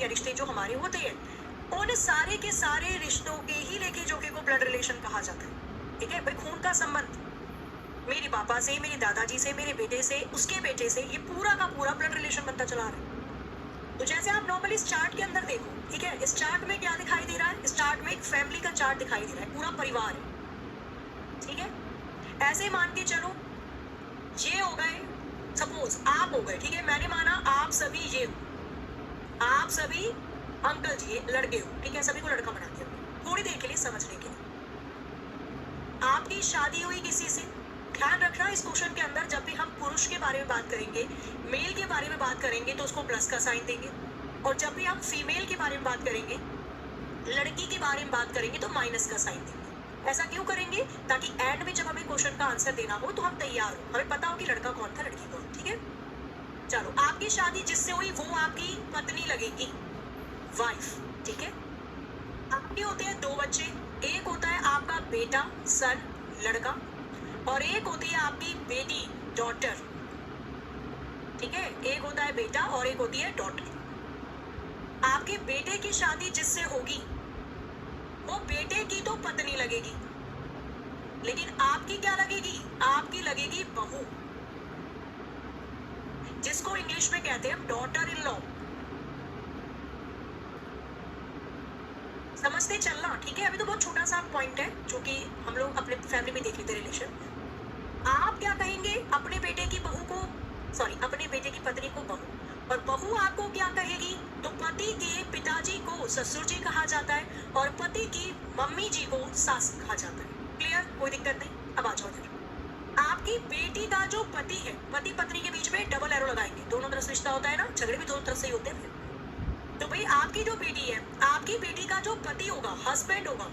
रिश्ते जो हमारे होते हैं, उन सारे के सारे रिश्तों के ही लेके जोके को ब्लड रिलेशन कहा जाता है। ठीक है भाई, खून का संबंध मेरे पापा से, मेरे दादाजी से, मेरे बेटे से, उसके बेटे से, ये पूरा का पूरा ब्लड रिलेशन बनता चला रहा है। तो जैसे आप नॉर्मली इस चार्ट के अंदर देखो, ठीक है, इस चार्ट में क्या दिखाई दे रहा है? इस चार्ट में एक फैमिली का चार्ट दिखाई दे रहा है, पूरा परिवार है। ठीक है, ऐसे मान के चलो, ये हो गए, सपोज आप हो गए, ठीक है, मैंने माना आप सभी ये हो, आप सभी अंकल जी लड़के हो, ठीक है, सभी को लड़का बना दिया थोड़ी देर के लिए समझने के लिए। आपकी शादी हुई किसी से, ध्यान रखना इस क्वेश्चन के अंदर जब भी हम पुरुष के बारे में बात करेंगे, मेल के बारे में बात करेंगे तो उसको प्लस का साइन देंगे, और जब भी हम फीमेल के बारे में बात करेंगे, लड़की के बारे में बात करेंगे तो माइनस का साइन देंगे। ऐसा क्यों करेंगे? ताकि एंड में जब हमें क्वेश्चन का आंसर देना हो तो हम तैयार हो, हमें पता हो कि लड़का कौन था लड़की कौन। ठीक है, चलो, आपकी शादी जिससे हुई वो आपकी पत्नी लगेगी, वाइफ। ठीक है, आपके होते हैं दो बच्चे, एक होता है आपका बेटा, सन, लड़का, और एक होती है आपकी बेटी, डॉटर। ठीक है, एक होता है बेटा और एक होती है डॉटर। आपके बेटे की शादी जिससे होगी वो बेटे की तो पत्नी लगेगी, लेकिन आपकी क्या लगेगी? आपकी लगेगी बहू, जिसको इंग्लिश में कहते हैं डॉटर इन लॉ। समझते चलना, ठीक है। अभी तो बहुत छोटा सा पॉइंट है जो कि हम लोग अपने फैमिली में देख लेते रिलेशन। आप क्या कहेंगे अपने बेटे की बहू को, सॉरी अपने बेटे की पत्नी को बहू, और बहू आपको क्या कहेगी? तो पति के पिताजी को ससुर जी कहा जाता है और पति की मम्मी जी को सास कहा जाता है। क्लियर? कोई दिक्कत नहीं। अब आ जाओ इधर। आपकी बेटी का जो पति है, पति पत्नी के बीच में डबल एरो लगाएंगे, दोनों तरफ से रिश्ता होता है ना, झगड़े भी दोनों तरफ से ही होते हैं। तो भाई आपकी जो बेटी है, आपकी बेटी का जो पति होगा, हस्बैंड होगा,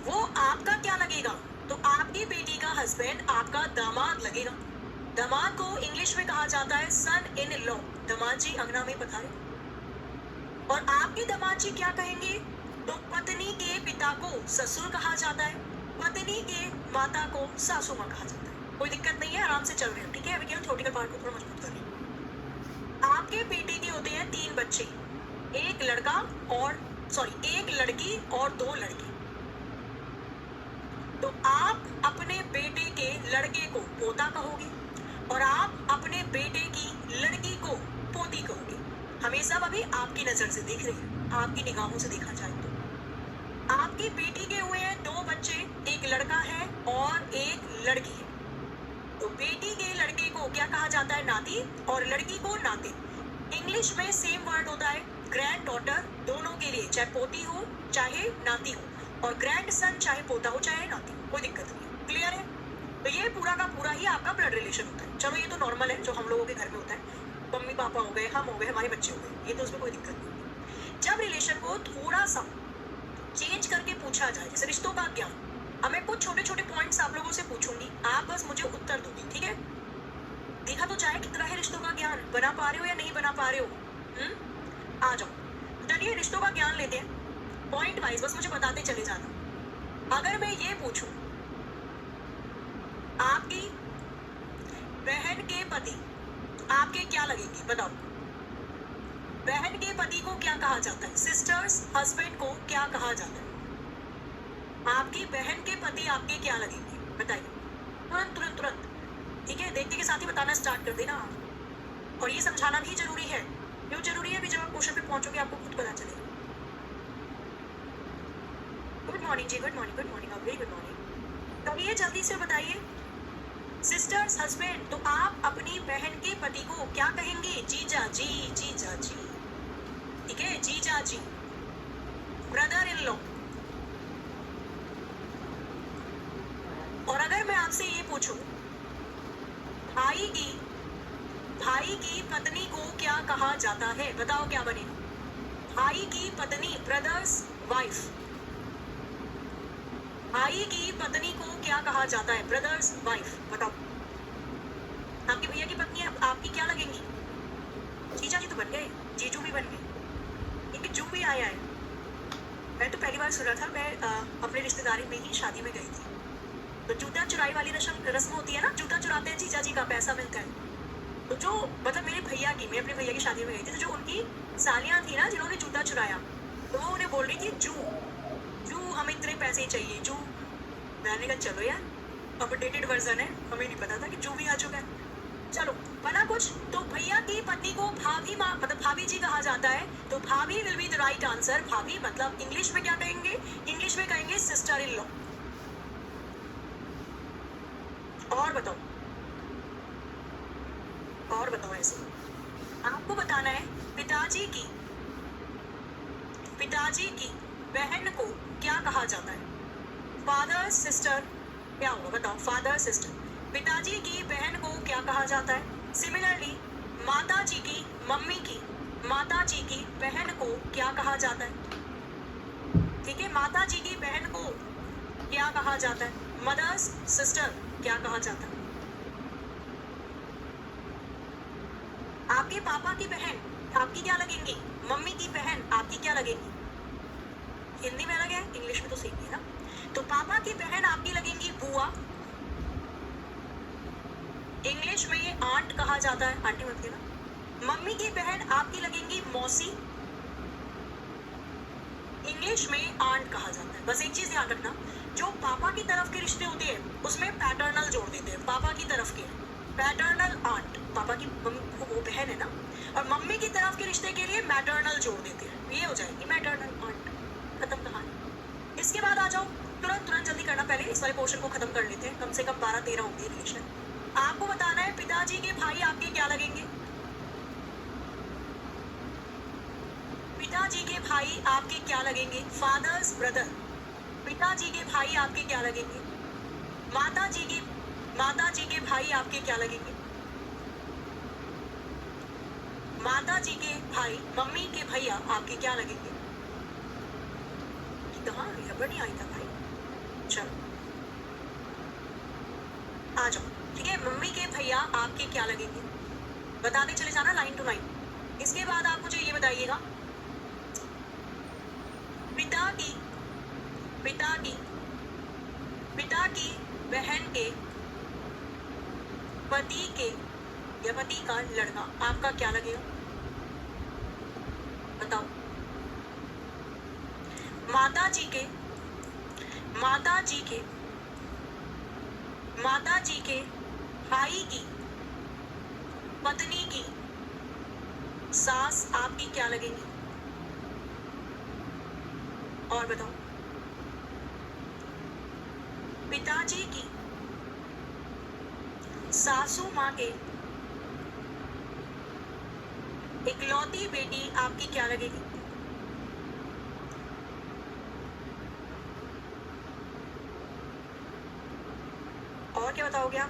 वो आपका क्या लगेगा? तो आपकी बेटी का हस्बैंड आपका दामाद लगेगा। दामाद को इंग्लिश में कहा जाता है सन इन लॉ। दामाद जी अंगना में पधारे। और आपके दामाद जी क्या कहेंगे? तो पत्नी के पिता को ससुर कहा जाता है, पत्नी के माता को सासू माँ कहा जाता है। कोई दिक्कत नहीं है, आराम से चल रहे हो। ठीक है, अभी केवल थ्योरेटिकल पार्ट को थोड़ा मजबूत कर रहे हैं। आपके बेटे के होते हैं 3 बच्चे, एक लड़का और एक लड़की और 2 लड़के। तो आप अपने बेटे के लड़के को पोता कहोगे और आप अपने बेटे की लड़की को पोती कहोगे। हमेशा अभी आपकी नजर से देख रही है, आपकी निगाहों से देखा जाए तो आपकी बेटी के हुए हैं 2 बच्चे, एक लड़का है और एक लड़की है। तो बेटी के लड़के को क्या कहा जाता है? नाती, और लड़की को नाते। इंग्लिश में सेम वर्ड होता है ग्रैंड डॉटर दोनों के लिए, चाहे पोती हो चाहे नाती हो, और ग्रैंड सन चाहे पोता हो चाहे नाती, कोई दिक्कत नहीं। क्लियर है? तो ये पूरा का पूरा ही आपका ब्लड रिलेशन होता है। चलो ये तो नॉर्मल है जो हम लोगों के घर में होता है, मम्मी पापा हो गए, हम हो गए, हमारे बच्चे हो गए, ये तो उसमें कोई दिक्कत नहीं। जब रिलेशन को थोड़ा सा चेंज करके पूछा जाए, जैसे रिश्तों का ज्ञान, अब मैं कुछ छोटे छोटे पॉइंट्स आप लोगों से पूछूंगी, आप बस मुझे उत्तर दोगे। ठीक है, देखा तो जाए कितना है रिश्तों का ज्ञान, बना पा रहे हो या नहीं बना पा रहे हो। आ जाओ, चलिए रिश्तों का ज्ञान लेते हैं पॉइंट वाइज, बस मुझे बताते चले जाना। अगर मैं ये पूछूं, आपकी बहन के पति आपके क्या लगेंगे? बताओ। बहन के पति को क्या कहा जाता है? सिस्टर्स हस्बैंड को क्या कहा जाता है? आपकी बहन के पति आपके क्या लगेंगे? बताइए तुरंत तुरंत तुरंत। ठीक है, देखते के साथ ही बताना स्टार्ट कर देना। और ये समझाना भी जरूरी है। क्यों जरूरी है? भी जब आप क्वेश्चन पे पहुंचोगे आपको खुद पता चलेगा। Good morning ji, good morning, good morning, very good morning. तो ये जल्दी से बताइए, सिस्टर्स हस्बैंड, तो आप अपनी बहन के पति को क्या कहेंगे? जीजा जी, जीजा जी। ठीक है, जीजा जी, ब्रदर इन लॉ। और अगर मैं आपसे ये पूछूं, भाई की पत्नी को क्या कहा जाता है? बताओ क्या बनेगा? भाई की पत्नी, ब्रदर्स वाइफ। भाई की पत्नी को क्या कहा जाता है? Brother's wife. बताओ। आपके भैया की पत्नी आपकी क्या लगेंगी? जीजा जी तो बन गए, जीजू भी बन गए, एक जू भी आया है। मैं तो पहली बार सुना था, मैं अपने रिश्तेदारी में ही शादी में गई थी, तो जूता चुराई वाली रस्म होती है ना, जूता चुराते हैं जीजा जी का, पैसा मिलता है। तो जो मतलब मेरे भैया की, मैं अपने भैया की शादी में गई थी, तो जो उनकी सालियां थी ना जिन्होंने जूता चुराया, तो वो उन्हें बोल रही थी जू जू, हमें इतने पैसे चाहिए जू। मैंने कहा चलो यार, अपडेटेड वर्जन है, हमें नहीं पता था कि जू भी आ चुका है। चलो बना कुछ, तो भैया की पत्नी को भाभी माँ मतलब भाभी जी कहा जाता है, तो भाभी will be the right answer. भाभी मतलब इंग्लिश में क्या कहेंगे, इंग्लिश में कहेंगे सिस्टर इन लॉ। और बताओ, और बताओ, ऐसे आपको बताना है पिताजी की बहन को क्या कहा जाता है। फादर सिस्टर क्या होगा बताओ, फादर सिस्टर। पिताजी की बहन को क्या कहा जाता है। सिमिलरली माता जी की बहन को क्या कहा जाता है। ठीक है, माता जी की बहन को क्या कहा जाता है। मदर्स सिस्टर क्या कहा जाता है। आपके पापा की बहन आपकी क्या लगेंगी, मम्मी की बहन आपकी क्या लगेंगी। हिंदी में अलग है, इंग्लिश में तो सेम है ना। तो पापा की बहन आपकी लगेंगी बुआ, इंग्लिश में ये आंट कहा जाता है, आंटी मत कहना। मम्मी की बहन आपकी लगेंगी मौसी, इंग्लिश में आंट कहा जाता है। बस एक चीज ध्यान रखना, जो पापा की तरफ के रिश्ते होते हैं उसमें पैटर्नल जोड़ देते हैं। पापा की तरफ के पैटर्नल आंट, पापा की वो बहन है ना, और मम्मी की तरफ के रिश्ते के लिए मैटर्नल जोड़ देते हैं, ये हो जाएगी मैटर्नल आंट। खत्म कहानी। इसके बाद आ जाओ, तुरंत जल्दी करना, पहले इस वाले पोर्शन को खत्म कर लेते हैं, कम से कम 12-13 होंगे रिलेशन। आपको बताना है पिताजी के भाई आपके क्या लगेंगे। पिताजी के भाई आपके क्या लगेंगे, फादर्स ब्रदर। पिताजी के भाई आपके क्या लगेंगे। माता जी के भाई आपके क्या लगेंगे। माता जी के भाई, मम्मी के भैया आपके क्या लगेंगे। कहाँ रबड़ नहीं आई था भाई। चलो आ जाओ, ठीक है। मम्मी के भैया आपके क्या लगेंगे, बताते चले जाना लाइन टू लाइन। इसके बाद आप मुझे ये बताइएगा, पिता की बहन के पति का लड़का आपका क्या लगेगा, बताओ। माता जी के भाई की पत्नी की सास आपकी क्या लगेंगी, और बताओ। पिताजी की सासू माँ के इकलौती बेटी आपकी क्या लगेगी। और क्या बताओगे आप।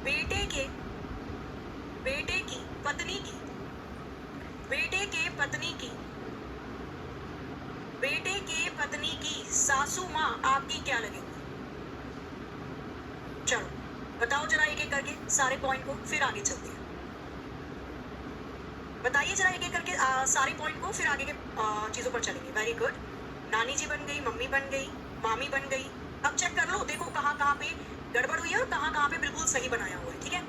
बेटे के पत्नी की सासू माँ आपकी क्या लगेगी। चलो बताओ जरा एक एक करके सारे पॉइंट को, फिर आगे चलते हैं। बताइए जरा एक एक करके सारे पॉइंट को, फिर आगे के चीजों पर चलेंगे। Very good. नानी जी बन गई, मम्मी बन गई, मामी बन गई। अब चेक कर लो, देखो कहाँ कहाँ पे गड़बड़ हुई है और कहाँ कहाँ पे बिल्कुल सही बनाया हुआ है। ठीक है,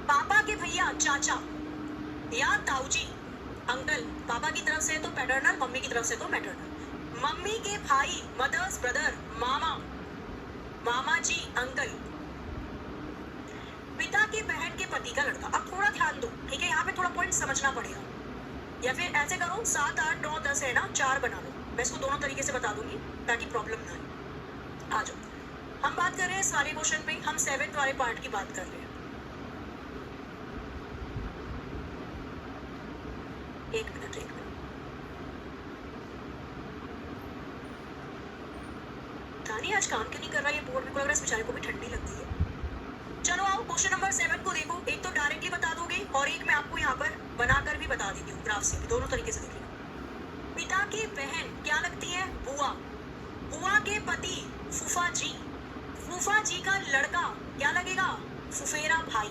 पापा के भैया चाचा या ताऊजी अंकल, पापा की तरफ से तो पैटर्नल, मम्मी की तरफ से तो मैटर्नल। मम्मी के भाई मदर्स ब्रदर, मामा जी अंकल। पिता की बहन के पति का लड़का। अब थोड़ा ध्यान दो, ठीक है, यहाँ पे थोड़ा पॉइंट समझना पड़ेगा, या फिर ऐसे करो 7, 8, 9, 10 है ना, 4 बना लो। मैं इसको दोनों तरीके से बता दूंगी ताकि प्रॉब्लम ना आए। आ जाओ, हम बात कर रहे हैं इस वाले क्वेश्चन पे, हम 7th वाले पार्ट की बात कर रहे हैं। एक मिनट। दानी आज काम क्यों नहीं कर रहा ये बोर्ड, मेरे को लग रहा है इस बेचारे को भी ठंडी लगती है। चलो आओ क्वेश्चन नंबर 7 को देखो। एक तो डायरेक्टली बता दोगे और एक मैं आपको यहाँ पर बनाकर भी बता देती हूँ, ग्राफ से भी, दोनों तरीके से देख लो। पिता की बहन क्या लगती है, बुआ। बुआ के पति फूफा जी। फूफा जी का लड़का क्या लगेगा, फुफेरा भाई।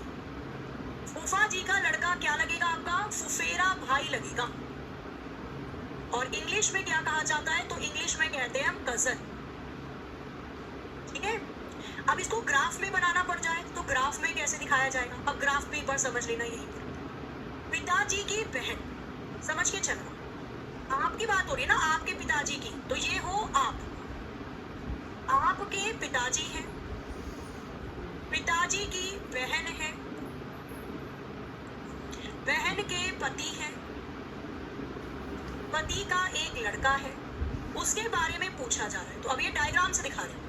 फूफा जी का लड़का क्या लगेगा आपका, फुफेरा भाई लगेगा। और इंग्लिश में क्या कहा जाता है, तो इंग्लिश में कहते हैं हम कजन। ठीक है, अब इसको ग्राफ में बनाना पड़ जाए तो ग्राफ में कैसे दिखाया जाएगा। अब ग्राफ भी एक बार समझ लेना यहीं पर। पिताजी की बहन, समझ के चलना, आपकी बात हो रही है ना, आपके पिताजी की, तो ये हो आपके पिताजी हैं, पिताजी की बहन है, बहन के पति हैं, पति का एक लड़का है, उसके बारे में पूछा जा रहा है। तो अब ये डायग्राम से दिखा रहे हैं,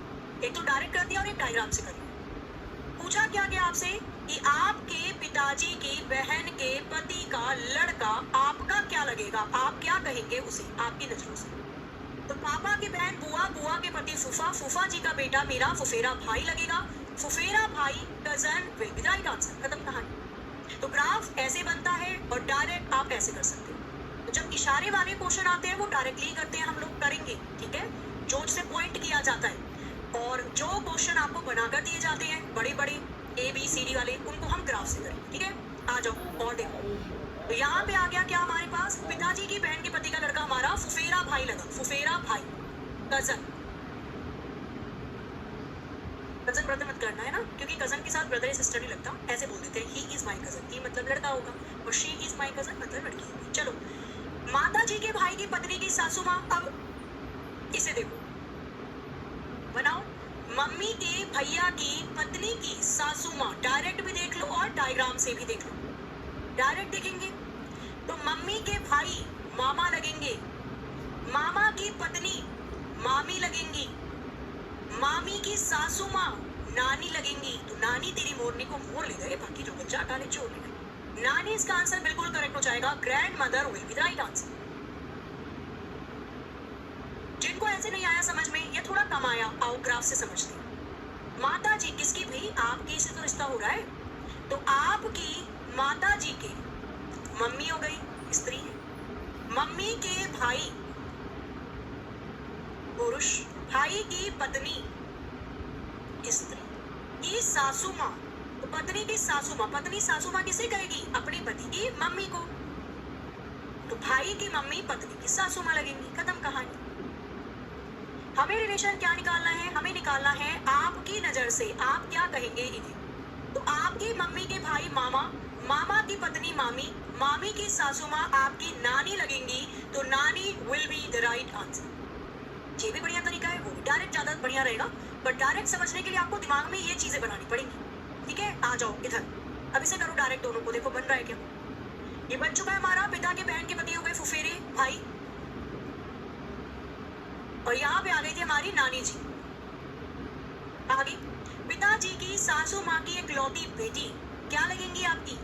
एक तो डायरेक्ट कर दिया और एक डायग्राम से कर दिया। पूछा क्या गया आपसे कि आपके पिताजी की बहन के पति का लड़का, आपका क्या लगेगा, आप क्या कहेंगे उसे आपकी नजरों से? तो पापा की बहन बुआ, बुआ के पति फूफा, फूफा जी का बेटा मेरा फुफेरा भाई लगेगा, फुफेरा भाई cousin, will be right answer, खत्म कहानी। तो ग्राफ ऐसे बनता है और डायरेक्ट आप ऐसे कर सकते हो। तो जब इशारे वाले क्वेश्चन आते हैं वो डायरेक्टली करते हैं, हम लोग करेंगे, ठीक है, जोर से पॉइंट किया जाता है। और जो क्वेश्चन आपको बनाकर दिए जाते हैं बड़े बड़े ABCD वाले, उनको हम ग्राफ से करेंगे, ठीक है। आ जाओ और देखो, तो यहाँ पे आ गया क्या हमारे पास, पिताजी की बहन के पति का लड़का हमारा फुफेरा भाई लगा, फुफेरा भाई, कजन, कजन ब्रदर मत करना है ना, क्योंकि कजन के साथ ब्रदर या सिस्टर नहीं लगता, ऐसे बोल देते हैं ही इज माई कजन, ही मतलब लड़का होगा और शी इज माई कजन मतलब लड़की होगी। चलो, माता जी के भाई की पत्नी की सासू माँ, अब इसे देखो, बनाओ, मम्मी के भैया की पत्नी की सासू माँ, डायरेक्ट भी देख लो और डायग्राम से भी देख लो। डायरेक्ट देखेंगे तो मम्मी के भाई मामा लगेंगे, मामा की पत्नी मामी लगेंगी, मामी की सासू माँ नानी लगेंगी। तो नानी तेरी मोरनी को मोर ले गए, बाकी जो बच्चा डाले छोड़ ले गए। नानी इसका आंसर बिल्कुल करेक्ट हो जाएगा, grand mother will be the right answer. जिनको ऐसे नहीं आया समझ में, या थोड़ा कम आया, आओ ग्राफ से समझते हैं। माता जी किसकी भाई, आपकी से तो रिश्ता हो रहा है, तो आपकी माता जी के मम्मी हो गई, स्त्री है, मम्मी के भाई पुरुष, भाई की पत्नी स्त्री की सासू माँ, तो पत्नी की सासू माँ, पत्नी सासू माँ किसे कहेगी, अपने पति की मम्मी को, तो भाई की मम्मी पत्नी की सासू माँ लगेंगी, खत्म कहानी। हमें रिलेशन क्या निकालना है, हमें निकालना है आपकी नजर से, आप क्या कहेंगे इन्हें। तो आपकी मम्मी के भाई मामा, मामा की पत्नी मामी, मामी की सासू माँ आपकी नानी लगेंगी, तो नानी will be the right answer. ये भी बढ़िया तरीका है, वो भी डायरेक्ट ज्यादा बढ़िया रहेगा, बट डायरेक्ट समझने के लिए आपको दिमाग में ये चीजें बनानी पड़ेंगी, ठीक है। आ जाओ इधर, अब इसे करो डायरेक्ट दोनों को, देखो बन रहा है क्या। ये बन चुका है हमारा, पिता के बहन के पति हो गए फुफेरे भाई, और यहाँ पे आ गई थी हमारी नानी जी। आगे, पिताजी की सासू माँ की इकलौती बेटी क्या लगेंगी आपकी,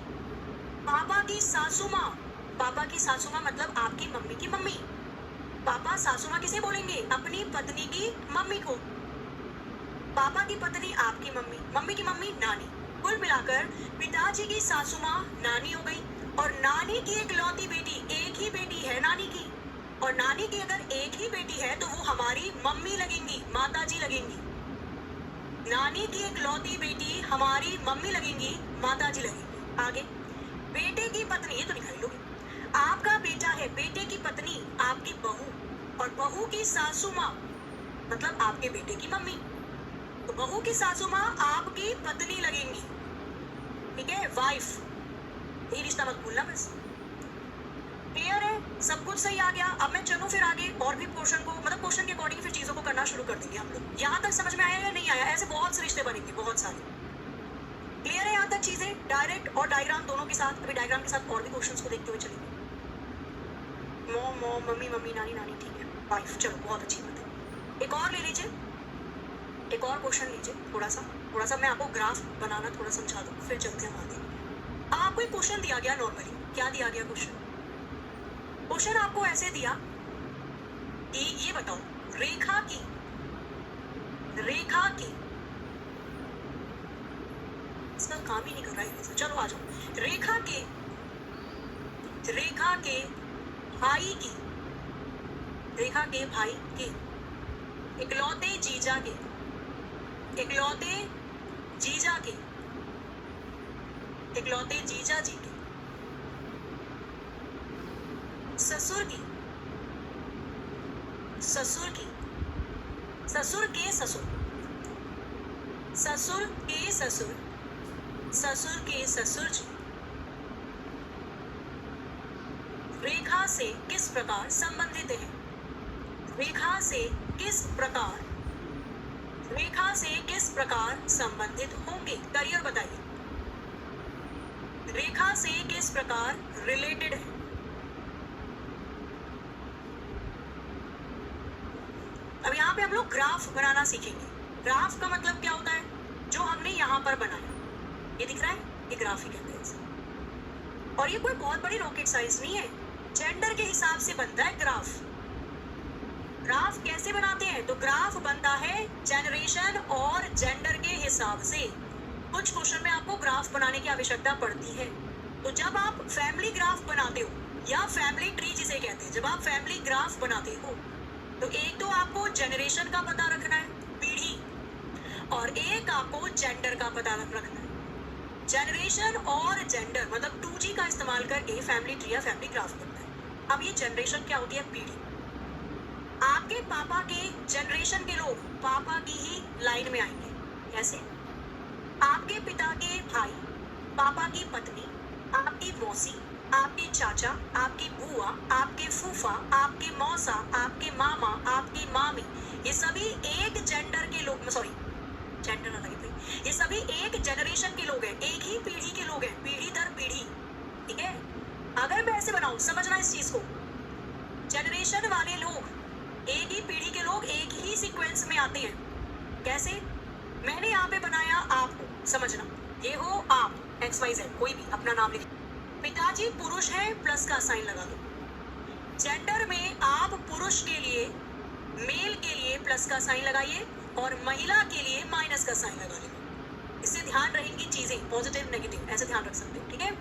पापा की सासू माँ, पापा की सासू माँ मतलब आपकी मम्मी की मम्मी, पापा सासू माँ किसे बोलेंगे, अपनी पत्नी की मम्मी को, पापा की पत्नी आपकी मम्मी, मम्मी की मम्मी नानी, कुल मिलाकर पिताजी की सासू माँ नानी हो गई, और नानी की इकलौती बेटी, एक ही बेटी है नानी की, और नानी की अगर एक ही बेटी है तो वो हमारी मम्मी लगेंगी, माता जी लगेंगी। नानी की इकलौती बेटी हमारी मम्मी लगेंगी, माता जी लगेंगी। आगे, बेटे की पत्नी, ये तो निकाल लोगे, आपका बेटा है, बेटे की पत्नी आपकी बहू, और बहू की सासू माँ मतलब आपके बेटे की मम्मी, तो बहू की सासू माँ आपकी पत्नी लगेंगी, ठीक है, वाइफ। ये रिश्ता मत भूलना बस। क्लियर है, सब कुछ सही आ गया। अब मैं चलूं फिर आगे और भी पोर्शन को, मतलब क्वेश्चन के अकॉर्डिंग फिर चीजों को करना शुरू कर देंगे हम लोग। यहाँ तक समझ में आया या नहीं आया, ऐसे बहुत से रिश्ते बनेंगे, बहुत सारे। क्लियर है यहाँ तक चीजें, डायरेक्ट और डायग्राम दोनों के साथ। अभी डायग्राम के साथ और भी क्वेश्चंस को देखते हुए चलेंगे। मॉम मॉम, मम्मी मम्मी, नानी नानी, ठीक है, वाइफ, चलो बहुत अच्छी बात है। एक और ले लीजिए, एक और क्वेश्चन लीजिए, थोड़ा सा मैं आपको ग्राफ बनाना थोड़ा समझा दूँ, फिर चलते हैं आगे। आपको एक क्वेश्चन दिया गया, नॉर्मली क्या दिया गया क्वेश्चन आपको ऐसे दिया कि ये बताओ, रेखा की इसका काम ही नहीं कर रहा है, चलो आ जाओ। रेखा के भाई की, रेखा के भाई के इकलौते जीजा के जी के ससुर के ससुर जी से किस प्रकार संबंधित है? रेखा से किस प्रकार संबंधित होंगे? करियर बताइए। रेखा से किस प्रकार रिलेटेड है? अब यहाँ पे हम लोग ग्राफ बनाना सीखेंगे। ग्राफ का मतलब क्या होता है? जो हमने यहाँ पर बनाया, ये दिख रहा है, ये ग्राफ ही कहते हैं इसे। और ये कोई बहुत बड़ी रॉकेट साइंस नहीं है, जेंडर के हिसाब से बनता है ग्राफ। ग्राफ कैसे बनाते हैं? तो ग्राफ बनता है जनरेशन और जेंडर के हिसाब से। कुछ क्वेश्चन में आपको ग्राफ बनाने की आवश्यकता पड़ती है। तो जब आप फैमिली ग्राफ बनाते हो या फैमिली ट्री जिसे कहते हैं, जब आप फैमिली ग्राफ बनाते हो तो एक तो आपको जनरेशन का पता रखना है, पीढ़ी, और एक आपको जेंडर का पता रखना है। जनरेशन और जेंडर मतलब 2G का इस्तेमाल करके फैमिली ट्री या फैमिली ग्राफ बनता है। अब ये जनरेशन क्या होती है? पीढ़ी। आपके पापा के जनरेशन के लोग पापा की ही लाइन में आएंगे। कैसे? आपके पिता के भाई, पापा की पत्नी, आपकी मौसी, आपके चाचा, आपकी बुआ, आपके फूफा, आपके मौसा, आपके मामा, आपकी मामी, ये सभी एक जेंडर के लोग, सॉरी जेंडर अलग है, ये सभी एक जनरेशन के लोग हैं, एक ही पीढ़ी के लोग हैं, पीढ़ी दर पीढ़ी। ठीक है? अगर मैं ऐसे बनाऊं, समझना इस चीज को, जनरेशन वाले लोग एक ही पीढ़ी के लोग एक ही सीक्वेंस में आते हैं। कैसे? मैंने यहाँ पे बनाया आपको, समझना, ये हो आप XYZ, कोई भी अपना नाम लिख। पिताजी पुरुष है, प्लस का साइन लगा दो। जेंडर में आप पुरुष के लिए, मेल के लिए प्लस का साइन लगाइए और महिला के लिए माइनस का साइन लगा लेंगे। इससे ध्यान रहेंगी चीजें, पॉजिटिव नेगेटिव, ऐसे ध्यान रख सकते हो। ठीक है?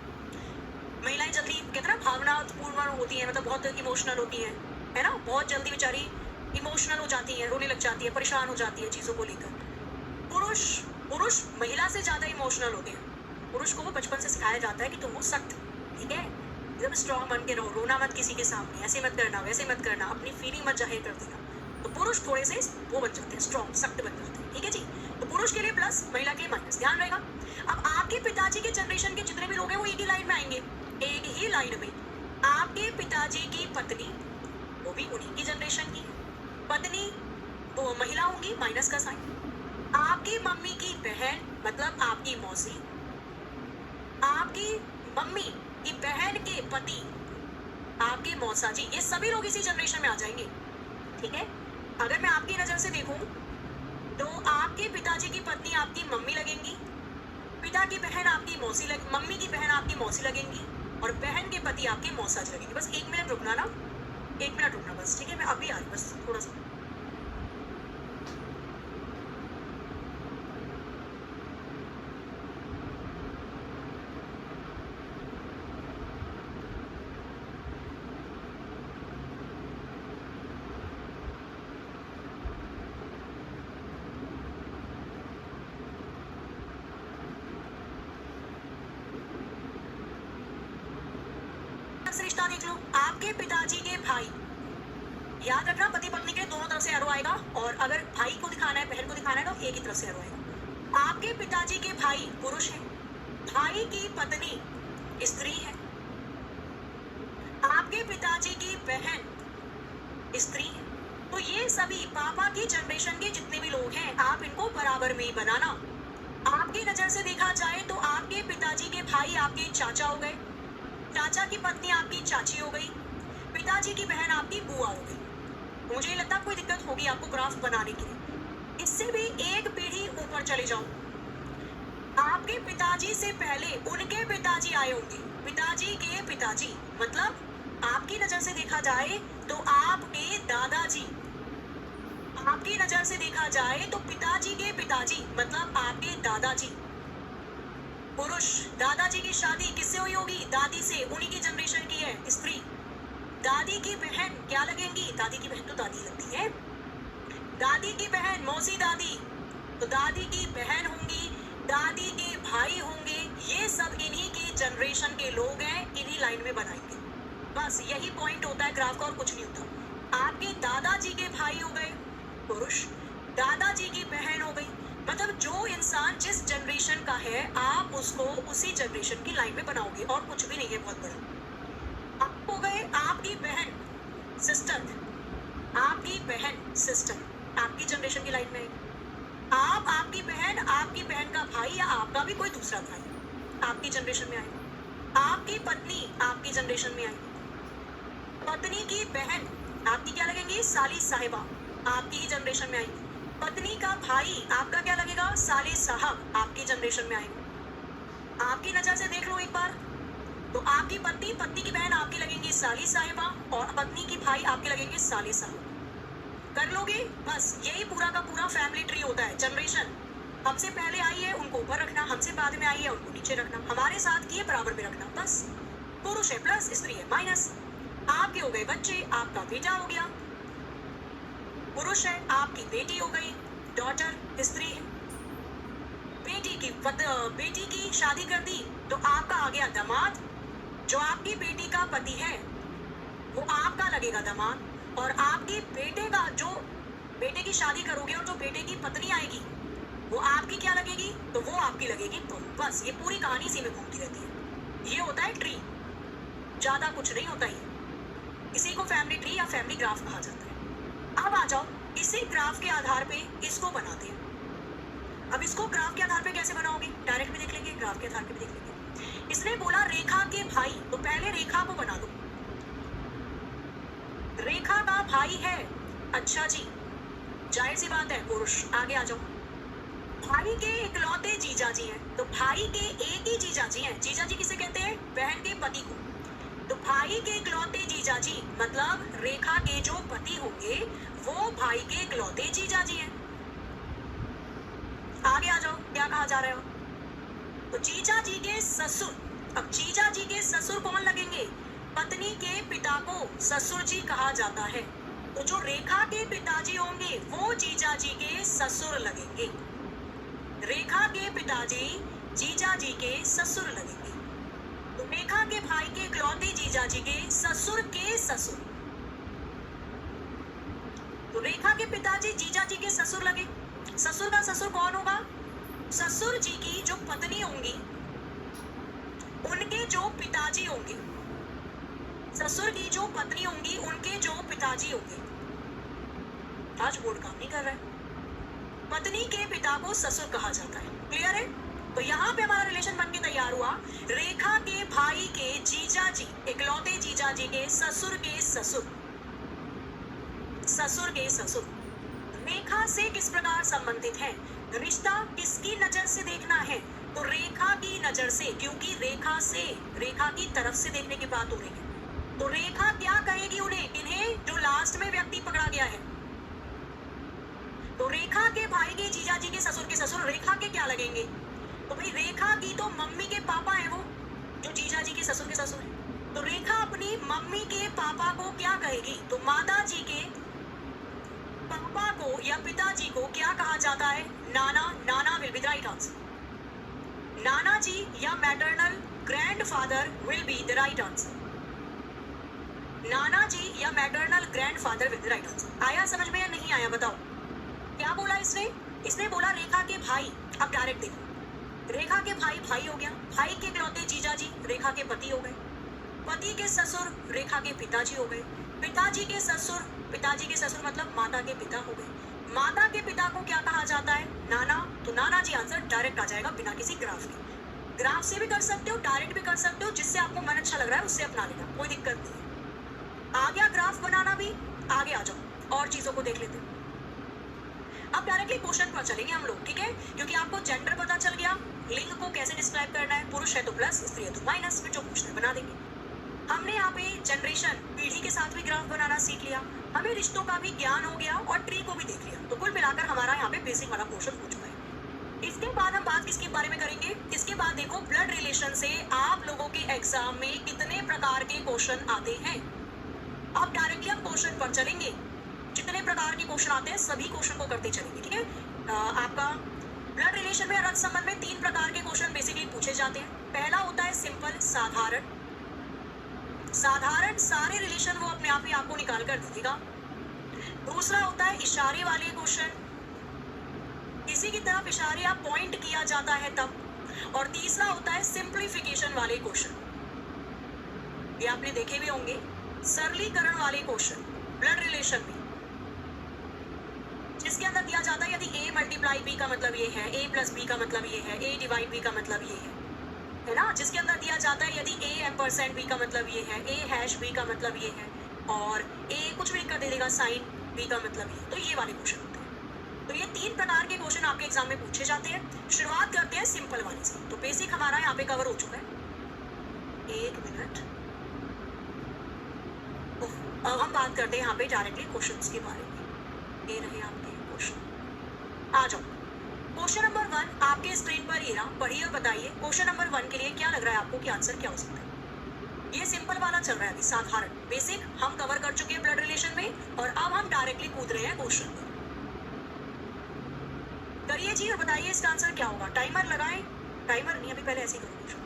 महिलाएं जल्दी कहते हैं ना भावनापूर्ण होती हैं, मतलब बहुत इमोशनल होती हैं, है ना, बहुत जल्दी बेचारी इमोशनल हो जाती है, रोने लग जाती है, परेशान हो जाती है चीजों को लेकर। पुरुष महिला से ज्यादा इमोशनल होते हैं। पुरुष को वो बचपन से सिखाया जाता है कि तुम हो सख्त, ठीक है, एकदम स्ट्रॉन्ग बन के रहो, रोना मत किसी के सामने, ऐसे मत करना, वैसे मत करना, अपनी फीलिंग मत जाहिर कर देना। तो पुरुष थोड़े से वो बन जाते हैं, स्ट्रॉन्ग, सख्त बन जाते हैं। ठीक है जी? तो पुरुष के लिए प्लस, महिला के लिए माइनस, ध्यान रहेगा। अब आपके पिताजी के जनरेशन के जितने भी लोग हैं वो एक ही लाइन में आएंगे, एक ही लाइन में। आपके पिताजी की पत्नी, वो भी उन्हीं की जनरेशन की पत्नी, वो महिला होंगी, माइनस का साइन। आपकी मम्मी की बहन मतलब आपकी मौसी, आपकी मम्मी की बहन के पति आपके मौसा जी, ये सभी लोग इसी जनरेशन में आ जाएंगे। ठीक है? अगर मैं आपकी नजर से देखूं तो आपके पिताजी की पत्नी आपकी मम्मी लगेंगी, पिता की बहन आपकी मौसी मम्मी की बहन आपकी मौसी लगेंगी और बहन के पति आपके मौसा जी लगेंगे। बस 1 मिनट रुकना ना, 1 मिनट रुकना बस। ठीक है? मैं अभी आ रही, बस थोड़ा सा। रिश्ता देख लो, आपके पिताजी के भाई, याद रखना पति पत्नी के दोनों तरफ से एरो आएगा, और अगर भाई को दिखाना है, बहन को दिखाना है तो एक ही तरफ से एरो आएगा। आपके पिताजी के भाई पुरुष है, भाई की पत्नी स्त्री है, आपके पिताजी की बहन स्त्री है। तो ये सभी पापा की जनरेशन के जितने भी लोग हैं, आप इनको बराबर में ही बनाना। आपकी नजर से देखा जाए तो आपके पिताजी के भाई आपके चाचा हो गए, चाचा की पत्नी आपकी चाची हो गई, पिताजी की बहन आपकी बुआ हो गई। मुझे लगता है कोई दिक्कत होगी आपको ग्राफ बनाने के लिए। इससे भी एक पीढ़ी ऊपर चले जाओ, आपके पिताजी से पहले उनके पिताजी आए होंगे, पिताजी के पिताजी, मतलब आपकी नजर से देखा जाए तो आपके दादाजी, आपकी नजर से देखा जाए तो पिताजी के पिताजी मतलब आपके दादाजी पुरुष। दादाजी की शादी किससे हुई होगी? दादी से, उन्हीं की जनरेशन की है, स्त्री। दादी की बहन क्या लगेंगी? दादी की बहन तो दादी लगती है, दादी की बहन मौसी दादी, तो दादी की बहन होंगी, दादी के भाई होंगे। ये सब इन्हीं की जनरेशन के लोग हैं, इन्हीं लाइन में बनाएंगे। बस यही पॉइंट होता है ग्राफ का, और कुछ नहीं होता। आपके दादाजी के भाई हो गए पुरुष, दादाजी की बहन हो गई, मतलब जो इंसान जिस जनरेशन का है आप उसको उसी जनरेशन की लाइन में बनाओगे, और कुछ भी नहीं है बहुत बड़ा। आप हो गए, आपकी जनरेशन की लाइन में आएगी। आप, आपकी बहन का भाई या आपका भी कोई दूसरा भाई आपकी जनरेशन में आएगा। आपकी पत्नी आपकी जनरेशन में आएगी। पत्नी की बहन आपकी क्या लगेंगी? साली साहिबा, आपकी ही जनरेशन में आएगी। पत्नी का भाई आपका क्या लगेगा? साले साहब, आपकी जनरेशन में आएंगे। आपकी नजर से देख लो एक बार, तो आपकी पत्नी की बहन आपकी लगेंगी साली साहिबा, और पत्नी की भाई आपके लगेंगे साले साहब। कर लोगे? बस यही पूरा का पूरा फैमिली ट्री होता है। जनरेशन हमसे पहले आई है उनको ऊपर रखना, हमसे बाद में आई है उनको नीचे रखना, हमारे साथ की है बराबर में रखना। बस पुरुष है प्लस, स्त्री है माइनस। आपके हो गए बच्चे, आपका बेटा हो गया, पुरुष है, आपकी बेटी हो गई डॉटर, स्त्री है। बेटी की शादी कर दी तो आपका आ गया दामाद। जो आपकी बेटी का पति है वो आपका लगेगा दामाद, और आपके बेटे की शादी करोगे और जो बेटे की पत्नी आएगी वो आपकी क्या लगेगी? तो वो आपकी लगेगी बहू। बस ये पूरी कहानी इसी में घूमती रहती है। ये होता है ट्री, ज्यादा कुछ नहीं होता है। इसी को फैमिली ट्री या फैमिली ग्राफ कहा जाता है। अब आ जाओ, इसी ग्राफ के आधार पे इसको बनाते हैं। अब इसको ग्राफ के आधार पे कैसे बनाओगे? डायरेक्ट भी देख लेंगे, ग्राफ के आधार पे भी देख लेंगे। इसने बोला रेखा के भाई, तो पहले रेखा को बना दो। रेखा का भाई है, अच्छा जी, जाहिर सी बात है पुरुष। आगे आ जाओ। भाई के इकलौते जीजा जी हैं, तो भाई के एक ही जीजा जी हैं। जीजा जी किसे कहते हैं? बहन के पति को। तो भाई के इकलौते जीजा जी मतलब रेखा के जो पति होंगे वो भाई के इकलौते जीजा जी हैं। आगे आ जाओ, क्या कहा जा रहा है? तो जीजा जी के ससुर। अब जीजा जी के ससुर कौन लगेंगे? पत्नी के पिता को ससुर जी कहा जाता है। तो जो रेखा के पिताजी होंगे वो जीजा जी के ससुर लगेंगे। रेखा के पिताजी जीजा जी के ससुर लगेंगे। तो रेखा के भाई के इकलौते जीजा जी के ससुर के ससुर। तो रेखा के पिताजी जीजा जी के ससुर लगे। ससुर का ससुर कौन होगा? ससुर जी की जो पत्नी होंगी उनके जो पिताजी होंगे। ससुर की जो पत्नी होंगी उनके जो पिताजी होंगे। आज बोर्ड काम नहीं कर रहा है। पत्नी के पिता को ससुर कहा जाता है। क्लियर है? तो यहाँ पे हमारा रिलेशन बन के तैयार हुआ। रेखा के भाई के जीजा जी, इकलौते जीजा जी के ससुर के ससुर, ससुर के ससुर रेखा से किस प्रकार संबंधित है? रिश्ता किसकी नजर से देखना है? तो रेखा की नजर से, क्योंकि रेखा की तरफ से देखने की बात हो रही है। तो रेखा क्या कहेगी उन्हें? इन्हें जो लास्ट में व्यक्ति पकड़ा गया है। तो रेखा के भाई के जीजा जी के ससुर रेखा के क्या लगेंगे? तो भाई रेखा की तो मम्मी के पापा है वो, जो जीजा जी के ससुर है। तो रेखा अपनी मम्मी के पापा को क्या कहेगी? तो माता जी के पापा को या पिताजी को क्या कहा जाता है? नाना। नाना will be the right answer. नाना जी या maternal grandfather will be the right answer. नाना जी या maternal grandfather will be the right answer. आया समझ में या नहीं आया? बताओ क्या बोला इसने बोला रेखा के भाई। अब डायरेक्ट देखो, रेखा के भाई हो गया, भाई के इकलौते जीजा जी रेखा के पति हो गए, पति के ससुर रेखा के पिताजी हो गए, पिताजी के ससुर मतलब माता के पिता हो गए। माता के पिता को क्या कहा जाता है? नाना। तो नाना जी आंसर डायरेक्ट आ जाएगा बिना किसी ग्राफ के। ग्राफ से भी कर सकते हो, डायरेक्ट भी कर सकते हो, जिससे आपको मन अच्छा लग रहा है उससे अपना लेना, कोई दिक्कत नहीं है। आ गया ग्राफ बनाना भी। आगे आ जाओ और चीजों को देख लेते हैं। अब डायरेक्टली क्वेश्चन पर चलेंगे हम लोग, ठीक है? क्योंकि आपको जेंडर पता चल गया, लिंग को कैसे डिस्क्राइब करना है, पुरुष है तो प्लस, स्त्री है तो माइनस, फिर जो पूछना है बना देंगे। हमने यहाँ पे जनरेशन पीढ़ी के साथ भी ग्राफ बनाना सीख लिया, हमें रिश्तों का भी ज्ञान हो गया और ट्री को भी देख लिया। तो कुल मिलाकर हमारा यहाँ पे बेसिक वाला पोर्शन हो चुका है। इसके बाद हम बात किसके बारे में करेंगे? इसके बाद देखो ब्लड रिलेशन से आप लोगों के एग्जाम में कितने प्रकार के क्वेश्चन आते हैं। अब डायरेक्टली हम क्वेश्चन पर चलेंगे, जितने प्रकार के क्वेश्चन आते हैं सभी क्वेश्चन को करते चलेंगे, ठीक है? आपका ब्लड रिलेशन में रक्त संबंध में 3 प्रकार के क्वेश्चन बेसिकली पूछे जाते हैं। पहला होता है सिंपल, साधारण सारे रिलेशन वो अपने आप ही आपको निकाल कर दे देगा। दूसरा होता है इशारे वाले क्वेश्चन, किसी की तरफ इशारे या पॉइंट किया जाता है तब। और तीसरा होता है सिंप्लीफिकेशन वाले क्वेश्चन, ये आपने देखे भी होंगे, सरलीकरण वाले क्वेश्चन ब्लड रिलेशन में। जिसके अंदर दिया जाता है यदि a मल्टीप्लाई b का मतलब ये है, a प्लस b का मतलब ये है, a डिवाइड b का मतलब ये है ना। जिसके अंदर दिया जाता है यदि a एम्परसेंट b का मतलब ये है, a हैश b का मतलब ये है और a कुछ भी लिख कर दे देगा साइन b का मतलब ये, तो ये वाले क्वेश्चन होते हैं। तो ये 3 प्रकार के क्वेश्चन आपके एग्जाम में पूछे जाते हैं। शुरुआत करते हैं सिंपल वाले से। तो बेसिक हमारा यहाँ पे कवर हो चुका है। 1 मिनट, अब हम बात करते हैं यहाँ पे डायरेक्टली क्वेश्चंस के बारे में। ये रहे आपके क्वेश्चन, आ जाओ। क्वेश्चन नंबर 1 आपके स्क्रीन पर ये रहा, पढ़िए और बताइए क्वेश्चन नंबर 1 के लिए क्या लग रहा है आपको कि आंसर क्या हो सकता है। ये सिंपल वाला चल रहा है अभी, साधारण बेसिक हम कवर कर चुके हैं ब्लड रिलेशन में और अब हम डायरेक्टली कूद रहे हैं क्वेश्चन पर। करिए जी और बताइए इसका आंसर क्या होगा। टाइमर लगाएं, टाइमर नहीं, अभी पहले ऐसे ही करो क्वेश्चन।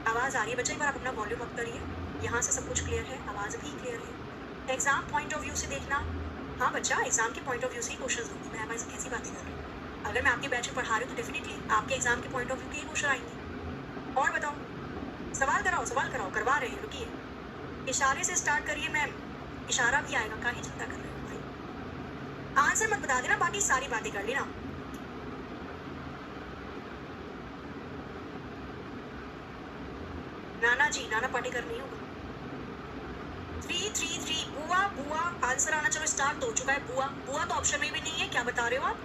आवाज आ रही है बच्चे, एक बार आप अपना वॉल्यूम अप करिए। यहाँ से सब कुछ क्लियर है, आवाज भी क्लियर है। एग्जाम पॉइंट ऑफ व्यू से देखना, हाँ बच्चा एग्जाम के पॉइंट ऑफ व्यू से ही क्वेश्चन होंगे। मैं आपसे कैसी बातें कर रही हूँ, अगर मैं आपके बैच में पढ़ा रही हूँ तो डेफिनेटली आपके एग्जाम के पॉइंट ऑफ व्यू के ही क्वेश्चन आएंगे। और बताओ, सवाल कराओ, करवा रहे हैं, रुकिए। इशारे से स्टार्ट करिए मैम, इशारा भी आएगा, काहे चिंता कर रहे हो भाई। आंसर मत बता देना, बाकी सारी बातें कर लेना। नाना जी, नाना पाटेकर नहीं होगा। 333 बुआ, आंसर आना चलो स्टार्ट तो हो चुका है। बुआ तो ऑप्शन में भी नहीं है, क्या बता रहे हो आप।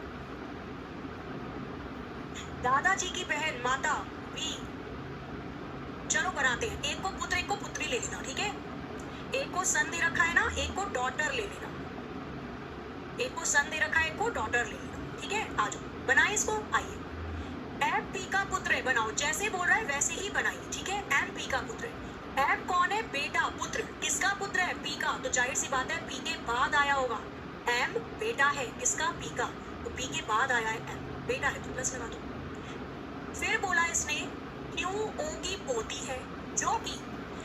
दादाजी की बहन माता बी, चलो बनाते हैं। एक को पुत्र एक को पुत्री ले लेना, ठीक है। एक को सन दे रखा है ना, एक को डॉटर ले लेना। एक को सन दे रखा है, एक को डॉटर ले लेना, ठीक है। आ जाओ बनाए इसको, आइए। एम पी का पुत्र है, बनाओ जैसे बोल रहा है वैसे ही बनाइए, ठीक है। एम पी का पुत्र है। एम कौन है, बेटा, पुत्र किसका पुत्र है, पी का, तो जाहिर सी बात है पी के बाद आया होगा। एम बेटा है किसका, पी का, तो पी के बाद आया है एम, बेटा है तो प्लस लगा दो। फिर बोला इसने क्यों ओ की पोती है, जो कि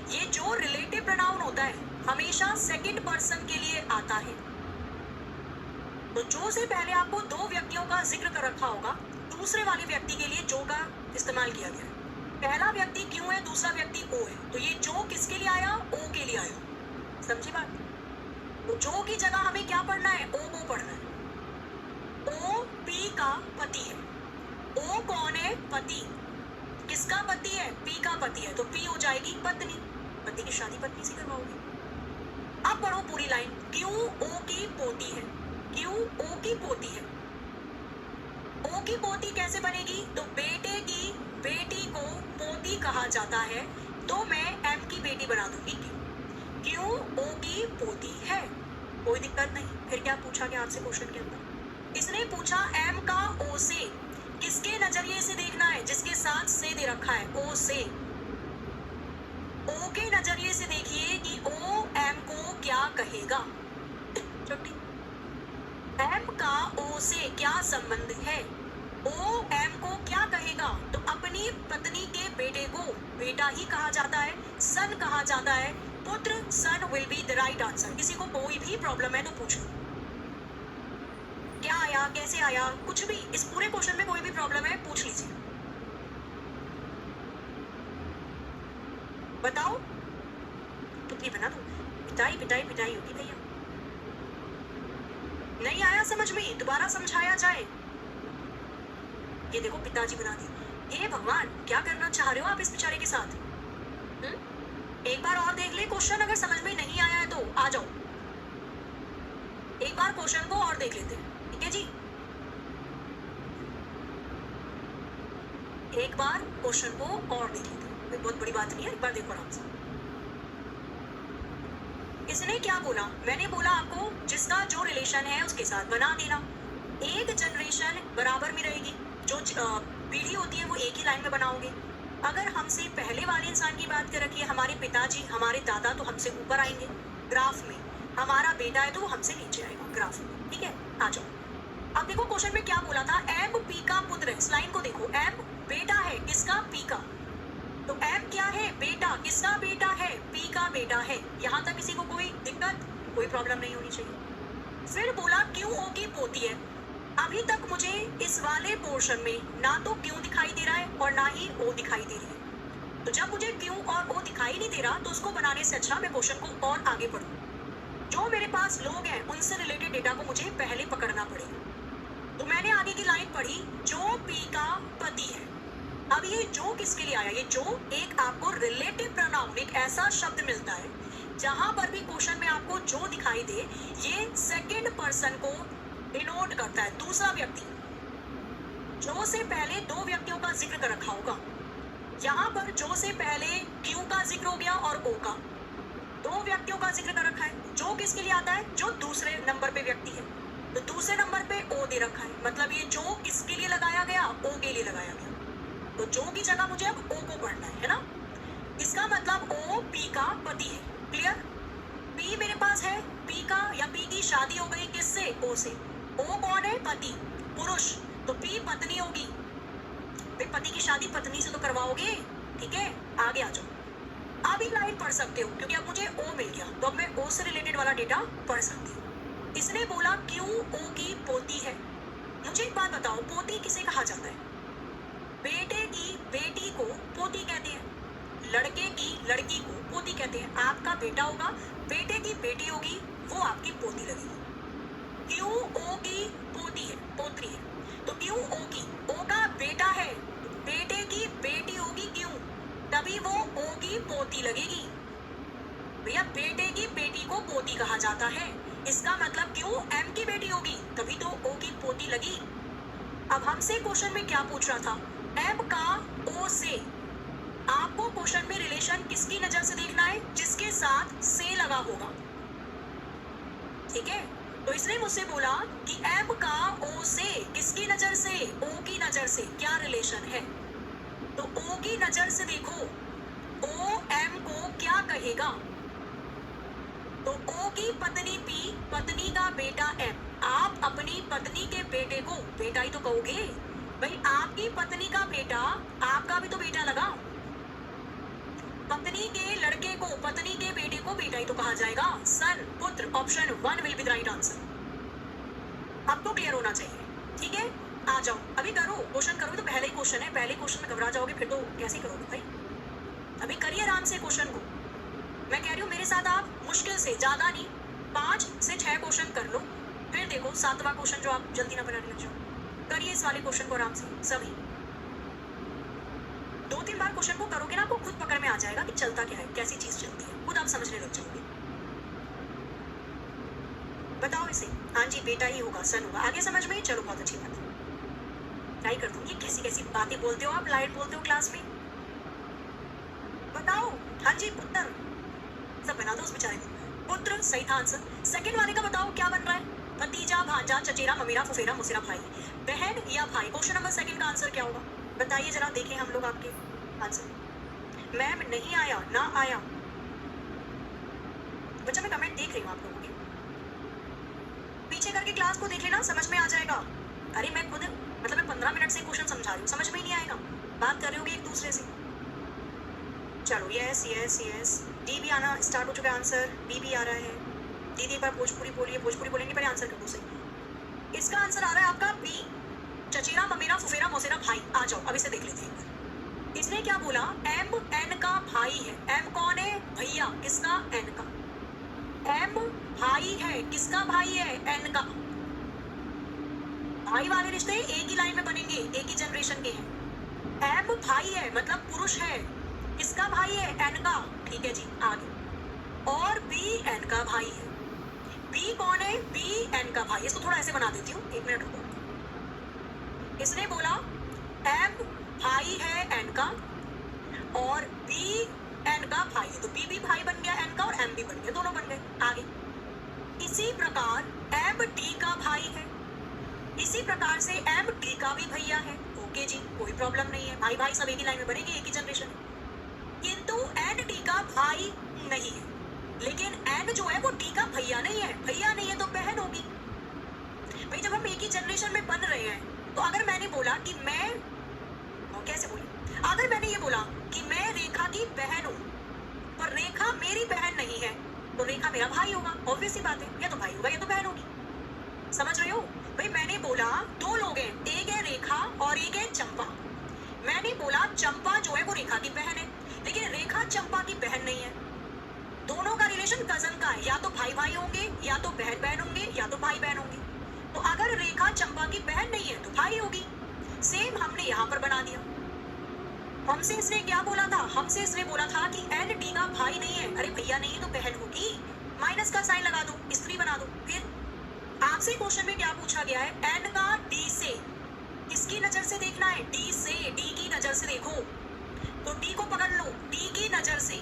ये जो रिलेटिव प्रोनाउन होता है हमेशा सेकंड पर्सन के लिए आता है। तो जो से पहले आपको 2 व्यक्तियों का जिक्र कर रखा होगा, दूसरे वाले व्यक्ति के लिए जो का इस्तेमाल किया गया है। पहला व्यक्ति क्यों है, दूसरा व्यक्ति ओ है, तो ये जो किसके लिए आया, ओ के लिए आया, समझी बात। तो जो की जगह हमें क्या पढ़ना है, ओ को पढ़ना है। ओ पी का पति है। ओ कौन है, पति, किसका पति है, पी का पति है, तो पी हो जाएगी पत्नी, पति की शादी पत्नी से करवाओगे। अब पढ़ो पूरी लाइन, क्यों ओ की पोती है, क्यों ओ की पोती है। ओ की पोती कैसे बनेगी, तो बेटे की बेटी को पोती कहा जाता है, तो मैं एम की बेटी बना दूंगी। क्यों ओ की पोती है, कोई दिक्कत नहीं। फिर क्या पूछा गया आपसे क्वेश्चन के अंदर, इसने पूछा एम का ओ से, किसके नजरिए से देखना है, जिसके साथ से दे रखा है, ओ से। ओ के नजरिए से देखिए कि ओ एम को क्या कहेगा। छुट्टी, एम का ओ से क्या संबंध है, ओ एम को क्या कहेगा, तो अपनी पत्नी के बेटे को बेटा ही कहा जाता है, सन कहा जाता है, पुत्र, son will be the right answer. किसी को कोई भी प्रॉब्लम है तो पूछो, क्या आया, कैसे आया, कुछ भी, इस पूरे क्वेश्चन में कोई भी प्रॉब्लम है पूछ लीजिए, बताओ। पुत्री बना दो, पिटाई पिटाई पिटाई होगी भैया। नहीं आया समझ में, दोबारा समझाया जाए। ये देखो पिताजी बना दिए। हे भगवान, क्या करना चाह रहे हो आप इस बेचारे के साथ। एक बार और देख ले क्वेश्चन, अगर समझ में नहीं आया है तो आ जाओ, एक बार क्वेश्चन को और देख लेते हैं, ठीक है जी। एक बार क्वेश्चन को और देख लेते हैं, कोई बहुत बड़ी बात नहीं है, एक बार देखो आराम से। इसने क्या बोला, मैंने बोला आपको जिसका जो रिलेशन है उसके साथ बना देना। एक जनरेशन बराबर में रहेगी, जो पीढ़ी होती है वो एक ही लाइन में बनाओगे। अगर हमसे पहले वाले इंसान की बात कर रखिए, हमारे पिताजी, हमारे दादा तो हमसे ऊपर आएंगे ग्राफ में, हमारा बेटा है तो वो हमसे नीचे आएगा ग्राफ में, ठीक है। आ जाओ, अब देखो क्वेश्चन में क्या बोला था, एम पी का पुत्र है। इस लाइन को देखो, एम बेटा है किसका, पी का, तो एम क्या है, बेटा, किसका बेटा है, पी का बेटा है। यहाँ तक किसी को कोई दिक्कत, कोई प्रॉब्लम नहीं होनी चाहिए। फिर बोला क्यों ओ की पोती है। अभी तक मुझे इस वाले पोर्शन में ना तो क्यों दिखाई दे रहा है और ना ही ओ दिखाई दे रही है। तो जब मुझे क्यों और ओ दिखाई नहीं दे रहा तो उसको बनाने से अच्छा मैं क्वेश्चन को और आगे पढ़ूं। जो मेरे पास लोग हैं उनसे रिलेटेड डेटा को मुझे पहले पकड़ना पड़ेगा। तो मैंने आगे की लाइन पढ़ी, जो पी का पति है। अब ये जो किसके लिए आया? ये जो एक आपको रिलेटिव प्रोनाउन, एक ऐसा शब्द मिलता है जहां पर भी क्वेश्चन में आपको जो दिखाई दे, ये सेकंड पर्सन को डिनोट करता है, दूसरा व्यक्ति। जो से पहले दो व्यक्तियों का जिक्र कर रखा होगा। यहाँ पर जो से पहले क्यू का जिक्र हो गया और ओ का, दो व्यक्तियों का जिक्र कर रखा है। जो किसके लिए आता है? जो दूसरे नंबर पे व्यक्ति है। तो दूसरे नंबर पे ओ दे रखा है, मतलब ये जो किसके लिए लगाया गया? ओ के लिए लगाया गया। तो जो की जगह मुझे अब ओ को पढ़ना है ना। इसका मतलब ओ पी का पति है। क्लियर? पी मेरे पास है, पी का या पी की शादी हो गई किससे? ओ से। ओ कौन है? पति, पुरुष। तो पी पत्नी होगी। भाई पति की शादी पत्नी से तो करवाओगे, ठीक है? आगे आ जाओ। अब ये लाइन पढ़ सकते हो क्योंकि अब मुझे ओ मिल गया, तो अब मैं ओ से रिलेटेड वाला डेटा पढ़ सकती हूँ। इसने बोला क्यों ओ की पोती है। मुझे एक बात बताओ, पोती किसे कहा जाता है? बेटे की बेटी को पोती कहते हैं, लड़के की लड़की को पोती कहते हैं। आपका बेटा होगा, बेटे की बेटी होगी, वो आपकी पोती लगेगी। क्यों ओ की पोती है, पोत्री है। तो क्यों ओ की, ओ का बेटा है, बेटे की बेटी होगी क्यों, तभी वो ओ की पोती लगेगी। भैया बेटे की बेटी को पोती कहा जाता है, इसका मतलब क्यों एम की बेटी होगी, तभी तो ओ की पोती लगी। अब हमसे क्वेश्चन में क्या पूछ रहा था? एम का ओ से। आपको क्वेश्चन में रिलेशन किसकी नजर से देखना है? जिसके साथ से लगा होगा, ठीक है? तो इसने मुझसे बोला कि एम का ओ से, किसकी नजर से? ओ की नजर से क्या रिलेशन है। तो ओ की नजर से देखो, ओ एम को क्या कहेगा? तो ओ की पत्नी पी, पत्नी का बेटा एम। आप अपनी पत्नी के बेटे को बेटा ही तो कहोगे। भाई आपकी पत्नी का बेटा आपका भी तो बेटा लगा। पत्नी के लड़के को, पत्नी के बेटे को बेटा ही तो कहा जाएगा। सन, पुत्र। Option 1 will be the right answer. अब तो क्लियर होना चाहिए, ठीक है? आ जाओ, अभी करो, क्वेश्चन करोगे तो पहले ही क्वेश्चन है, पहले क्वेश्चन में घबरा जाओगे फिर तो कैसे करोगे भाई? अभी करिए आराम से क्वेश्चन को। मैं कह रही हूँ मेरे साथ आप मुश्किल से, ज्यादा नहीं, 5 से 6 क्वेश्चन कर लो, फिर देखो 7वां क्वेश्चन जो आप जल्दी ना बनाने लग जाओ। करिए इस वाले क्वेश्चन को आराम से सभी। 2-3 बार क्वेश्चन को करोगे ना, आपको खुद पकड़ में आ जाएगा कि चलता क्या है, कैसी चीज चलती है, खुद आप समझने लग जाओगे। बताओ इसे। हाँ जी, बेटा ही होगा, सन होगा। आगे समझ में? चलो बहुत अच्छी बात है। ट्राई कर दूँ। ये कैसी कैसी बातें बोलते हो आप, लाइट बोलते हो क्लास में। बताओ। हाँ जी, पुत्र। सब बना दो उस बेचारे को। पुत्र सही था आंसर। सेकंड वाले का बताओ क्या बन रहा है? भतीजा, भांजा, चचेरा, ममेरा, फुफेरा, मुसेरा, भाई, बहन या भाई। क्वेश्चन नंबर 2 का आंसर क्या होगा? बताइए जरा, देखें हम लोग आपके आंसर। मैम नहीं आया, ना आया। बच्चा मैं कमेंट देख रही हूँ आप लोगों के, पीछे करके क्लास को देख लेना, समझ में आ जाएगा। अरे मैं खुद मतलब मैं 15 मिनट से क्वेश्चन समझा रही हूँ, समझ में ही नहीं आएगा। बात कर रहे होगे एक दूसरे से। चलो यस यस यस, डी भी आना स्टार्ट हो चुका है आंसर, बी भी आ रहा है। दीदी एक बार भोजपुरी बोलिए, भोजपुरी बोलेंगे पहले आंसर कर दो सही। इसका आंसर आ रहा है आपका बी, चचेरा, ममेरा, फुफेरा, मौसेरा, भाई। आ जाओ अब इसे देख लेते हैं। इसने क्या बोला? एम एन का भाई है। एम कौन है? भैया। किसका? एन का। एम भाई है, किसका भाई है? एन का। भाई वाले रिश्ते एक ही लाइन में बनेंगे, एक ही जनरेशन के हैं। एम भाई है मतलब पुरुष है, किसका भाई है? एन का। ठीक है जी, आगे। और बी एन का भाई है। बी कौन है? बी एन का भाई। इसको थोड़ा ऐसे बना देती हूँ, 1 मिनट रुको। इसने बोला एम भाई है एन का और बी एन का भाई है, तो बी भी भाई बन गया एन का और एम भी बन गया, दोनों बन गए। आगे इसी प्रकार एम डी का भाई है, इसी प्रकार से एम डी का भी भैया है। ओके जी, कोई प्रॉब्लम नहीं है, भाई भाई सब एक ही लाइन में बनेंगे, एक ही जनरेशन है। किंतु एन डी का भाई नहीं है, लेकिन एन जो है वो डी का भैया नहीं है। भैया नहीं है तो बहन होगी। भाई जब हम एक ही जनरेशन में बन रहे हैं, तो अगर मैंने बोला कि मैं, और कैसे बोले, अगर मैंने ये बोला कि मैं रेखा की बहन हूं, पर रेखा मेरी बहन नहीं है, तो रेखा मेरा भाई होगा। ऑब्वियस सी बात है, या तो भाई होगा या तो बहन होगी। समझ रहे हो? भाई मैंने बोला 2 लोग हैं, एक है रेखा और एक है चंपा। मैंने बोला चंपा जो है वो रेखा की बहन है, लेकिन रेखा चंपा की बहन नहीं है। दोनों का रिलेशन कजन का है, या तो भाई भाई होंगे, या तो बहन बहन होंगे, या तो भाई बहन होंगे। तो अगर रेखा चंपा की बहन नहीं है तो भाई होगी। सेम हमने यहाँ पर बना दिया। हमसे इसने क्या बोला था? हमसे इसने बोला था कि एन डी का भाई नहीं है। अरे भैया नहीं है तो बहन होगी, माइनस का साइन लगा दो, स्त्री बना दो। फिर आपसे क्वेश्चन में क्या पूछा गया है? एन का डी से, किसकी नजर से देखना है? डी से, डी की नजर से देखो। तो डी को पकड़ लो, डी की नजर से।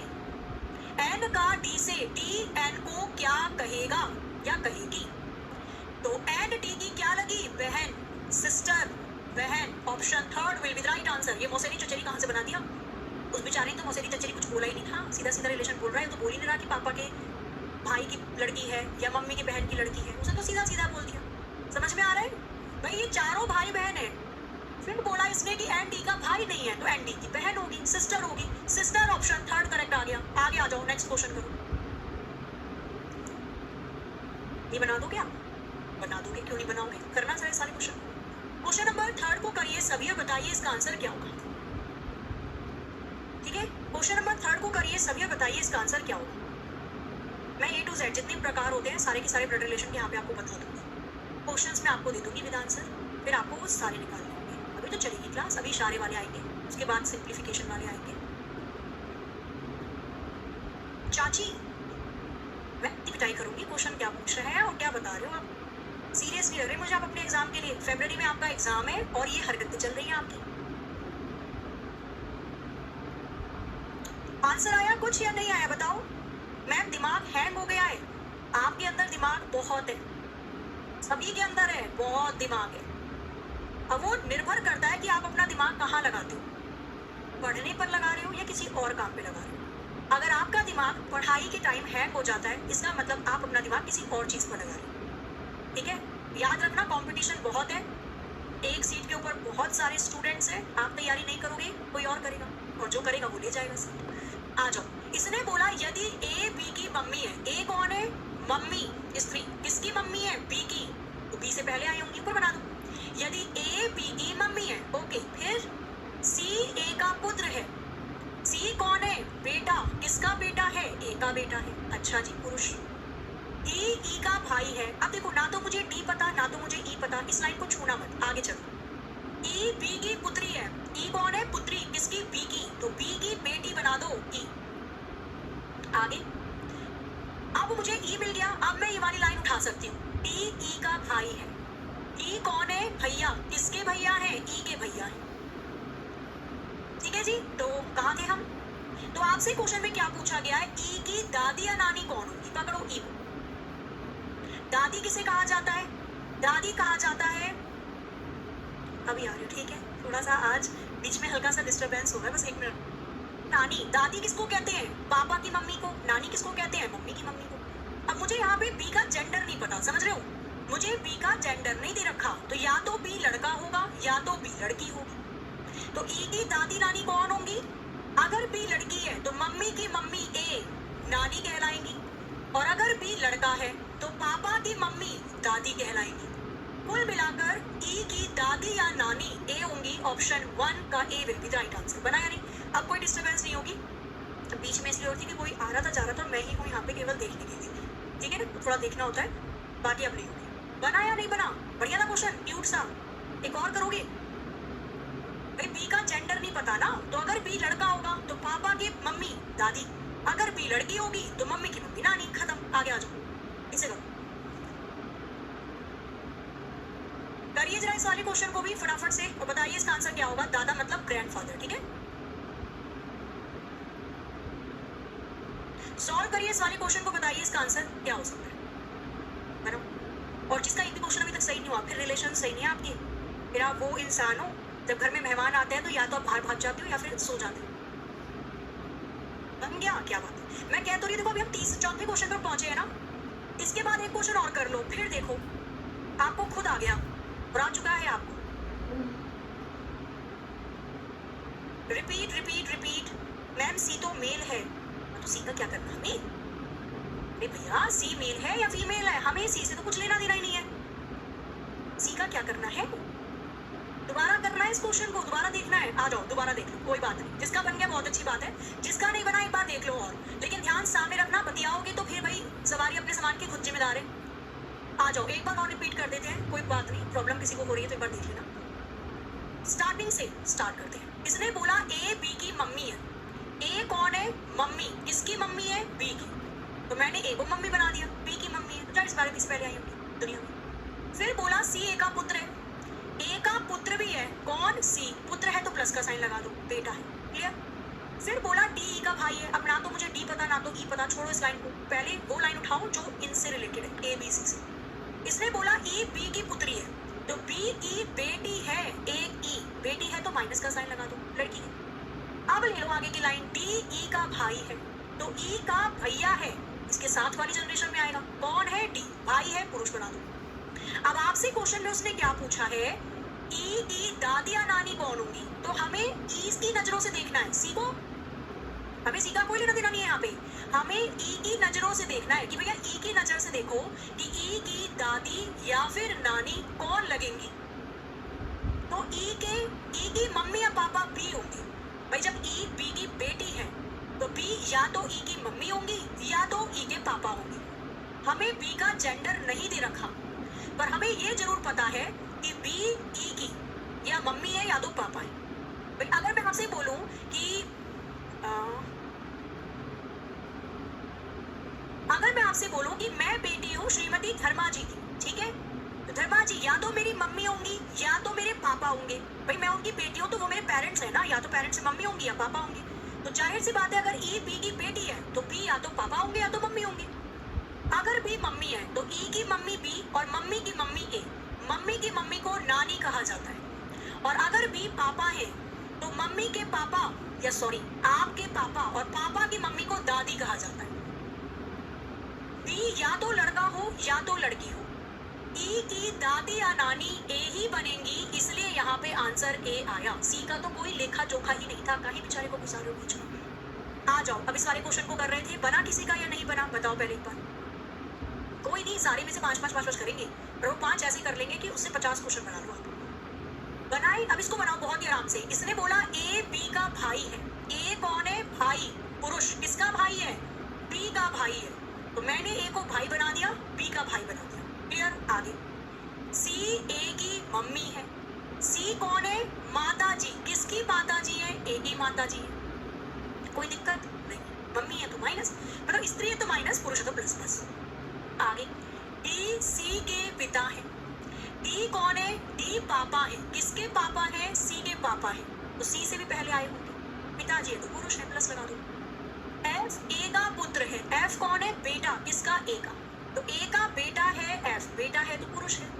एन का डी से, डी एन को क्या कहेगा या कहेगी? तो एन डी की क्या लगी? बहन, सिस्टर, बहन। Option third will be the right answer. ये मौसेरी चचेरी कहाँ से बना दिया? उस बेचारे ने तो मौसेरी चचेरी कुछ बोला ही नहीं था, सीधा सीधा रिलेशन बोल रहा है। तो बोल ही नहीं रहा कि पापा के भाई की लड़की है या मम्मी की बहन की लड़की है, उसने तो सीधा सीधा बोल दिया। समझ में आ रहा है भाई? ये चारों भाई बहन है। फिर बोला इसने कि एन डी का भाई नहीं है तो एन डी की बहन होगी, सिस्टर होगी। सिस्टर ऑप्शन थर्ड करेक्ट आ गया। आगे आ जाओ, नेक्स्ट क्वेश्चन करो। ये बना दो क्या? बना दोगे, क्यों नहीं बनाओगे? करना चाहिए सारे क्वेश्चन। क्वेश्चन नंबर थर्ड को करिए सभी और बताइए इसका आंसर क्या होगा। ठीक है, क्वेश्चन नंबर थर्ड को करिए सभी और बताइए इसका आंसर क्या होगा। मैं ए टू जेड जितने प्रकार होते हैं सारे के सारे ब्लड रिलेशन के यहाँ पे आपको बता दूंगी। क्वेश्चंस में आपको दे दूंगी विद आंसर, फिर आपको वो सारे निकालने होंगे। अभी तो चलेगी क्लास, अभी इशारे वाले आएंगे, उसके बाद सिंप्लीफिकेशन वाले आएंगे। चाची मैं पिटाई करूंगी, क्वेश्चन क्या पूछ रहे हैं और क्या बता रहे हो आप? सीरियसली लग रहे मुझे आप अपने एग्जाम के लिए। फरवरी में आपका एग्जाम है और ये हरकतें चल रही हैं आपकी। आंसर आया कुछ या नहीं आया बताओ? मैम दिमाग हैंग हो गया है। आपके अंदर दिमाग बहुत है, सभी के अंदर है, बहुत दिमाग है। अब वो निर्भर करता है कि आप अपना दिमाग कहाँ लगाते हो, पढ़ने पर लगा रहे हो या किसी और काम पे लगा रहे हो। अगर आपका दिमाग पढ़ाई के टाइम हैंग हो जाता है, इसका मतलब आप अपना दिमाग किसी और चीज पर लगा रहे हो। ठीक है, याद रखना कंपटीशन बहुत है, एक सीट के ऊपर बहुत सारे स्टूडेंट्स हैं। आप तैयारी नहीं करोगे कोई और करेगा, और जो करेगा वो ले जाएगा सीट। आ जाओ, इसने बोला यदि ए बी की मम्मी है। ए कौन है? मम्मी, स्त्री। किसकी मम्मी है? बी की। तो बी से पहले आई होंगी, ऊपर बना दो। यदि ए बी की मम्मी है, ओके। फिर सी ए का पुत्र है। सी कौन है? बेटा। किसका बेटा है? ए का बेटा है। अच्छा जी, पुरुष। डी ई का भाई है। अब देखो, ना तो मुझे डी पता ना तो मुझे ई पता, इस लाइन को छूना मत, आगे चलो। ई बी की पुत्री है। ई कौन है? पुत्री। किसकी? बी की। तो बी की बेटी बना दो ई। आगे, अब मुझे ई मिल गया, अब मैं ये वाली लाइन उठा सकती हूँ। डी ई का भाई है। ई कौन है? भैया। किसके भैया है? ई के भैया है। ठीक है जी, तो कहाँ थे हम? तो आपसे क्वेश्चन में क्या पूछा गया है? ई की दादी या नानी कौन होगी? पकड़ो ई को। दादी किसे कहा जाता है? दादी कहा जाता है, अभी आ रही हूँ, ठीक है, थोड़ा सा आज बीच में हल्का सा डिस्टरबेंस होगा, बस 1 मिनट। नानी। दादी किसको कहते हैं? पापा की मम्मी को। नानी किसको कहते हैं? मम्मी की मम्मी को। अब मुझे यहाँ पे बी का जेंडर नहीं पता, समझ रहे हो? मुझे बी का जेंडर नहीं दे रखा, तो या तो बी लड़का होगा या तो बी लड़की होगी। तो ई की दादी नानी कौन होंगी? अगर बी लड़की है तो मम्मी की मम्मी ए नानी कहलाएंगी, और अगर बी लड़का है तो पापा की मम्मी दादी कहलाएंगी। कुल मिलाकर ई की दादी या नानी ए होंगी। ऑप्शन 1 का A will be the right answer. बनाया नहीं? अब कोई डिस्टर्बेंस नहीं होगी। तो बीच में इसलिए होती कि कोई आ रहा था जा रहा था, मैं ही हूँ यहाँ पे केवल देखने के लिए, ठीक है, थोड़ा देखना होता है, बाकी अब नहीं होगी। बना या नहीं बना? बढ़िया था क्वेश्चन, क्यूट सा। एक और करोगे? भाई बी का जेंडर नहीं पता ना, तो अगर बी लड़का होगा तो पापा की मम्मी दादी, अगर बी लड़की होगी तो मम्मी की मम्मी नानी। खत्म, आगे आ जाओ, इसे करो। करिए जरा इस वाले क्वेश्चन को भी फटाफट से और बताइए इसका आंसर क्या होगा। दादा मतलब ग्रैंडफादर, ठीक है। सॉल्व करिए इस वाले क्वेश्चन को, बताइए इसका आंसर क्या हो सकता है। बनाओ। और जिसका एक भी क्वेश्चन अभी तक सही नहीं हुआ, फिर रिलेशन सही नहीं है आपकी, फिर आप वो इंसान हो जब घर में मेहमान आते हैं तो या तो आप बाहर भाग जाते हो या फिर सो जाते हो। बन गया? क्या बात है। मैं कह तो रही, देखो अभी हम 4थे क्वेश्चन पर पहुंचे हैं ना, इसके बाद एक क्वेश्चन और कर लो, फिर देखो आपको खुद आ गया और आ चुका है आपको। Repeat repeat repeat. मैम सी तो मेल है, तो सी का क्या करना हमें? अरे भैया सी मेल है या फीमेल है, हमें सी से तो कुछ लेना देना ही नहीं है। सी का क्या करना है? दोबारा करना है इस क्वेश्चन को, दोबारा देखना है। आ जाओ दोबारा देख लो, कोई बात नहीं। जिसका बन गया बहुत अच्छी बात है, जिसका नहीं बना एक बार देख लो और, लेकिन ध्यान सामने रखना, बतियाओगे तो फिर भाई सवारी मान के खुद जिम्मेदार है। आ जाओ एक बार और रिपीट कर देते हैं, कोई बात नहीं, प्रॉब्लम किसी को हो रही है तो एक बार देख लेना। स्टार्टिंग से स्टार्ट करते हैं। इसने बोला ए बी की मम्मी है। ए कौन है? मम्मी। किसकी मम्मी है? बी की। तो मैंने ए को मम्मी बना दिया, बी की मम्मी है, तो इस बारे में पहले आई होगी दुनिया में। फिर बोला सी ए का पुत्र है। ए का पुत्र भी है, कौन? सी। पुत्र है तो प्लस का साइन लगा दो, बेटा है। क्लियर? फिर बोला डी ई का भाई है। अब ना तो मुझे डी पता ना तो ई पता, छोड़ो इस लाइन को, पहले वो लाइन उठाओ जो इनसे रिलेटेड है, ए बी सी से। इसने बोला ई बी की पुत्री है, तो बी ई बेटी है, एक ई बेटी है तो माइनस का साइन लगा दो, लड़की है। अब ले लो आगे की लाइन, डी ई का भाई है, तो ई का भैया है, इसके साथ वाली जनरेशन में आएगा, कौन है? डी। भाई है, पुरुष बना दो। अब आपसे क्वेश्चन में उसने क्या पूछा है? ई की दादी या नानी कौन होंगी? तो हमें ई की नजरों से देखना है, सी को हमें सी का कोई लेना देना नहीं है यहाँ पे, हमें ई की नजरों से देखना है कि भैया ई की नजर से देखो कि ई की दादी या फिर नानी कौन लगेंगी। तो ई की मम्मी या पापा बी होंगे। भाई जब ई बी की बेटी है तो बी या तो ई की मम्मी होंगी या तो ई के पापा होंगे। हमें बी का जेंडर नहीं दे रखा, पर हमें ये जरूर पता है कि बी ई की या मम्मी है या तो पापा है। भाई अगर मैं आपसे बोलूं कि अगर मैं आपसे बोलूं कि मैं बेटी हूँ श्रीमती धर्मा जी की, ठीक है, तो धर्मा जी या तो मेरी मम्मी होंगी या तो मेरे पापा होंगे। भाई मैं उनकी बेटी हूँ तो वो मेरे पेरेंट्स है ना, या तो पेरेंट्स से मम्मी होंगी या पापा होंगे। तो जाहिर सी बात है अगर ई बी की बेटी है तो बी या तो पापा होंगे या तो मम्मी होंगे। अगर बी मम्मी है तो ई की मम्मी बी और मम्मी की मम्मी ए। मम्मी की मम्मी को नानी कहा जाता है। और अगर बी पापा है तो मम्मी के पापा या सॉरी आपके पापा और पापा की मम्मी को दादी कहा जाता है। बी या तो लड़का हो या तो लड़की हो। ई की दादी या नानी ए ही बनेंगी, इसलिए यहाँ पे आंसर ए आया। सी का तो कोई लेखा जोखा ही नहीं था, कहीं बेचारे को घुसा रहे हो बीच में। आ जाओ, अब इस वाले क्वेश्चन को कर रहे थे, बना किसी का या नहीं बना बताओ पहले एक बार। कोई नहीं, सारे में से 5-5 करेंगे, पर वो 5 ऐसे कर लेंगे कि उससे 50 क्वेश्चन बना लो आप। बनाए, अब इसको बनाओ बहुत ही आराम से। इसने बोला ए बी का भाई है। ए कौन है? भाई, पुरुष। किसका भाई है? बी का भाई है। तो मैंने ए को भाई बना दिया, बी का भाई बना दिया। क्लियर? आगे सी ए की मम्मी है। सी कौन है? माता जी। किसकी माता जी है? ए की माता जी है। कोई दिक्कत नहीं, मम्मी है तो माइनस, मतलब स्त्री है तो माइनस, पुरुष है तो प्लस प्लस। आगे डी सी के पिता है। डी कौन है? डी पापा है। किसके पापा है? सी के पापा है, तो सी से भी पहले आए होंगे। पिताजी है तो पुरुष है, प्लस लगा दो। एफ ए का पुत्र है। एफ कौन है? बेटा। किसका? ए का, तो ए का बेटा है एफ, बेटा है तो पुरुष है।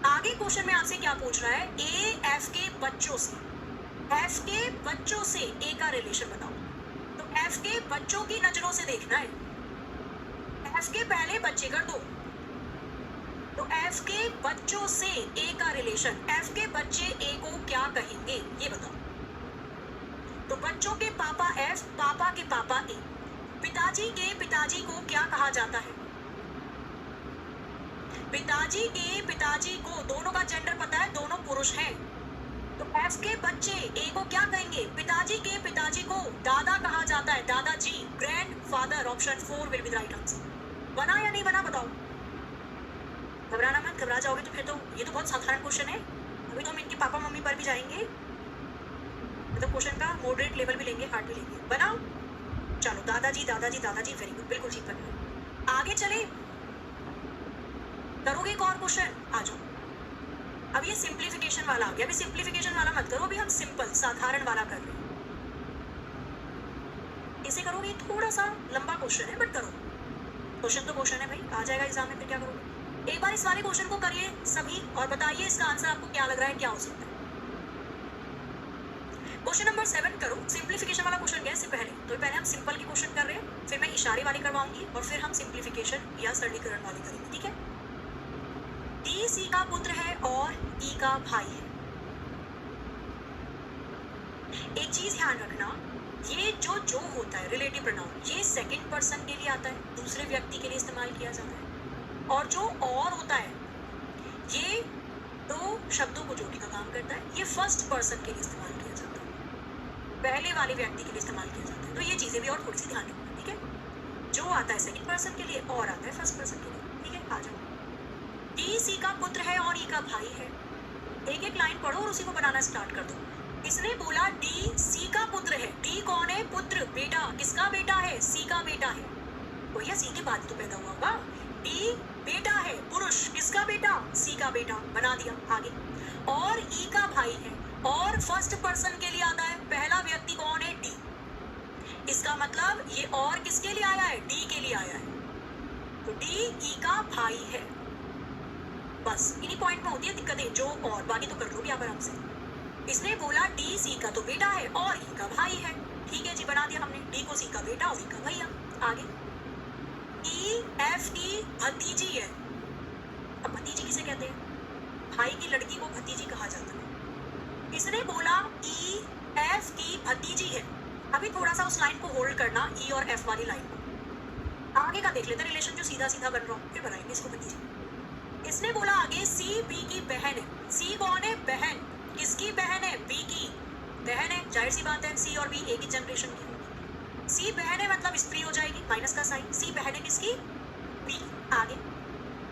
आगे क्वेश्चन में आपसे क्या पूछ रहा है? ए एफ के बच्चों से, एफ के बच्चों से ए का रिलेशन बताओ। तो एफ के बच्चों की नजरों से देखना है। एफ के पहले बच्चे कर दो, तो एफ के बच्चों से ए का रिलेशन, एफ के बच्चे ए को क्या कहेंगे ये बताओ। तो बच्चों के पापा एफ, पापा के पापा ए। पिताजी के पिताजी को क्या कहा जाता है? पिताजी के पिताजी को, दोनों का जेंडर पता है, दोनों पुरुष हैं। तो एफ के बच्चे ए को क्या कहेंगे? पिताजी के पिताजी को दादा कहा जाता है, दादाजी, grand father. Option 4 will be the right answer. बना या नहीं बना बताओ? घबराना मत, घबरा जाओगे तो फिर तो ये तो बहुत साधारण क्वेश्चन है। अभी तो हम इनके पापा मम्मी पर भी जाएंगे, मतलब क्वेश्चन का मॉडरेट लेवल भी लेंगे, हार्ड भी लेंगे। बनाओ, चलो दादाजी दादाजी दादाजी, वेरी गुड, बिल्कुल ठीक करना। आगे चले, करोगे एक और क्वेश्चन? आ जाओ। अब ये सिंप्लीफिकेशन वाला आ गया। अभी सिंप्लीफिकेशन वाला मत करो, अभी हम सिंपल साधारण वाला कर रहे हैं। इसे करोगे, थोड़ा सा लंबा क्वेश्चन है बट करो। क्वेश्चन तो क्वेश्चन है भाई, आ जाएगा एग्जाम में, फिर क्या करोगे? एक बार इस वाले क्वेश्चन को करिए सभी और बताइए इसका आंसर आपको क्या लग रहा है, क्या हो सकता है। क्वेश्चन नंबर 7 करो। सिंप्लीफिकेशन वाला क्वेश्चन गया इससे पहले, तो पहले हम सिंपल की क्वेश्चन कर रहे हैं, फिर मैं इशारे वाली करवाऊंगी और फिर हम सिंप्लीफिकेशन या सरलीकरण वाली करेंगे, ठीक है? डी सी का पुत्र है और ई का भाई है। एक चीज ध्यान रखना, ये जो होता है रिलेटिव प्रोनाउन, ये सेकंड पर्सन के लिए आता है, दूसरे व्यक्ति के लिए इस्तेमाल किया जाता है। और जो और होता है ये दो शब्दों को जोड़ने का काम करता है, ये फर्स्ट पर्सन के लिए इस्तेमाल किया जाता है, पहले वाले व्यक्ति के लिए इस्तेमाल किया जाता है। तो ये चीजें भी और थोड़ी सी ध्यान रखना, ठीक है? जो आता है सेकंड पर्सन के लिए, और आता है फर्स्ट पर्सन के लिए। ठीक है, आ जाओ। डी सी का पुत्र है और ई का भाई है। एक एक लाइन पढ़ो और उसी को बनाना स्टार्ट कर दो। इसने बोला डी सी का पुत्र है। डी कौन है? पुत्र, बेटा। किसका बेटा है? सी का बेटा है। भैया सी के बाद तो पैदा हुआ होगा। डी बेटा है, पुरुष। किसका बेटा? सी का बेटा। बना दिया। आगे। और ई का भाई है, और फर्स्ट पर्सन के लिए आता है। पहला व्यक्ति कौन है? डी। इसका मतलब ये और किसके लिए आया है? डी के लिए आया है। तो डी ई का भाई है। बस इन्हीं पॉइंट में होती है दिक्कतें, जो और बाकी तो कर लोगे आप आराम से। इसने बोला डी सी का तो बेटा है और ई का भाई है। ठीक है जी, बना दिया हमने। डी को सी का बेटा और ई का भैया। आगे। ई एफ की भतीजी है। अब भतीजी किसे कहते हैं? भाई की लड़की को भतीजी कहा जाता है। इसने बोला ई एफ की भतीजी है। अभी थोड़ा सा उस लाइन को होल्ड करना, ई और एफ वाली लाइन को। आगे का देख लेते हैं रिलेशन जो सीधा सीधा बन रहा हो, फिर बनाएंगे इसको भतीजी। इसने बोला आगे सी बी की बहन है। सी कौन है? बहन। किसकी बहन है? बी की बहन है। जाहिर सी बात है, सी और बी एक ही जनरेशन की होगी। सी बहन है मतलब स्त्री हो जाएगी, माइनस का साइन। सी बहन है किसकी? बी। आगे।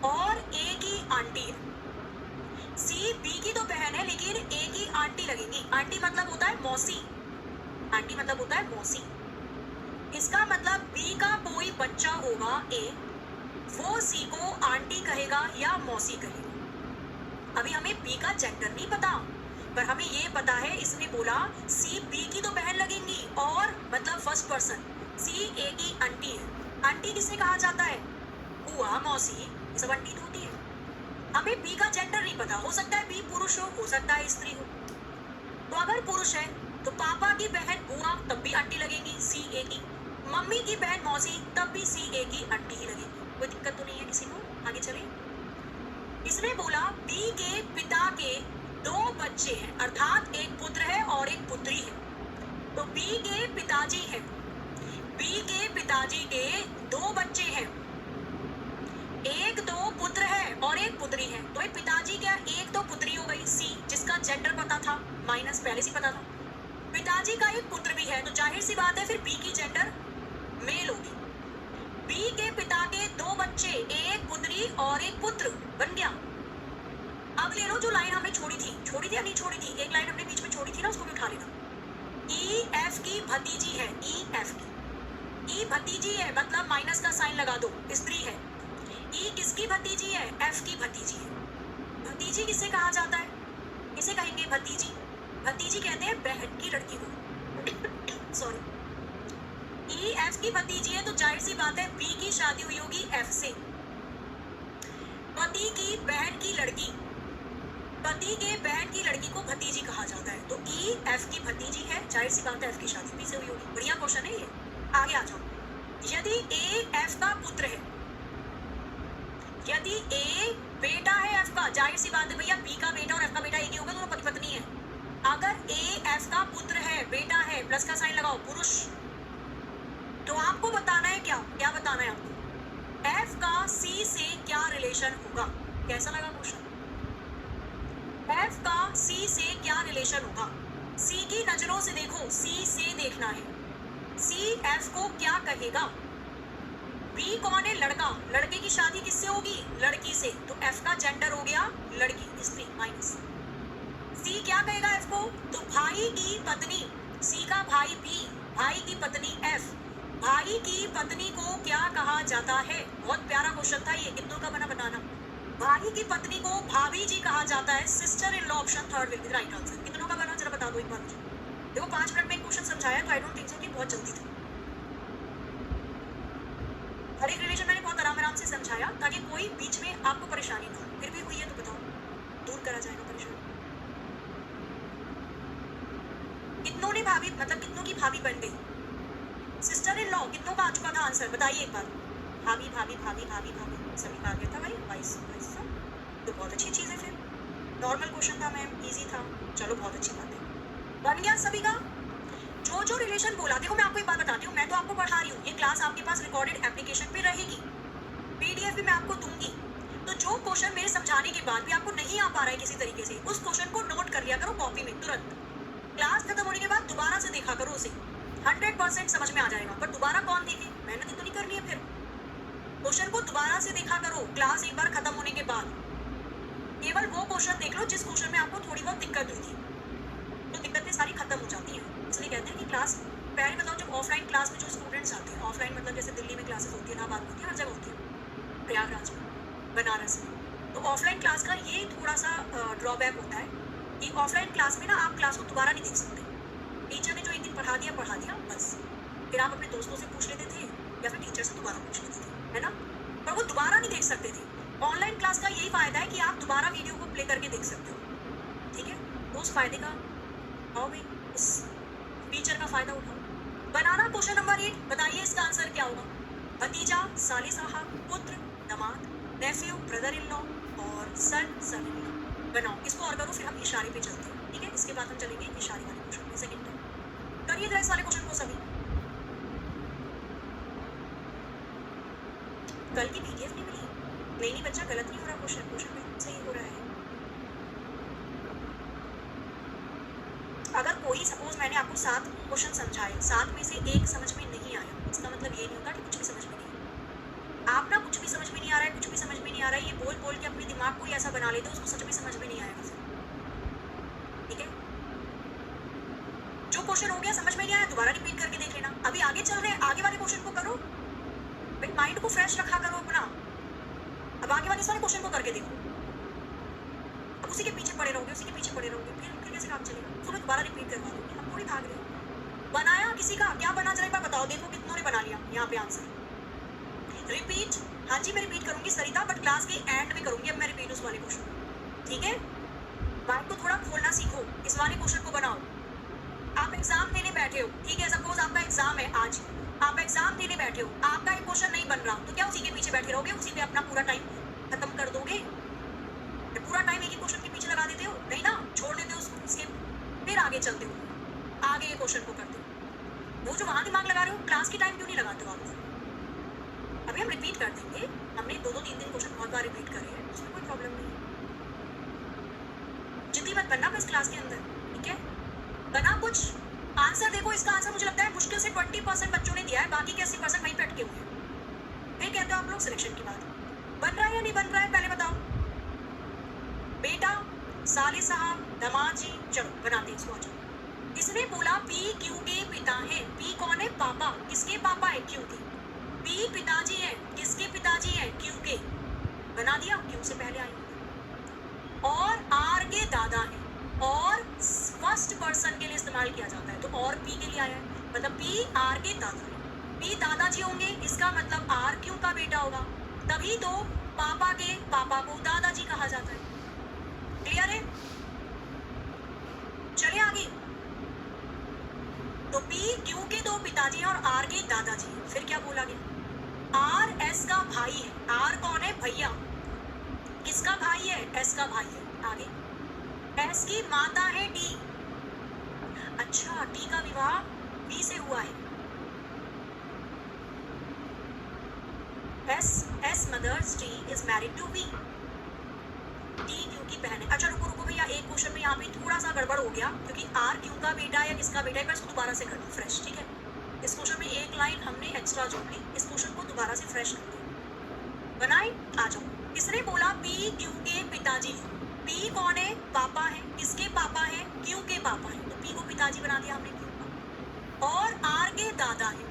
और ए की आंटी है। सी बी की तो बहन है लेकिन ए की आंटी लगेगी। आंटी मतलब होता है मौसी। आंटी मतलब होता है मौसी। इसका मतलब बी का कोई बच्चा होगा ए, वो सी को आंटी कहेगा या मौसी कहेगा। अभी हमें बी का जेंडर नहीं पता, पर हमें ये पता है इसने बोला सी बी की तो बहन लगेंगी, और मतलब फर्स्ट पर्सन सी ए की आंटी है। आंटी किसे कहा जाता है? बुआ, मौसी, ये सब आंटी होती है। हमें बी का जेंडर नहीं पता, हो सकता है बी पुरुष हो सकता है स्त्री हो। तो अगर पुरुष है तो पापा की बहन बुआ तब भी आंटी लगेगी, सी ए की। मम्मी की बहन मौसी तब भी सी ए की आंटी ही लगेगी। कोई दिक्कत तो नहीं है किसी को? आगे चले। इसने बोला बी के पिता के 2 बच्चे हैं, अर्थात एक पुत्र है और एक पुत्री है। तो बी के पिताजी हैं। बी के पिताजी के 2 बच्चे हैं, एक तो पुत्र है और एक पुत्री है। तो एक पिताजी क्या? एक तो पुत्री हो गई सी, जिसका जेंडर पता था, माइनस पहले से पता था। पिताजी का एक पुत्र भी है, तो जाहिर सी बात है फिर बी की जेंडर मेल होगी। बी के पिता के 2 बच्चे, एक पुत्री और एक पुत्र, बन गया। अब ले लो जो लाइन हमने छोड़ी थी या नहीं छोड़ी थी? एक लाइन हमने बीच में छोड़ी थी ना, उसको भी उठा लेना। ई एफ की भतीजी है। ई एफ की, ई भतीजी है मतलब माइनस का साइन लगा दो, स्त्री है। ई किसकी भतीजी है? एफ की भतीजी है। भतीजी किसे कहा जाता है? किसे कहेंगे भतीजी? भतीजी कहते हैं बहन की लड़की को। सॉरी। ई एफ की भतीजी है तो जाहिर सी बात है बी की शादी हुई होगी एफ से। पति की बहन की लड़की, पति के बहन की लड़की को भतीजी कहा जाता है। तो ई एफ की भतीजी है, जाहिर सी बात है एफ की शादी बी से हुई होगी। बढ़िया क्वेश्चन है ये। आगे आ जाओ। यदि ए एफ का पुत्र है, यदि ए बेटा है एफ का, जाहिर सी बात है भैया बी का बेटा और एफ का बेटा एक ही होगा, दोनों पति पत्नी है। अगर ए एफ का पुत्र है, बेटा है, प्लस का साइन लगाओ, पुरुष, तो आपको बताना है क्या बताना है आपको? एफ का सी से क्या रिलेशन होगा? कैसा लगा क्वेश्चन? एफ का सी से क्या रिलेशन होगा? सी की नजरों से देखो, सी से देखना है। सी एफ को क्या कहेगा? बी कौन है? लड़का। लड़के की शादी किससे होगी? लड़की से। तो एफ का जेंडर हो गया लड़की, स्त्री, माइनस। सी क्या कहेगा एफ को? तो भाई की पत्नी, सी का भाई बी, भाई की पत्नी एफ, भाई की पत्नी को क्या कहा जाता है? बहुत प्यारा क्वेश्चन था ये, कितनों का बना बताना। भाई की पत्नी को भाभी जी कहा जाता है, sister in law, option 3 will be right answer. कितनों का बना जरा बता दो एक बार मुझे। देखो 5 मिनट में क्वेश्चन समझाया तो आई डोंट थिंक सो कि बहुत जल्दी था। हर एक रिलेशन मैंने बहुत आराम से समझाया ताकि कोई बीच में आपको परेशानी ना हो। फिर भी हुई है तो बताओ, दूर करा जाएगा परेशानी। कितनों ने भाभी मतलब कितनों की भाभी बन गई? सिस्टर इन लॉ कितनों का आ चुका था आंसर? बताइए एक बार। भाभी भाभी भाभी भाभी भाभी सभी का आ गया था भाई, वाइस तो बहुत अच्छी चीज़ है। फिर नॉर्मल क्वेश्चन था मैम, इजी था, चलो बहुत अच्छी बात है। बन गया सभी का? जो रिलेशन बोला, देखो मैं आपको एक बात बताती हूँ, मैं तो आपको पढ़ा रही हूँ, ये क्लास आपके पास रिकॉर्डेड एप्लीकेशन पे रहेगी, पीडीएफ भी मैं आपको दूंगी। तो जो क्वेश्चन मेरे समझाने के बाद भी आपको नहीं आ पा रहा है किसी तरीके से, उस क्वेश्चन को नोट कर लिया करो कॉपी में तुरंत। क्लास खत्म होने के बाद दोबारा से देखा करो उसे, 100% समझ में आ जाएगा। पर दोबारा कौन देखे? मेहनत तो नहीं कर करनी है फिर? क्वेश्चन को दोबारा से देखा करो क्लास एक बार खत्म होने के बाद। केवल वो क्वेश्चन देख लो जिस क्वेश्चन में आपको थोड़ी बहुत दिक्कत हुई थी, तो दिक्कतें सारी खत्म हो जाती हैं। इसलिए कहते हैं कि क्लास पहले बताओ, जब ऑफलाइन क्लास में जो स्टूडेंट्स आते हैं, ऑफलाइन मतलब जैसे दिल्ली में क्लासेस होती है, इलाहाबाद में होती है, हर जगह होती है, प्रयागराज में, बनारस में, तो ऑफलाइन क्लास का ये थोड़ा सा ड्रॉबैक होता है कि ऑफलाइन क्लास में ना आप क्लास को दोबारा नहीं देख सकते। टीचर ने जो एक दिन पढ़ा दिया बस, फिर आप अपने दोस्तों से पूछ लेते थे या फिर टीचर से दोबारा पूछ लेते थे, है ना, पर वो दोबारा नहीं देख सकते थे। ऑनलाइन क्लास का यही फायदा है कि आप दोबारा वीडियो को प्ले करके देख सकते हो, ठीक है। तो उस फायदे का आओ भाई, उस फीचर का फायदा उठाओ। बनाना क्वेश्चन नंबर 8, बताइए इसका आंसर क्या होगा? भतीजा, साले साहब, पुत्र, दामाद, नेफ्यू, ब्रदर इन लॉ और सन इन लॉ। बनाओ इसको और करो, फिर हम इशारे पे चलते हैं, ठीक है। इसके बाद हम चलेंगे इशारे वाले क्वेश्चन में, सेकंड टाइम करिए जरा इस वाले क्वेश्चन को सभी। कल की पीडीएफ नहीं मिली? नहीं बच्चा, गलत नहीं हो रहा क्वेश्चन, क्वेश्चन में सही हो रहा है। अगर कोई सपोज मैंने आपको 7 क्वेश्चन समझाए, 7 में से एक समझ में नहीं आया, इसका मतलब ये नहीं होता कि कुछ भी समझ में नहीं आया। आप ना कुछ भी समझ में नहीं आ रहा है, कुछ भी समझ में नहीं आ रहा है, ये बोल बोल के अपने दिमाग को ही ऐसा बना लेते हो उसको सच में समझ में नहीं आएगा फिर, ठीक है। जो क्वेश्चन हो गया समझ में नहीं आया, दोबारा रिपीट करके देख लेना। अभी आगे चल रहे हैं, आगे वाले क्वेश्चन को करो, माइंड को फ्रेश रखा करो अपना। अब आगे वाले सारे क्वेश्चन को करके देखो, अब उसी के पीछे पड़े रहोगे, उसी के पीछे पड़े रहोगे, फिर कैसे काम चलेगा? तुम्हें दोबारा रिपीट करवा दूंगी, हम थोड़ी भाग रहे हैं। बनाया किसी का, क्या बना जरा एक बार बताओ, देखो कितनों ने बना लिया यहाँ पे आंसर। रिपीट, हाँ जी मैं रिपीट करूंगी सरिता, बट क्लास के एंड में करूंगी। अब मैं रिपीट उस वाले क्वेश्चन, ठीक है। माइंड को थोड़ा खोलना सीखो, इस वाले क्वेश्चन को बनाओ। आप एग्जाम देने बैठे हो, ठीक है, सपोज आपका एग्जाम है आज, आप एग्जाम देने बैठे हो, आपका एक क्वेश्चन नहीं बन रहा, तो क्या उसी के पीछे बैठे रहोगे, उसी पे अपना पूरा टाइम खत्म कर दोगे? पूरा टाइम एक ही क्वेश्चन के पीछे लगा देते हो? नहीं ना, छोड़ देते हो उसको, स्किप, फिर आगे चलते हो, आगे ये क्वेश्चन को करते हो। वो जो वहां दिमाग लगा रहे हो, क्लास के टाइम क्यों नहीं लगाते हो आप? अभी हम रिपीट कर देंगे, हमने 2-2, 3-3 क्वेश्चन बहुत बार रिपीट करे हैं, उसमें कोई प्रॉब्लम नहीं है। जिद्दी मत बनना बस क्लास के अंदर, ठीक है। बना कुछ आंसर, देखो इसका आंसर मुझे लगता है मुश्किल से 20% बच्चों ने दिया है, बाकी के 80% वहीं पे अटके हुए हैं। फिर कहते हो आप लोग सिलेक्शन की बात, बन रहा है या नहीं बन रहा है पहले बताओ। बेटा, साले साहब, दामाद जी, चलो बनाते हैं इसको। आज इसने बोला पी क्यू के पिता हैं। पी कौन है? पापा। किसके पापा है? क्यू के। पी पिताजी है, किसके पिताजी है? क्यू के। बना दिया, क्यू से पहले आई। और आर के दादा है, और फर्स्ट पर्सन के लिए इस्तेमाल किया जाता है, तो और पी के लिए आया है, मतलब पी आर के दादा है। पी दादाजी होंगे, इसका मतलब आर क्यू का बेटा होगा, तभी तो पापा के पापा को दादाजी कहा जाता है। क्लियर है? चलिए आगे। तो पी क्यू के 2 पिताजी हैं और आर के दादाजी। फिर क्या बोला गया? आर एस का भाई है। आर कौन है? भैया। किसका भाई है? एस का भाई है। आगे, एस की माता है टी। अच्छा, टी का विवाह बी से हुआ है। S mother's T is married to B. T Q की बहन है। अच्छा रुको भैया, एक क्वेश्चन में यहाँ पे थोड़ा सा गड़बड़ हो गया, क्योंकि आर क्यू का बेटा या किसका बेटा है, मैं इसको दोबारा से कर दूँ फ्रेश, ठीक है। इस क्वेश्चन में एक लाइन हमने एक्स्ट्रा जोड़ ली, इस क्वेश्चन को दोबारा से फ्रेश कर दो। बनाए, आ जाओ। इसने बोला पी क्यू के पिताजी हैं। पी कौन है? पापा है। किसके पापा है? क्यू के पापा है, तो पी को पिताजी बना दिया हमने, क्यू का। और आर के दादा है।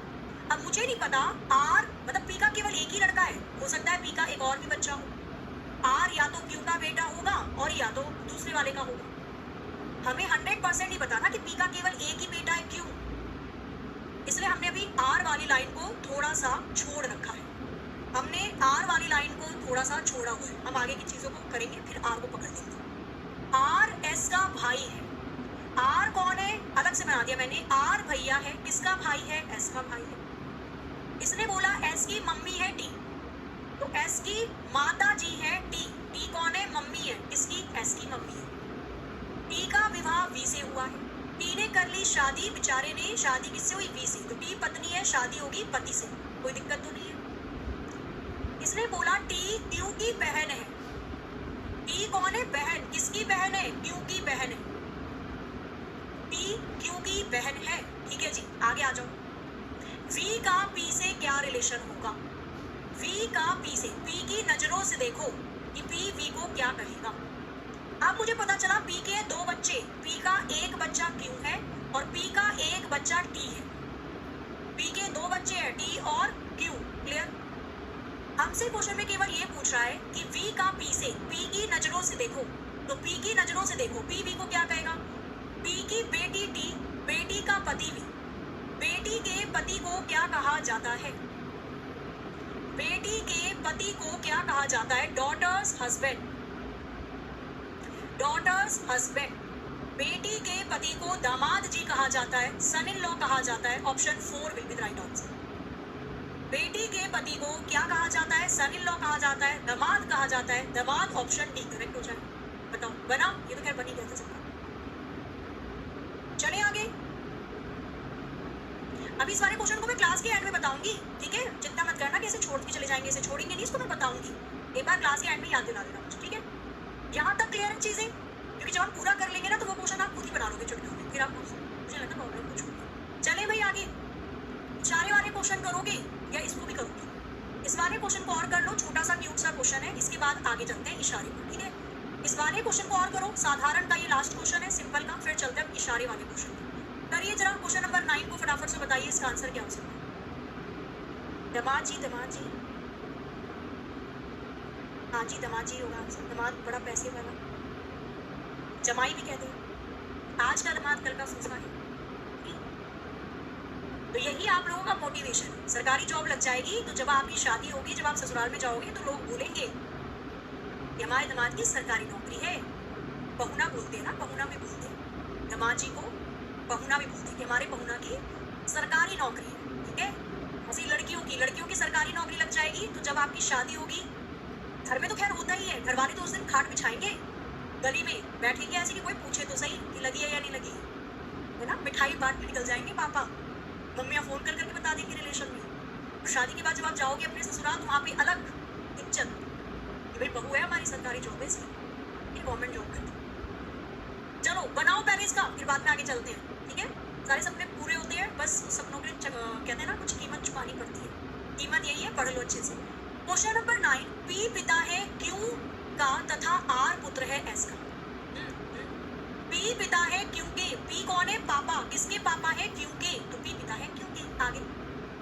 अब मुझे नहीं पता आर मतलब पी का केवल एक ही लड़का है, हो सकता है पी का एक और भी बच्चा हो। आर या तो क्यू का बेटा होगा और या तो दूसरे वाले का होगा। हमें 100% नहीं पता ना कि पी का केवल एक ही बेटा है, क्यों? इसलिए हमने अभी आर वाली लाइन को थोड़ा सा छोड़ रखा है। हमने आर वाली लाइन को थोड़ा सा छोड़ा हुआ है। हम आगे की चीजों को करेंगे, फिर आर को पकड़ लेंगे। आर एस का भाई है। आर कौन है? अलग से बना दिया मैंने। आर भैया है। किसका भाई है? एस का भाई है। इसने बोला एस की मम्मी है टी, तो एस की माता जी है टी। टी कौन है? मम्मी है। किसकी? एस की मम्मी है। टी का विवाह वी से हुआ है। टी ने कर ली शादी, बेचारे ने शादी किससे हुई? वी से, तो टी पत्नी है, शादी होगी पति से, कोई दिक्कत तो नहीं है। इसने बोला टी क्यू की बहन है। टी कौन है? बहन। किसकी बहन है? क्यू की बहन है। टी क्यू की बहन है, ठीक है जी। आगे आ जाओ। वी का पी से क्या रिलेशन रिलेशन होगा? वी का पी से, पी की नजरों से देखो कि पी वी को क्या कहेगा। अब मुझे पता चला पी के 2 बच्चे, पी का एक बच्चा क्यू है और पी का एक बच्चा टी है। पी के 2 बच्चे हैं, टी और क्यू। क्लियर? हमसे क्वेश्चन में केवल ये पूछ रहा है कि वी का पी से, पी की नजरों से देखो, तो पी की नजरों से देखो पी वी को क्या कहेगा? पी की बेटी टी, बेटी का पति वी, बेटी के पति को क्या कहा जाता है? बेटी के पति को क्या कहा जाता है? Daughter's husband, daughter's husband. बेटी के पति को दामाद जी कहा जाता है, सन इन लॉ कहा जाता है। Option 4 will be the right answer. बेटी के पति को क्या कहा जाता है? सन इन लॉ कहा जाता है, दामाद कहा जाता है। दामाद ऑप्शन डी करेक्ट हो जाए। बताओ बना? ये तो खैर बन ही गया था सबका। चले आगे। अभी इस वाले क्वेश्चन को मैं क्लास के एंड में बताऊंगी, ठीक है? चिंता मत करना कि ऐसे छोड़ के चले जाएंगे, ऐसे छोड़ेंगे नहीं, इसको मैं बताऊंगी। एक बार क्लास के एंड में याद दिला देना मुझे, ठीक है? यहाँ तक क्लियर है चीजें? क्योंकि जब हम पूरा कर लेंगे ना तो वो क्वेश्चन आप खुद ही बना लोगे चुटकियों में, फिर आपको मुझे लगता है प्रॉब्लम कुछ होगी। चले भाई आगे। इशारे वाले क्वेश्चन करोगे या इसको भी करोगे? इस वाले क्वेश्चन को और कर लो, छोटा सा क्यूट सा क्वेश्चन है, इसके बाद आगे चलते हैं इशारे पर, ठीक है? इस वाले क्वेश्चन को और करो, साधारण का ये लास्ट क्वेश्चन है, सिंपल का, फिर चलते हैं इशारे वाले क्वेश्चन पर। करिए जरा क्वेश्चन नंबर 9 को फटाफट से बताइए इसका आंसर क्या हो सकता है? दमाद जी, दमाद जी, हाँ जी दमाद जी होगा आंसर। दमाद बड़ा पैसे वाला, जमाई भी कहते हैं। आज का दमाद कल का फूफा है। तो यही आप लोगों का मोटिवेशन है। सरकारी जॉब लग जाएगी तो जब आपकी शादी होगी, जब आप ससुराल में जाओगे तो लोग बोलेंगे कि हमारे दमाद की सरकारी नौकरी है। पहुना बोलते हैं ना, पहुना भी बोलते हैं दमाद जी को, पहुना भी बोलते हैं कि हमारे पहुना की सरकारी नौकरी है, ठीक है? ऐसी लड़कियों की सरकारी नौकरी लग जाएगी तो जब आपकी शादी होगी, घर में तो खैर होता ही है, घर वाले तो उस दिन खाट बिछाएंगे, गली में बैठेंगे ऐसे कि कोई पूछे तो सही कि लगी है या नहीं लगी है ना? मिठाई बांट के निकल जाएंगे पापा, मम्मियाँ फोन कर करके बता देंगी रिलेशन में। और शादी के बाद जब आप जाओगे अपने ससुराल तो वहाँ पे अलग इज्जत कि भाई बहू है हमारी सरकारी जॉब है, इसकी ये गवर्नमेंट जॉब करती है। चलो बनाओ पहले इसका, फिर बाद में आगे चलते हैं, ठीक है? सारे सपने पूरे होते हैं, बस सपनों के लिए कहते हैं ना कुछ कीमत चुकानी पड़ती है। कीमत यही है, पढ़ लो अच्छे से। क्वेश्चन नंबर 9, पी पिता है क्यू का तथा आर पुत्र है एस का। पी पिता है क्यू के, पी कौन है? पापा। किसके पापा है? क्यू के, तो पी पिता है क्यू के। आगे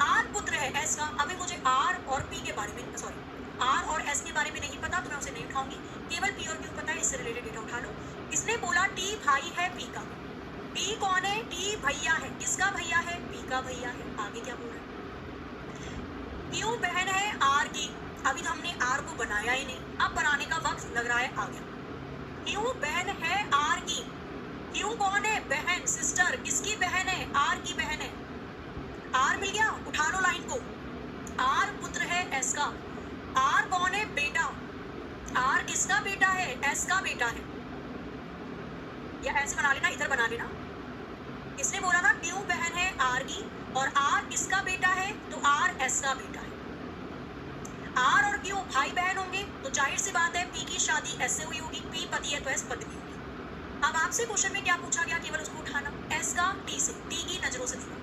आर पुत्र है एस का। अभी मुझे आर और पी के बारे में, सॉरी आर और एस के बारे में नहीं पता तो मैं उसे नहीं उठाऊंगी, केवल पी और क्यू पता है, इससे रिलेटेड डेटा उठा लो। इसने बोला टी भाई है पी का। पी कौन है? टी भैया है। किसका भैया है? पी का भैया है। आगे क्या बोल रहा है? क्यू बहन है आर की। अभी तो हमने आर को बनाया ही नहीं, अब बनाने का वक्त लग रहा है आ गया। क्यू बहन है आर की। क्यू कौन है? बहन, सिस्टर। किसकी बहन है? आर की बहन है। आर मिल गया, उठा लो लाइन को। आर पुत्र है एस का। आर कौन है? बेटा। आर किसका बेटा है? एस का बेटा है। या ऐसे बना लेना, इधर बना लेना। इसने बोला था क्यू बहन है आर की और आर किसका बेटा है? तो आर एस का बेटा है। आर और क्यू भाई बहन होंगे तो जाहिर सी बात है पी की शादी एस से हुई होगी, पी पति है तो एस पत्नी होगी। अब आपसे क्वेश्चन में क्या पूछा गया, केवल उसको उठाना। एस का टी से, टी की नजरों से देखो,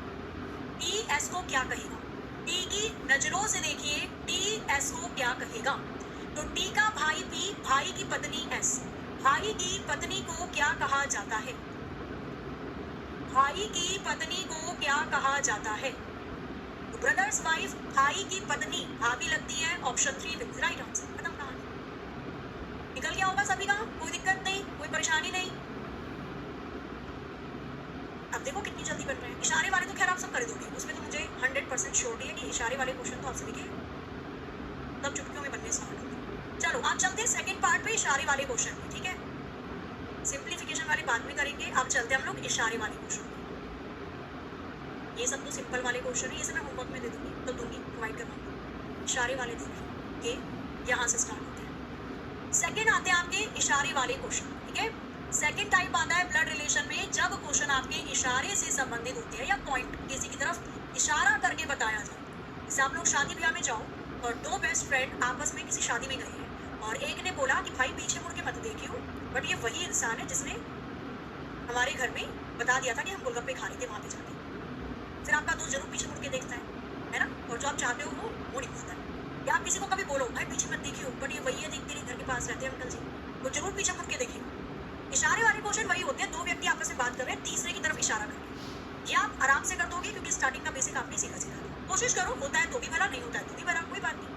टी एस को क्या कहेगा? टी की नजरों से देखिए टी एस को क्या कहेगा। तो टी का भाई पी, भाई की पत्नी एस, भाई की पत्नी को क्या कहा जाता है? भाई की पत्नी को क्या कहा जाता है? ब्रदर्स वाइफ, भाई की पत्नी, भाभी लगती है। Option 3 will be right answer. खत्म कहानी। निकल गया होगा सभी का, कोई दिक्कत नहीं, कोई परेशानी नहीं। अब देखो कितनी जल्दी बन रहे हैं। इशारे वाले तो खैर आप सब कर दोगे, उसमें तो मुझे 100% श्योरिटी है कि इशारे वाले क्वेश्चन तो आप सभी के तब चुटकियों में बनने स्टार्ट होंगे। चलो आप चलते हैं सेकंड पार्ट पे, इशारे वाले क्वेश्चन पे, ठीक है? सिंप्लीफिकेशन वाले बाद में करेंगे, अब चलते हैं हम लोग इशारे वाले क्वेश्चन। ये सब तो सिंपल वाले क्वेश्चन है, ये सब मैं होमवर्क में दे दूंगी, तो दूंगी, प्रोवाइड करवाऊंगी। इशारे वाले देखिए, ये यहाँ से स्टार्ट होते हैं। सेकंड आते हैं आपके इशारे वाले क्वेश्चन, ठीक है? सेकंड टाइप आता है ब्लड रिलेशन में, जब क्वेश्चन आपके इशारे से संबंधित होते हैं या पॉइंट किसी की तरफ इशारा करके बताया जाए। जैसे आप लोग शादी ब्याह में जाओ और 2 बेस्ट फ्रेंड आपस में किसी शादी में गए हैं और एक ने बोला कि भाई पीछे मुड़ के मत देखियो, बट ये वही इंसान है जिसने हमारे घर में बता दिया था कि हम गोलगप्पे खा रहे थे वहाँ पे जाके। फिर आपका दोस्त जरूर पीछे मुड़ के देखता है ना? और जो आप चाहते हो वो भाई पीछे मत देखियो, बट ये वही है, देखते नहीं घर के पास रहते हैं अंकल जी, वो जरूर पीछे मुड़ के देखियो। इशारे वाले क्वेश्चन वही होते हैं, दो व्यक्ति आपस में बात कर रहे हैं, तीसरे की तरफ इशारा करके। ये आप आराम से कर दोगे क्योंकि स्टार्टिंग का बेसिक आपने सीखा सीखा। कोशिश करो, होता है तो भी भला, नहीं होता है तो भी भला, कोई बात नहीं।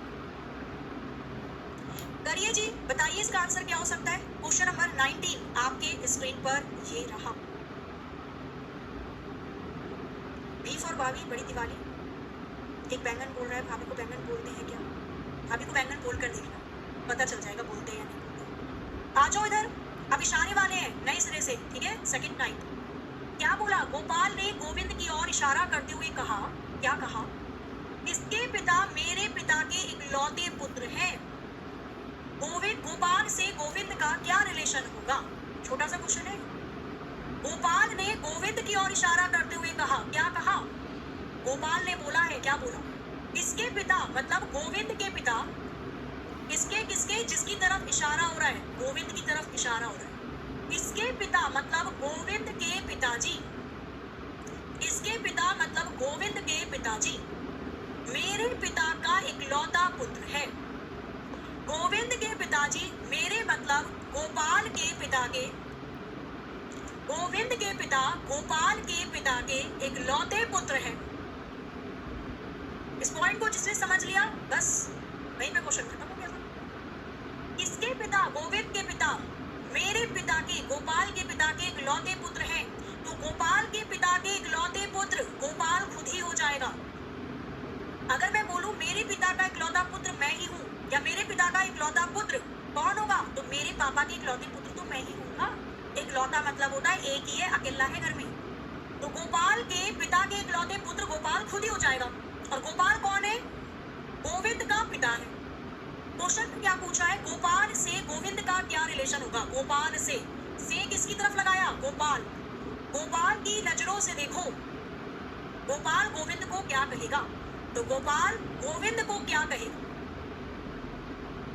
करिए जी, बताइए इसका आंसर क्या हो सकता है। क्वेश्चन नंबर 19 आपके स्क्रीन पर ये रहा। बी फॉर भाभी, बड़ी दिवाली। एक बैंगन बोल रहा है, भाभी को बैंगन बोलते हैं क्या? भाभी को बैंगन बोल कर देखना, पता चल जाएगा बोलते हैं या नहीं बोलते। आ जाओ इधर, अब इशारे वाले हैं नए सिरे से, ठीक है। सेकंड नाइट क्या बोला? गोपाल ने गोविंद की ओर इशारा करते हुए कहा, क्या कहा? इसके पिता मेरे पिता के इकलौते पुत्र हैं। गोपाल से गोविंद का क्या रिलेशन होगा? छोटा सा क्वेश्चन है। गोपाल ने गोविंद की ओर इशारा करते हुए कहा, क्या कहा? गोपाल ने बोला है, क्या बोला? इसके पिता मतलब गोविंद के पिता, इसके किसके, जिसकी तरफ इशारा हो रहा है, गोविंद की तरफ इशारा हो रहा है। इसके पिता मतलब गोविंद के पिताजी, इसके पिता मतलब गोविंद के पिताजी मेरे पिता का इकलौता पुत्र है। गोविंद के पिताजी मेरे मतलब गोपाल के पिता के, गोविंद के पिता गोपाल के पिता के इकलौते पुत्र हैं। इस पॉइंट को जिसने समझ लिया बस वहीं पे क्वेश्चन खत्म हो गया। इसके पिता गोविंद के पिता मेरे पिता के, गोपाल के पिता के इकलौते पुत्र हैं, तो गोपाल के पिता के इकलौते पुत्र गोपाल खुद ही हो जाएगा। अगर मैं बोलूं मेरे पिता का इकलौता पुत्र मैं ही हूँ, या मेरे पिता का इकलौता पुत्र कौन होगा, तो मेरे पापा के इकलौते पुत्र तो मैं ही हूँगा। इकलौता मतलब होता है एक ही है, अकेला है घर में, तो गोपाल के पिता के इकलौते पुत्र गोपाल खुद ही हो जाएगा। और गोपाल कौन है? गोविंद का पिता है। क्वेश्चन क्या पूछा है? गोपाल से गोविंद का क्या रिलेशन होगा? गोपाल से किसकी तरफ लगाया? गोपाल। गोपाल की नजरों से देखो, गोपाल गोविंद को क्या कहेगा? तो गोपाल गोविंद को क्या कहेगा?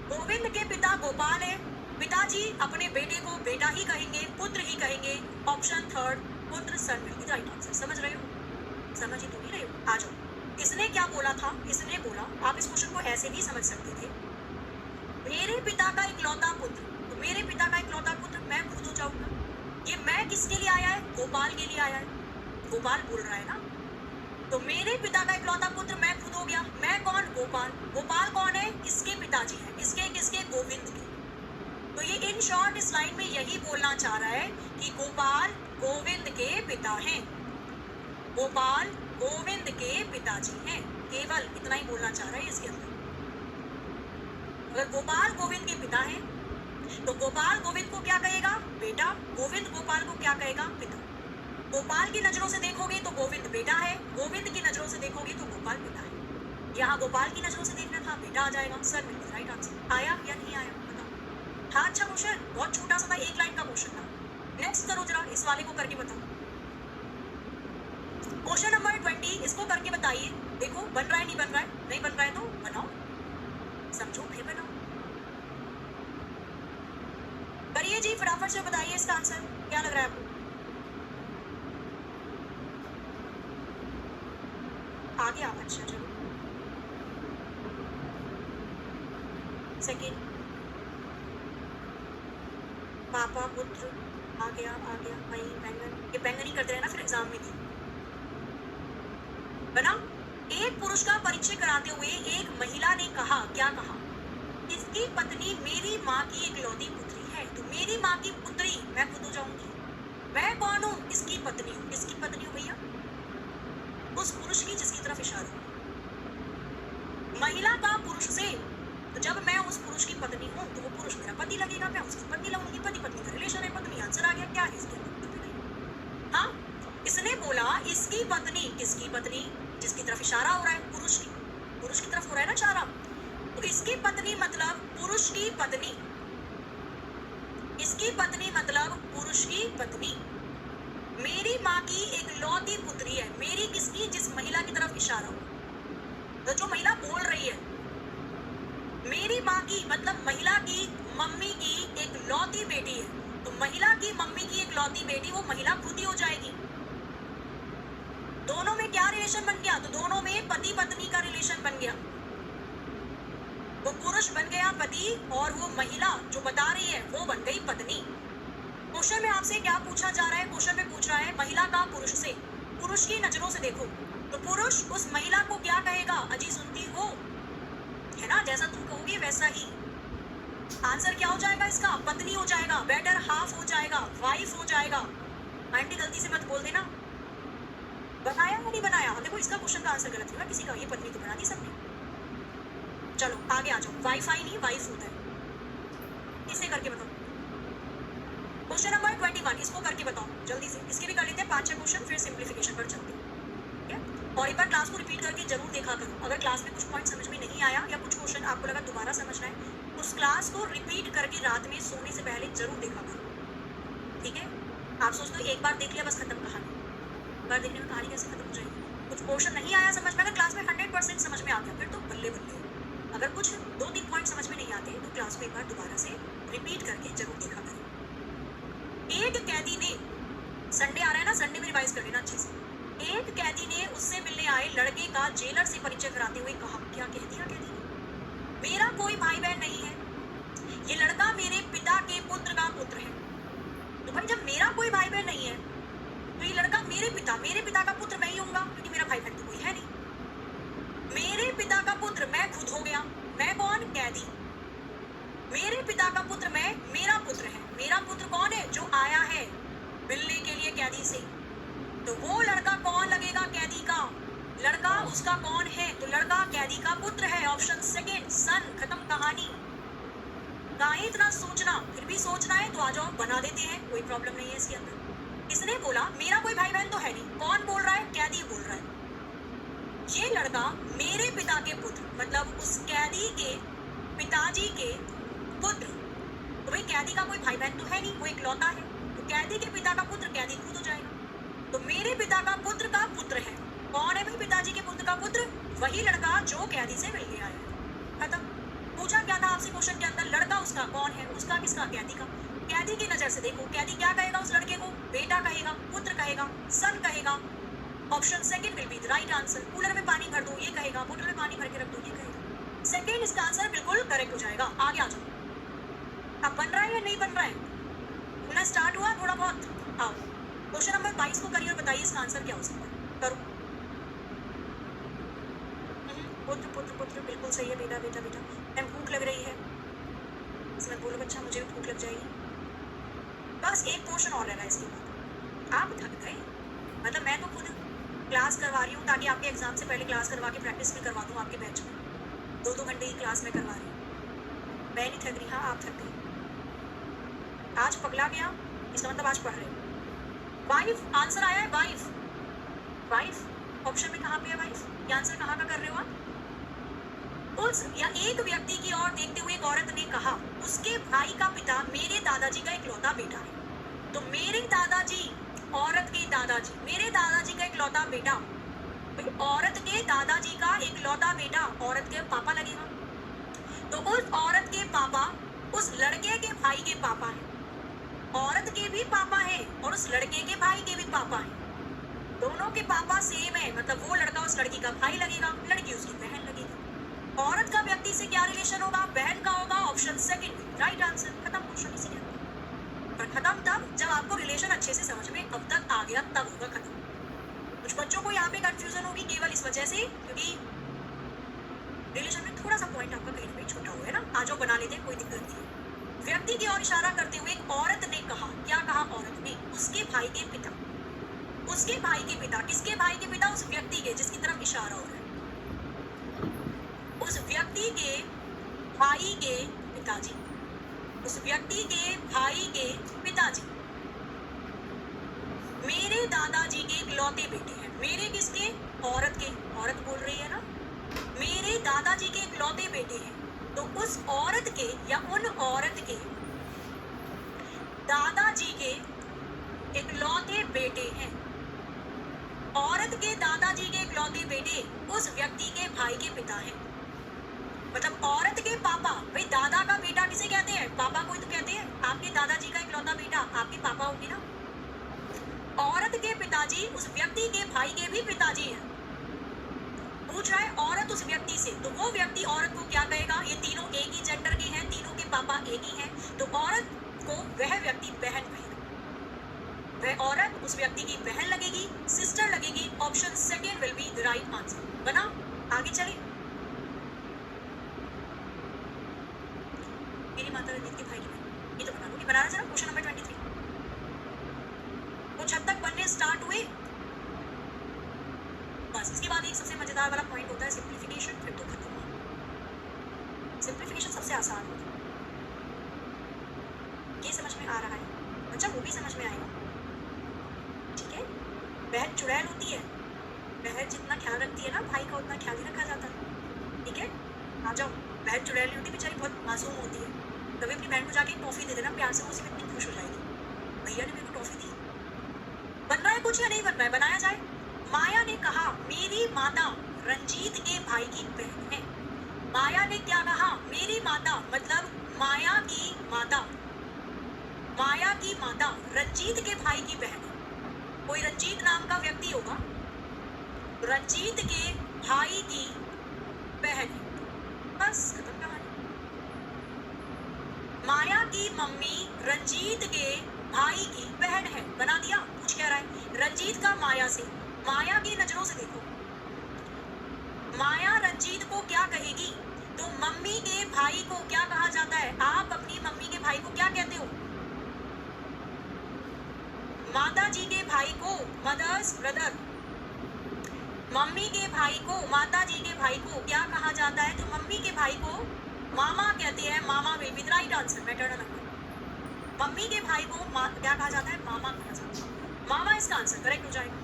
गोविंद के पिता गोपाल है, पिताजी अपने बेटे को बेटा ही कहेंगे, पुत्र ही कहेंगे। ऑप्शन थर्ड, पुत्र son will be right answer. समझ रहे हो? समझ ही तो नहीं रहे हो? आ जाओ। इसने क्या बोला था? इसने बोला, आप इस क्वेश्चन को ऐसे भी समझ सकते थे, मेरे पिता का इकलौता पुत्र, तो मेरे पिता का इकलौता पुत्र मैं खुद हो जाऊंगा। ये मैं किसके लिए आया है? गोपाल के लिए आया है। गोपाल बोल रहा है ना, तो मेरे पिता का इकलौता पुत्र मैं खुद हो गया। मैं कौन? गोपाल। गोपाल कौन है? इसके पिताजी हैं। इसके किसके? गोविंद के। तो ये इन शॉर्ट इस लाइन में यही बोलना चाह रहा है कि गोपाल गोविंद के पिता हैं, गोपाल गोविंद के पिताजी हैं। केवल इतना ही बोलना चाह रहा है इसके अंदर। अगर गोपाल गोविंद के पिता हैं तो गोपाल गोविंद को क्या कहेगा? बेटा। गोविंद गोपाल को क्या कहेगा? पिता। गोपाल की नजरों से देखोगे तो गोविंद बेटा है, गोविंद की नजरों से देखोगे तो गोपाल पिता है। यहाँ गोपाल की नजरों से देखना था, बेटा आ जाएगा। सर बिल्कुल राइट आंसर। आया या नहीं आया बताओ? हाँ, अच्छा क्वेश्चन, बहुत छोटा सा था, एक लाइन का क्वेश्चन था। नेक्स्ट करो जरा, इस वाले को करके बताओ। क्वेश्चन नंबर 20, इसको करके बताइए। देखो बन रहा है नहीं बन रहा है? नहीं बन रहा है तो बनाओ, समझो फिर बनाओ। करिए जी, फटाफट से बताइए इसका आंसर क्या लग रहा है आपको? आगे आप, अच्छा चलो। सेकेंड, पापा पुत्र, आ गया वही बैंगन। ये बैंगन ही करते रहे ना फिर एग्जाम में भी। बना? एक पुरुष का परिचय कराते हुए एक महिला ने कहा, क्या कहा? इसकी पत्नी मेरी माँ की इकलौती पुत्री है, तो मेरी माँ की पुत्री मैं खुद हो जाऊंगी। मैं कौन हूँ? इसकी पत्नी हूँ। किसकी पत्नी हूँ भैया? उस पुरुष की जिसकी तरफ इशारा। महिला का पुरुष से, तो जब मैं उस पुरुष की पत्नी हूँ तो वो पुरुष मेरा पति लगेगा, मैं उसकी पत्नी लगूंगी। पति पत्नी का रिलेशन है, पत्नी आंसर आ गया। क्या है इसके अंदर? हाँ, इसने बोला इसकी पत्नी, किसकी पत्नी? जिसकी तरफ इशारा हो रहा है, पुरुष की, पुरुष की तरफ हो रहा है ना इशारा, तो इसकी पत्नी मतलब पुरुष की पत्नी, इसकी पत्नी मतलब पुरुष की पत्नी मेरी माँ की इकलौती पुत्री है। मेरी किसकी? जिस महिला की तरफ इशारा हो, तो जो महिला बोल रही है मेरी माँ की मतलब महिला की मम्मी की इकलौती बेटी है, तो महिला की मम्मी की इकलौती बेटी वो महिला खुद ही हो जाएगी। दोनों में क्या रिलेशन बन गया? तो दोनों में पति पत्नी का रिलेशन बन गया। वो पुरुष पुरुष बन गया पति और वो महिला जो बता रही है वो बन गई पत्नी। क्वेश्चन में आपसे क्या पूछा जा रहा है? क्वेश्चन में पूछ रहा है महिला का पुरुष से, पुरुष की नजरों से देखो तो पुरुष उस महिला को क्या कहेगा? अजी सुनती हो, है ना, जैसा तुम कहोगे वैसा ही। आंसर क्या हो जाएगा इसका? पत्नी हो जाएगा, बेटर हाफ हो जाएगा, वाइफ हो जाएगा। आंटी गलती से मत बोल देना, बनाया या नहीं बनाया। देखो इसका क्वेश्चन का आंसर गलत हुआ किसी का, ये पत्नी तो बना दी सबने। चलो आगे आ जाओ, वाईफाई नहीं वाइफ होता है। इसे करके बताओ। क्वेश्चन नंबर 21, इसको करके बताओ जल्दी से। इसके भी कर लेते हैं 5-6 क्वेश्चन, फिर सिंप्लीफिकेशन पर चलते हैं, ठीक है? और एक बार क्लास को रिपीट करके जरूर देखा करो। अगर क्लास में कुछ पॉइंट समझ में नहीं आया या कुछ क्वेश्चन आपको लगा दोबारा समझना है, उस क्लास को रिपीट करके रात में सोने से पहले जरूर देखा करो, ठीक है? आप सोचते हो एक बार देख लिया बस खत्म कहानी, एक बार देखने में कहानी कैसे खत्म हो जाएगी? कुछ क्वेश्चन नहीं आया समझ में, अगर क्लास में 100% समझ में आ गया फिर तो बल्ले बल्ले। अगर कुछ 2-3 पॉइंट समझ में नहीं आते तो क्लास को एक बार दोबारा से रिपीट करके जरूर देखा करो। एक कैदी ने, संडे आ रहा है ना, संडे में रिवाइज कर लेना अच्छे से। एक कैदी ने उससे मिलने आए लड़के का जेलर से परिचय कराते हुए कहा, क्या कह दिया कैदी ने? मेरा कोई भाई बहन नहीं है, ये लड़का मेरे पिता के पुत्र का पुत्र है। तो भाई जब मेरा कोई भाई बहन नहीं है तो ये लड़का मेरे पिता का पुत्र मैं ही होऊंगा, क्योंकि मेरा भाई बहन तो कोई है नहीं। मेरे पिता का पुत्र मैं खुद हो गया, मैं कौन? कैदी। मेरे पिता का पुत्र मैं, मेरा पुत्र है। मेरा पुत्र कौन है? जो आया है मिलने के लिए कैदी से। तो वो लड़का कौन लगेगा? कैदी का लड़का उसका कौन है? तो लड़का कैदी का पुत्र है। ऑप्शन सेकेंड, सन। खत्म कहानी। काहे इतना सोचना? फिर भी सोचना है तो आ जाओ, बना देते हैं, कोई प्रॉब्लम नहीं है इसके अंदर। इसने बोला मेरा कोई भाई बहन तो है नहीं। कौन बोल रहा है? कैदी बोल रहा है। ये लड़का मेरे पिता के पुत्र, मतलब उस कैदी के पिताजी के पुत्र। तो भाई कैदी का कोई भाई बहन तो है नहीं, वो इकलौता है। तो कैदी के पिता का पुत्र कैदी खुद हो जाएगा। तो मेरे पिता का पुत्र है। कौन है भाई पिताजी के पुत्र का पुत्र? वही लड़का जो कैदी से मिलने आया है। खत्म। पूछा क्या था आपसे क्वेश्चन के अंदर? लड़का उसका कौन है? उसका किसका? कैदी का। कैदी की नजर से देखो, कैदी क्या कहेगा उस लड़के को? बेटा कहेगा, पुत्र कहेगा, सन कहेगा। Option second will be the right answer. Cooler में पानी भर दो ये कहेगा, बोतल में पानी भर के रख दो ये कहेगा। सेकंड इसका आंसर बिल्कुल करेक्ट हो जाएगा। आगे आ जाओ। अब बन रहा है या नहीं बन रहा है? बोलना स्टार्ट हुआ थोड़ा बहुत। आओ क्वेश्चन नंबर 22 को करिए और बताइए इसका आंसर क्या हो सकता है। करो। पुत्र पुत्र पुत्र बिल्कुल सही है। बेटा बेटा बेटा। मैम भूख लग रही है, इसमें बोलो बच्चा मुझे भी भूख लग जाएगी। बस एक पोर्शन और लगा इसके बाद आप थक गए। मतलब मैं तो खुद क्लास करवा रही हूँ ताकि आपके एग्जाम से पहले क्लास करवा के प्रैक्टिस भी करवा दूँ आपके बैच में। 2-2 घंटे की क्लास में करवा रही हूँ। मैं नहीं थक रही, हाँ आप थक गई। आज पगला गया इसका मतलब आज पढ़ रहे हो। वाइफ आंसर आया है। वाइफ वाइफ ऑप्शन में कहाँ पे है वाइफ? ये आंसर कहाँ का कर रहे हो आप? उस या एक व्यक्ति की ओर देखते हुए एक औरत ने कहा, उसके भाई का पिता मेरे दादाजी का इकलौता बेटा है। तो मेरे दादाजी, औरत के दादाजी, मेरे दादाजी का इकलौता बेटा, औरत के दादाजी का इकलौता बेटा औरत के पापा लगेगा। तो उस औरत के पापा उस लड़के के भाई के पापा हैं। औरत के भी पापा हैं और उस लड़के के भाई के भी पापा हैं। दोनों के पापा सेम है, मतलब वो लड़का उस लड़की का भाई लगेगा, लड़की उसकी बहन लगेगी। औरत का व्यक्ति से क्या रिलेशन होगा? बहन का होगा। Option second right answer. खत्म क्वेश्चन इसी के। पर खत्म तब जब आपको रिलेशन अच्छे से समझ में अब तक आ गया, तब होगा खत्म। कुछ बच्चों को यहाँ पे कंफ्यूजन होगी केवल इस वजह से क्योंकि रिलेशन में थोड़ा सा पॉइंट आपका कहीं ना कहीं छोटा हुआ है ना। आ जाओ बना लेते हैं, कोई दिक्कत नहीं है। व्यक्ति की ओर इशारा करते हुए एक औरत ने कहा, क्या कहा औरत ने? उसके भाई के पिता। उसके भाई के पिता, किसके भाई के पिता? उस व्यक्ति के जिसकी तरफ इशारा हो रहा है। उस व्यक्ति के भाई के पिताजी, उस व्यक्ति के भाई के पिताजी मेरे दादाजी के इकलौते बेटे हैं। मेरे किसके? औरत के। औरत बोल रही है ना, मेरे दादाजी के इकलौते बेटे हैं। तो उस औरत के या उन औरत के दादाजी के इकलौते बेटे हैं। औरत के दादाजी के इकलौते बेटे उस व्यक्ति के भाई के पिता हैं। मतलब औरत के पापा, भाई दादा का बेटा किसे कहते हैं? पापा को ही तो कहते हैं। आपके दादाजी का इकलौता बेटा आपके पापा होंगे ना। औरत के पिताजी उस व्यक्ति के भाई के भी पिताजी हैं। पूछ रहा है औरत उस व्यक्ति से, तो वो व्यक्ति औरत को क्या कहेगा? ये तीनों एक ही पापा एक ही हैं, तो औरत को वह व्यक्ति बहन कहेगा, वह औरत उस व्यक्ति की बहन लगेगी, सिस्टर लगेगी। Option second will be the right answer. बना? आगे चले। मेरी माता रंजीत के भाई की बहन, ये तो बना लो। बनाना जरा क्वेश्चन नंबर 23। वो छत तक बनने स्टार्ट हुए। बस इसके बाद एक सबसे मजेदार वाला पॉइंट होता है सिंप्लीफिकेशन, फिर तो खत्म हुआ। सिंप्लीफिकेशन सबसे आसान होता है। ये समझ में आ रहा है बच्चा? वो भी समझ में आएगा, ठीक है? बहन चुड़ैल होती है, बहन जितना ख्याल रखती है ना भाई का, उतना ख्याल ही रखा जाता है, ठीक है? आ जाओ। बहन चुड़ैल नहीं होती, बेचारी बहुत मासूम होती है। कभी अपनी बहन को जाके टॉफी दे देना प्यार से, उसी में इतनी खुश हो जाएगी, भैया ने मेरे को टॉफी दी। बन रहा है कुछ या नहीं बन रहा है? बनाया जाए। माया ने कहा मेरी माता रंजीत के भाई की बहन है। माया ने क्या कहा? मेरी माता, मतलब माया की माता, माया की माता रंजीत के भाई की बहन है। कोई रंजीत नाम का व्यक्ति होगा, रंजीत के भाई की बहन है। बस खत्म कहानी। माया की मम्मी रंजीत के भाई की बहन है। बना दिया। कुछ कह रहा है रंजीत का माया से, माया की नजरों से देखो। माया रंजीत को क्या कहेगी? तो मम्मी के भाई को क्या कहा जाता है? आप अपनी मम्मी के भाई को क्या कहते हो? माता जी के भाई को मदर्स ब्रदर, मम्मी के भाई को, माता जी के भाई को क्या कहा जाता है? तो मम्मी के भाई को मामा कहते हैं। Mama will be the right answer, maternal uncle. Mummy के भाई को क्या कहा जाता है? मामा कहा जाता है। मामा इसका आंसर करेक्ट हो जाएगा।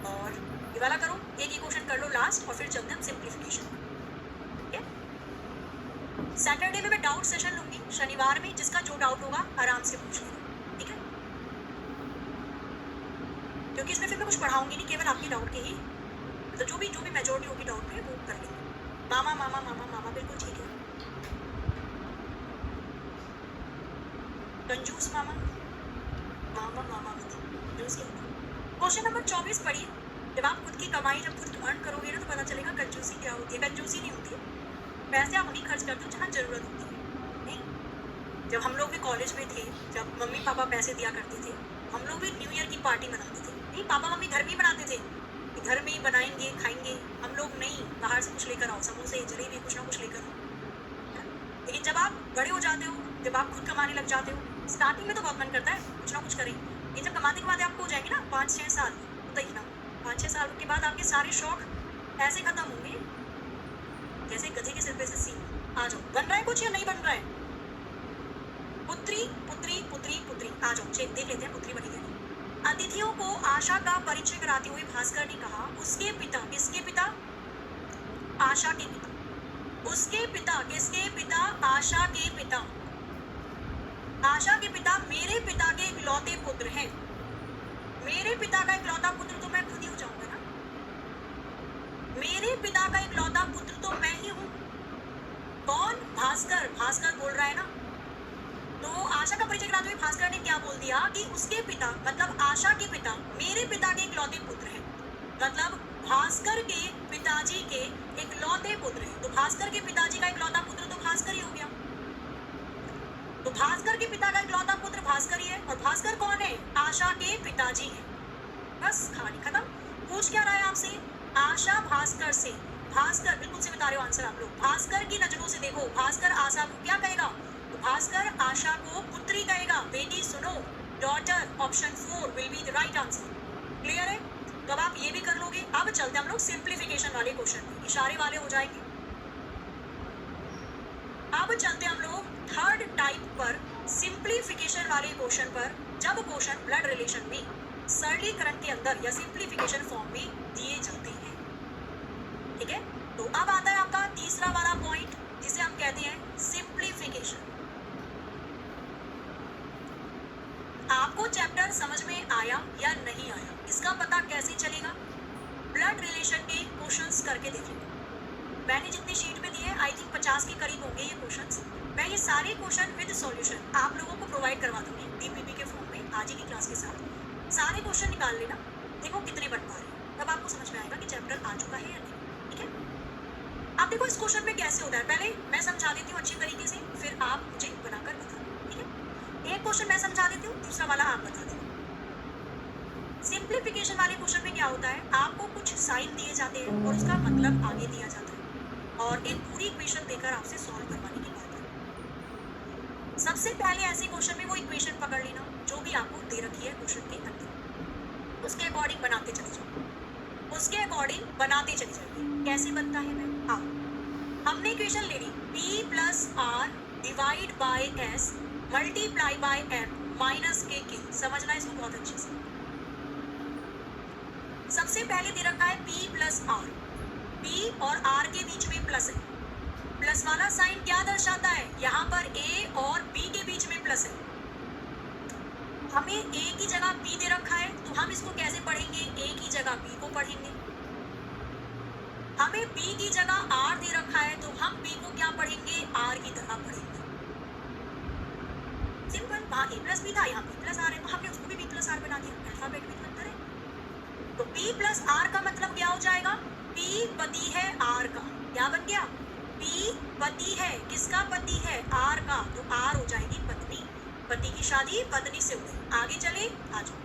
और ये वाला करो, एक ही क्वेश्चन कर लो लास्ट, और फिर चलते हैं सिंप्लीफिकेशन। सैटरडे में मैं डाउट सेशन लूंगी, शनिवार में जिसका जो डाउट होगा आराम से पूछ लेना, ठीक है? क्योंकि इसमें फिर मैं कुछ पढ़ाऊंगी नहीं, केवल आपके डाउट के ही, तो जो भी मेजॉरिटी होगी डाउट में वो कर लेंगे। मामा मामा मामा मामा बिल्कुल ठीक है। कंजूस मामा, मामा मामा कंजूस क्या होता है? क्वेश्चन नंबर 24 पढ़िए। जब आप खुद की कमाई जब खुद अर्न करोगे ना, तो पता चलेगा कंजूसी क्या होती है। कंजूसी नहीं होती है, पैसे आप वहीं खर्च करते हो जहाँ जरूरत होती है। नहीं, जब हम लोग भी कॉलेज में थे, जब मम्मी पापा पैसे दिया करते थे, हम लोग भी न्यू ईयर की पार्टी मनाते थे। नहीं, पापा मम्मी घर में ही बनाते थे, घर में ही बनाएंगे खाएंगे। हम लोग नहीं बाहर से कुछ लेकर आओ, समोसे जलेबी कुछ ना कुछ लेकर आओ। लेकिन जब आप बड़े हो जाते हो, जब आप खुद कमाने लग जाते हो, स्टार्टिंग में तो बहुत मन करता है कुछ ना कुछ करें, लेकिन जब कमाते कमाते आपको हो जाएंगे ना 5-6 साल, तो देखना 5-6 साल के बाद आपके सारे शौक ऐसे खत्म होंगे जैसे गधे के सिर पे से सीन। आ जाओ। बन रहा है कुछ या नहीं बन रहा है? पुत्री पुत्री पुत्री पुत्री, आ जाओ चेक देख लेते हैं पुत्री बनी गई। अतिथियों को आशा का परिचय कराते हुए भास्कर ने कहा उसके पिता, किसके पिता? आशा के पिता। उसके पिता, किसके पिता? आशा के पिता। आशा के पिता मेरे पिता के इकलौते पुत्र हैं। मेरे पिता का इकलौता पुत्र तो मैं खुद ही हो जाऊंगा ना। मेरे पिता का इकलौता पुत्र तो मैं ही हूँ। कौन? भास्कर। भास्कर बोल रहा है ना। तो आशा का परिचय कराते हुए भास्कर ने क्या बोल दिया कि उसके पिता, मतलब आशा के पिता मेरे पिता के इकलौते पुत्र हैं। मतलब भास्कर के पिताजी के इकलौते पुत्र हैं। तो भास्कर के पिताजी का इकलौता पुत्र तो भास्कर ही हो गया। तो भास्कर के पिता का इकलौता पुत्र भास्कर ही है। और भास्कर कौन है? आशा के पिताजी हैं। बस कहानी खत्म। पूछ क्या रहा है आपसे? आशा भास्कर से, भास्कर बिल्कुल से बता रहे हो आंसर आप लोग। भास्कर की नजरों से देखो, भास्कर आशा को क्या कहेगा? तो भास्कर आशा को पुत्री कहेगा, बेटी सुनो, daughter. Option 4 will be the right answer. Clear है? तो अब आप ये भी कर लोगे। अब चलते हम लोग सिंप्लीफिकेशन वाले क्वेश्चन में, इशारे वाले हो जाएंगे। अब चलते हम लोग थर्ड टाइप पर, सिंप्लीफिकेशन वाले क्वेश्चन पर, जब क्वेश्चन ब्लड रिलेशन में सरलीकरण के अंदर या सिंप्लीफिकेशन फॉर्म में दिए जाते हैं। ठीक है? तो अब आता है आपका तीसरा वाला पॉइंट, जिसे हम कहते हैं सिंप्लीफिकेशन। आपको चैप्टर समझ में आया या नहीं आया, इसका पता कैसे चलेगा? ब्लड रिलेशन के क्वेश्चंस करके देखिए। मैंने जितनी शीट में दिए आई थिंक 50 के करीब होंगे ये क्वेश्चंस। मैं ये सारे क्वेश्चन विद सॉल्यूशन आप लोगों को प्रोवाइड करवा दूंगी डीपीपी के फॉर्म में आज ही की क्लास के साथ। सारे क्वेश्चन निकाल लेना, देखो कितने बन पा रहे हैं, तब आपको समझ में आएगा कि चैप्टर आ चुका है या नहीं। ठीक है? आप देखो इस क्वेश्चन में कैसे होता है, पहले मैं समझा देती हूँ अच्छी तरीके से, फिर आप मुझे बनाकर बता दो, ठीक है। एक क्वेश्चन मैं समझा देती हूँ, दूसरा वाला आप बता देना। सिंप्लीफिकेशन वाले क्वेश्चन में क्या होता है, आपको कुछ साइन दिए जाते हैं और उसका मतलब आगे दिया जाता है और एक पूरी इक्वेशन देकर आपसे सॉल्व करवाने की बात है। सबसे पहले ऐसे क्वेश्चन में वो इक्वेशन पकड़ लेना जो भी आपको दे रखी है क्वेश्चन के अंदर, उसके अकॉर्डिंग बनाते चले जाओ, उसके अकॉर्डिंग बनाते चले जाइए। कैसे बनता है मैं, आओ हमने इक्वेशन ले ली, p plus R divide by s multiply by m minus K, समझना इसको बहुत अच्छे से। सबसे पहले दे रखा है p प्लस आर, p और r के बीच में प्लस है, प्लस वाला साइन क्या दर्शाता है, यहाँ पर a और b के बीच में प्लस है। हमें a की जगह p दे रखा है तो हम इसको कैसे पढ़ेंगे, a की जगह b को पढ़ेंगे। हमें b की जगह r दे रखा है तो हम b को क्या पढ़ेंगे, r की तरह पढ़ेंगे। सिंपल, वहाँ a प्लस b था, यहाँ p प्लस r है, तो हमने उसको भी b प्लस r बना दिया, अल्फाबेट में अंतर है। तो p प्लस r का मतलब क्या हो जाएगा, p पति है r का, क्या बन गया, p पति है, किसका पति है, r का, तो r हो जाएगी पत्नी, पति की शादी पत्नी से हुई। आगे चले, आ जाओ।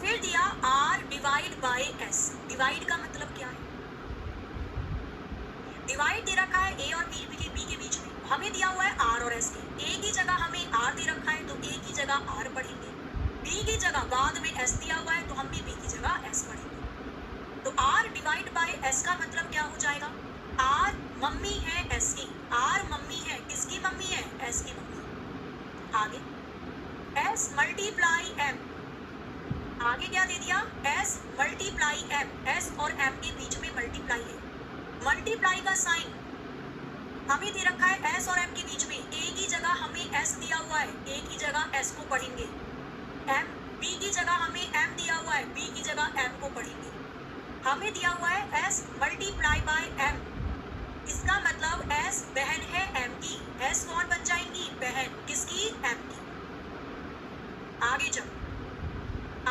फिर दिया r divide by s, divide का मतलब क्या है, डिवाइड दे रखा है a और b के बीच में, हमें दिया हुआ है r और s के, a की जगह हमें r दे रखा है तो a की जगह r पढ़ेंगे, b की जगह बाद में s दिया हुआ है तो हम भी b की जगह s पढ़ेंगे। तो r डिवाइड बाय s का मतलब क्या हो जाएगा, r मम्मी है s की, r मम्मी है, किसकी मम्मी है, s की मम्मी। आगे s मल्टीप्लाई m, आगे क्या दे दिया, s मल्टीप्लाई m, s और m के बीच में मल्टीप्लाई है, मल्टीप्लाई का साइन हमें दे रखा है s और m के बीच में, a की जगह हमें s दिया हुआ है, a की जगह s को पढ़ेंगे, m b की जगह हमें m दिया हुआ है, b की जगह m को पढ़ेंगे। हमें दिया हुआ है s मल्टीप्लाई बाय m, इसका मतलब s बहन है m की, s कौन बन जाएंगी, बहन, किसकी, m की। आगे चलो,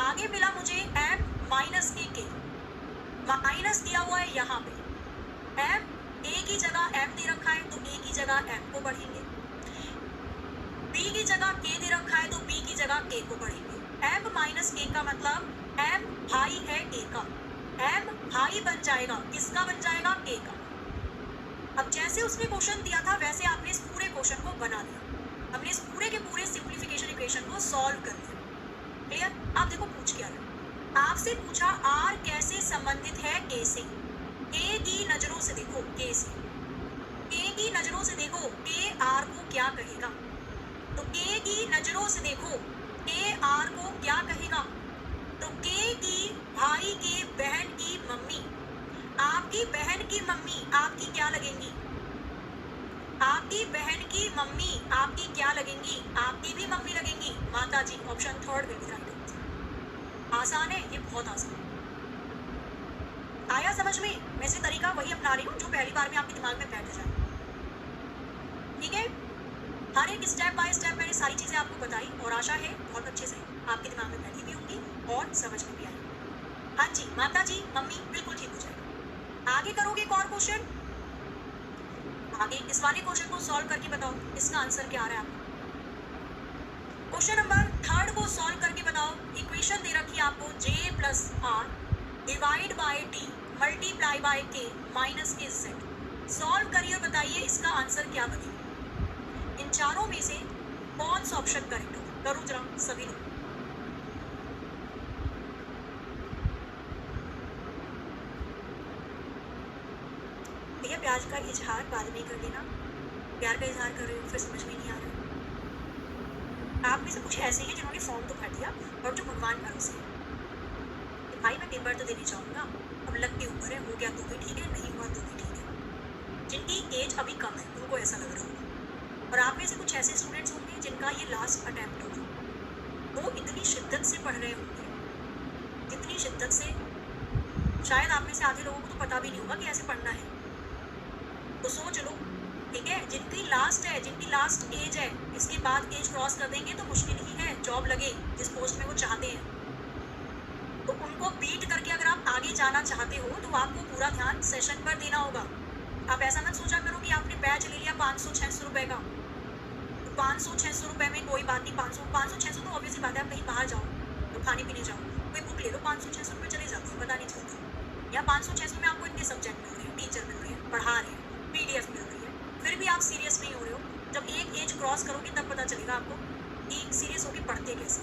आगे मिला मुझे m माइनस के, माइनस दिया हुआ है यहाँ पे, m a की जगह m दे रखा है तो a की जगह m को पढ़ेंगे, b की जगह k दे रखा है तो b की जगह k को पढ़ेंगे। m माइनस k का मतलब m भाई है a का, m भाई बन जाएगा, किसका बन जाएगा, k का। अब जैसे उसने क्वेश्चन दिया था वैसे आपने इस पूरे क्वेश्चन को बना लिया, हमने इस पूरे के पूरे सिंप्लीफिकेशन इक्वेशन को सॉल्व कर लिया। क्लियर, आप देखो पूछ क्या रहा, आपसे पूछा r कैसे संबंधित है k से, k की नजरों से देखो, k से, k की नजरों से देखो k r को क्या कहेगा, तो k की नजरों से देखो k r को क्या कहेगा, तो k की भाई की बहन की मम्मी, आपकी बहन की मम्मी आपकी क्या लगेंगी, आपकी बहन की मम्मी आपकी क्या लगेंगी, आपकी भी मम्मी लगेंगी, माता जी। Option third will be right answer. आसान है ये, बहुत आसान है। आया समझ में, मैं से तरीका वही अपना रही हूँ जो पहली बार में आपके दिमाग में बैठ जाए, ठीक है। हर एक स्टेप बाय स्टेप मैंने सारी चीजें आपको बताई और आशा है बहुत अच्छे से आपके दिमाग में बैठी भी होंगी और समझ में भी आई। हाँ जी, माता जी मम्मी बिल्कुल ठीक हो जाएगा। आगे करोगे एक और क्वेश्चन, आगे इस वाले क्वेश्चन को सॉल्व करके बताओ इसका आंसर क्या आ रहा है आपको। क्वेश्चन नंबर थर्ड को सॉल्व करके बताओ। इक्वेशन दे रखी है आपको j plus R divide by D multiply by K minus K z। Solve करिए और बताइए इसका आंसर क्या बनेगा। इन चारों में से कौन सा ऑप्शन करेक्ट होगा, करो जरा सभी लोग। भैया प्यार का इजहार बाद में कर लेना, प्यार का इजहार कर रहे हो फिर समझ में नहीं आ रहा। आप में से कुछ ऐसे हैं जिन्होंने फॉर्म तो भर दिया और जो भगवान भरोसे है कि भाई मैं पेपर तो देने चाहूँगा, अब लग के ऊपर है, हो गया तो भी ठीक है, नहीं हुआ तो भी ठीक है। जिनकी एज अभी कम है उनको ऐसा लग रहा होगा, और आप में से कुछ ऐसे स्टूडेंट्स होंगे जिनका ये लास्ट अटैम्प्ट होगा, वो इतनी शिद्दत से पढ़ रहे होंगे, इतनी शिद्दत से शायद आप में से आधे लोगों को तो पता भी नहीं होगा कि ऐसे पढ़ना है। तो सोच लो, ठीक है, जिनकी लास्ट है, जिनकी लास्ट एज है, इसके बाद एज क्रॉस कर देंगे तो मुश्किल ही है जॉब लगे जिस पोस्ट में वो चाहते हैं। तो उनको बीट करके अगर आप आगे जाना चाहते हो तो आपको पूरा ध्यान सेशन पर देना होगा। आप ऐसा मत सोचा करो कि आपने बैच ले लिया 500-600 रुपए का, 500-600 रुपए में कोई बात नहीं। 500-600 तो ऑब्वियसली बात है, आप कहीं बाहर जाओ तो खाने पीने जाओ, कोई बुक ले लो, 500-600 रुपए चले जाते हैं, पता नहीं चलता। या 500-600 में आपको इतने सब्जेक्ट मिल रहे हैं, टीचर मिल रहे हैं, पढ़ा रहे हैं, पीडीएफ मिल रही है, फिर भी आप सीरियस नहीं हो रहे हो। जब एक एज क्रॉस करोगे तब पता चलेगा आपको कि सीरियस होकर पढ़ते कैसे।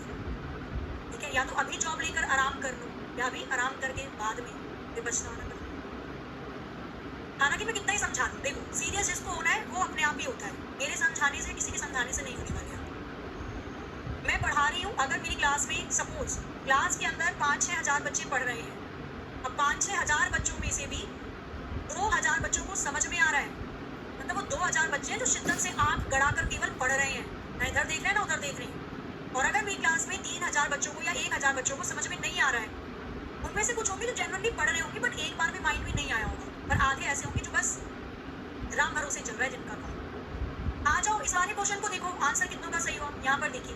ठीक है, या तो अभी जॉब लेकर आराम कर लो, या अभी आराम करके बाद में विपछतावा ना करो। हालांकि मैं कितना ही समझा दूं, देखो सीरियस जिसको होना है वो अपने आप ही होता है, मेरे समझाने से, किसी के समझाने से नहीं होने वाले। मैं पढ़ा रही हूँ, अगर मेरी क्लास में सपोज क्लास के अंदर 5-6 हज़ार बच्चे पढ़ रहे हैं, अब 5-6 हज़ार बच्चों में से भी 2,000 बच्चों को समझ में आ रहा है, मतलब वो 2,000 बच्चे हैं जो शिद्दत से आंख गड़ाकर केवल पढ़ रहे हैं, ना इधर देख रहे हैं ना उधर देख रहे हैं। और अगर मेरी क्लास में 3,000 बच्चों को या 1,000 बच्चों को समझ में नहीं आ रहा है, उनमें से कुछ होंगे जो जेन्युइनली पढ़ रहे होंगे बट एक बार में माइंड में नहीं आया होगा, पर आधे ऐसे होंगे जो बस राम भरोसे चल रहा है जिनका काम। आ जाओ इस वाले क्वेश्चन को देखो, आंसर कितनों का सही हुआ। यहाँ पर देखिए,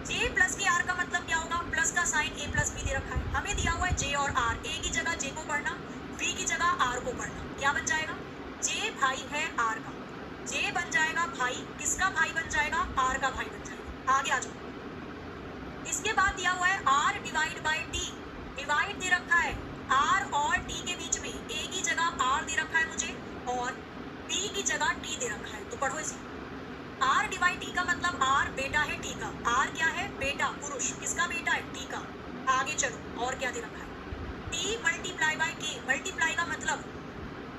जे प्लस के आर का मतलब क्या होगा, प्लस का साइन ए प्लस बी दे रखा है, हमें दिया हुआ है जे और आर, ए की जगह जे को पढ़ना, बी की जगह आर को पढ़ना, क्या बन जाएगा, जे भाई है आर का, जे बन जाएगा भाई, किसका भाई बन जाएगा, आर का भाई बन जाएगा। आगे आ जाओ, इसके बाद दिया हुआ है R divide by T, divide दे रखा है आर और टी के बीच में, ए की जगह आर दे रखा है मुझे और बी की जगह टी दे रखा है, तो पढ़ो इसे। आर डिवाइड टी का मतलब आर बेटा है टी का, आर क्या है, बेटा, पुरुष, किसका बेटा है, टी का। आगे चलो, और क्या दे रखा है, टी मल्टीप्लाई बाई के, मल्टीप्लाई का मतलब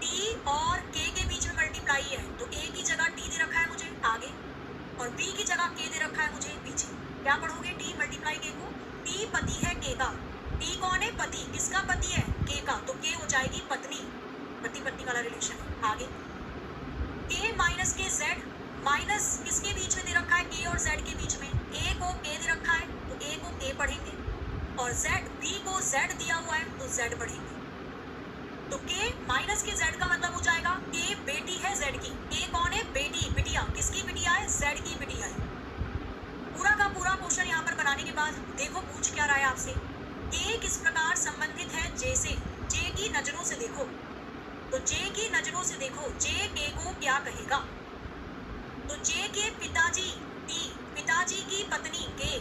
टी और के बीच में मल्टीप्लाई है, तो ए की जगह टी दे रखा है मुझे आगे, और बी की जगह के दे रखा है मुझे पीछे। क्या पढ़ोगे, टी मल्टीप्लाई के को, टी पति है के का, टी कौन है, पति, किसका पति है, के का, तो के हो जाएगी पत्नी, पति पत्नी वाला रिलेशन है। आगे के माइनस के जेड, माइनस किसके बीच में दे रखा है, के और जेड के बीच में, ए को के दे रखा है तो ए को के पढ़ेंगे, और जेड, बी को जेड दिया हुआ है तो जेड पढ़ेंगे। तो के माइनस के जेड का मतलब हो जाएगा के बेटी है जेड की, के कौन है, बेटी, बिटिया, किसकी बिटिया है, जेड की बिटिया है। पूरा का पूरा क्वेश्चन यहाँ पर बनाने के बाद देखो पूछ क्या रहा है आपसे, के किस प्रकार संबंधित है जे से, जे की नजरों से देखो, तो जे की नजरों से देखो, जे के को क्या कहेगा, तो जे के पिताजी टी, पिताजी की पत्नी के,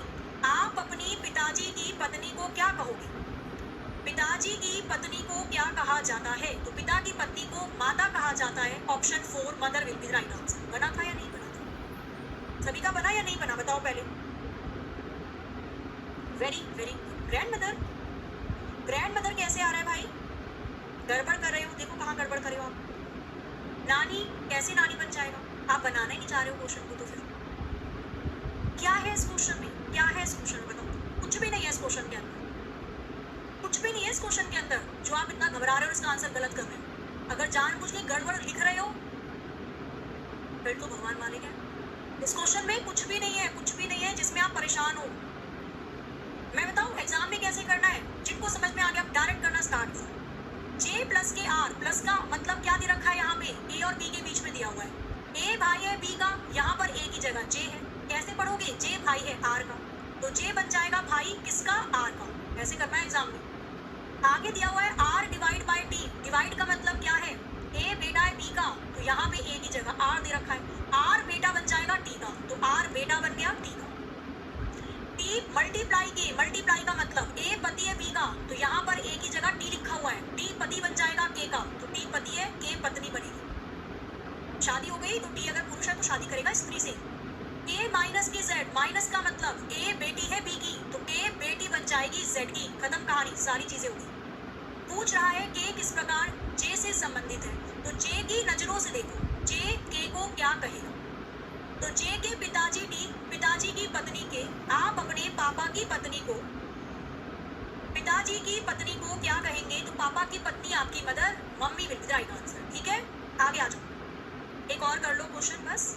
आप अपनी पिताजी की पत्नी को क्या कहोगे, पिताजी की पत्नी को क्या कहा जाता है, तो पिता की पत्नी को माता कहा जाता है। Option 4 mother will be the right answer. बना था या नहीं बना था, सभी का बना या नहीं बना, बताओ पहले। Very very grand mother, grand mother कैसे आ रहा है भाई, गड़बड़ कर रहे हो, देखो कहाँ गड़बड़ कर रहे हो आप। नानी, कैसे नानी बन जाएगा, आप बनाना ही नहीं चाह रहे हो क्वेश्चन को, तो फिर क्या है इस क्वेश्चन में, क्या है इस क्वेश्चन में, बताओ। कुछ भी नहीं है इस क्वेश्चन के अंदर, कुछ भी नहीं है इस क्वेश्चन के अंदर, जो आप इतना घबरा रहे हो इसका आंसर गलत कर रहे हो। अगर जानबूझ के गड़बड़ लिख रहे हो फिर तो भगवान मानेगा। इस क्वेश्चन में कुछ भी नहीं है, कुछ भी नहीं है जिसमें आप परेशान हो। मैं बताऊं एग्जाम में कैसे करना है, जिनको समझ में आ गया डायरेक्ट करना स्टार्ट करो। जे प्लस के आर, प्लस का मतलब क्या दे रखा है यहाँ पे, ए और बी के बीच में दिया हुआ है, ए भाई है बी का, यहाँ पर ए की जगह जे है, कैसे पढ़ोगे, जे भाई है आर का, तो जे बन जाएगा भाई किसका, आर का, ऐसे करना है एग्जाम में। आगे दिया हुआ है R divide by T, divide का मतलब क्या है, ए बेटा है बी का, तो यहाँ पे ए की जगह आर दे रखा है, आर बेटा बन जाएगा टी का, तो आर बेटा बन गया टी का। टी मल्टीप्लाई के, मल्टीप्लाई का मतलब ए पति है बी का, तो यहाँ पर ए की जगह टी लिखा हुआ है, टी पति बन जाएगा के का, तो टी पति है, के पत्नी बनेगी। शादी हो गई तो टी अगर पुरुष है तो शादी करेगा स्त्री से। के माइनस के जेड, माइनस का मतलब ए बेटी है बी की, तो के बेटी बन जाएगी जेड की, खत्म कहानी, सारी चीजें होगी। पूछ रहा है के किस प्रकार जे से संबंधित है, तो जे की नजरों से देखो, जे के को क्या कहेगा, तो जे के पिताजी टी, पिताजी की पत्नी के, आप अपने पापा की पत्नी को, पिताजी की पत्नी को क्या कहेंगे, तो पापा की पत्नी आपकी mother, mummy will be the right answer. ठीक है, आगे आ जाओ, एक और कर लो क्वेश्चन बस,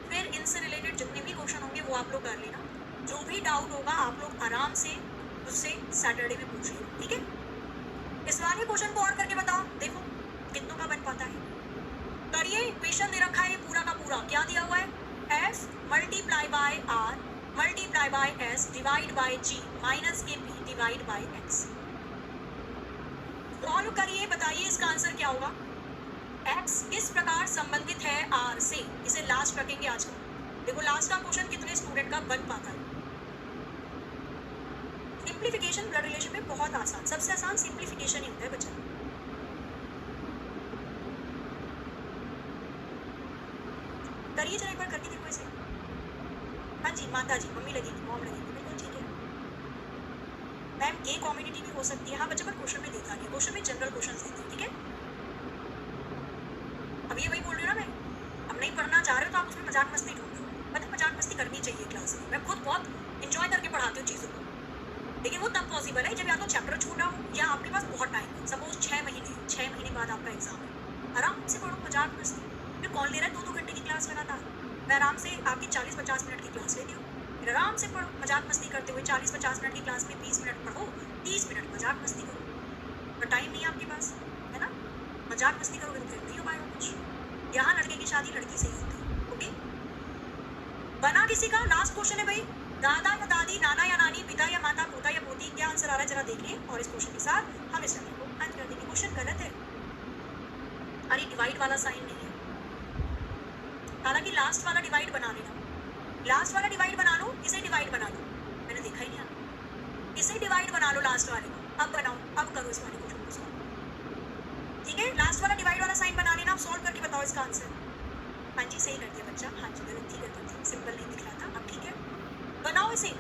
फिर इनसे रिलेटेड जितने भी क्वेश्चन होंगे वो आप लोग कर लेना। जो भी डाउट होगा आप लोग आराम से उससे सैटरडे में पूछ लेना, ठीक है। इस वाले क्वेश्चन को और करके बताओ, देखो कितनों का बन पाता है। करिए, इक्वेशन दे रखा है पूरा का पूरा, क्या दिया हुआ है, F multiply by R multiply by S divide by G minus K P divide by X. Solve करिए, बताइए इसका आंसर क्या होगा। एक्स किस प्रकार संबंधित है आर से, इसे लास्ट रखेंगे आज का। देखो लास्ट का क्वेश्चन कितने स्टूडेंट का बन पाता है। सिंप्लीफिकेशन ब्लड रिलेशन में बहुत आसान, सबसे आसान सिंप्लीफिकेशन ही होता है बच्चा। करिए जरा एक बार करके देखो इसे। हाँ जी माता जी, मम्मी लगेगी, मॉम लगेगी, बिल्कुल ठीक है। मैम ये कॉम्युनिटी भी हो सकती है। हाँ बच्चा, पर क्वेश्चन में देखा नहीं, क्वेश्चन में जनरल क्वेश्चन देते हैं, ठीक है। अब ये वही बोल रही हूँ ना मैं, अब नहीं पढ़ना चाह रहे हो तो आप उसमें मजाक मस्ती ढूंढ लो। मतलब मजाक मस्ती करनी चाहिए क्लास में, मैं खुद बहुत इंजॉय करके पढ़ाती हूँ चीज़ों को, लेकिन वो तब पॉसिबल है जब या तो चैप्टर छूटा हो या आपके पास बहुत टाइम है। सपोज 6 महीने बाद आपका एग्जाम है, आराम से पढ़ो, मजाक मस्ती। फिर कौन ले रहा है 2-2 घंटे की क्लास लगातार? मैं आराम से आपकी 40-50 मिनट की क्लास लेती हूँ, फिर आराम से पढ़ो मजाक मस्ती करते हुए। 40-50 मिनट की क्लास में 20 मिनट पढ़ो, 30 मिनट मजाक मस्ती करो। पर टाइम नहीं है आपके पास, है ना। मजाक मस्ती करोगे तो फिर नहीं हो पाएगा कुछ। यहाँ लड़के की शादी लड़की से ही होती है, ओके। बना किसी का लास्ट क्वेश्चन है भाई, दादा या दादी, नाना या नानी, पिता या माता, पोता या पोती, क्या आंसर आ रहा है जरा देखिए। और इस क्वेश्चन के साथ हम इस चैप्टर को अंत कर देंगे। क्वेश्चन गलत है, अरे डिवाइड वाला साइन नहीं है। हालांकि लास्ट वाला डिवाइड बना लेना, लास्ट वाला डिवाइड बना लो, इसे डिवाइड बना लो। मैंने देखा ही नहीं आता, इसे डिवाइड बना लो लास्ट वाले को। अब बनाओ, अब करो इस वाले क्वेश्चन को सॉल्व, ठीक है। लास्ट वाला डिवाइड वाला साइन बना लेना, आप सॉल्व करके बताओ इसका आंसर। हाँ जी सही कर दिया बच्चा, हाँ जी गलत ही करता था, सिंपल नहीं दिख रहा था। अब ठीक है, बनाओ इसे,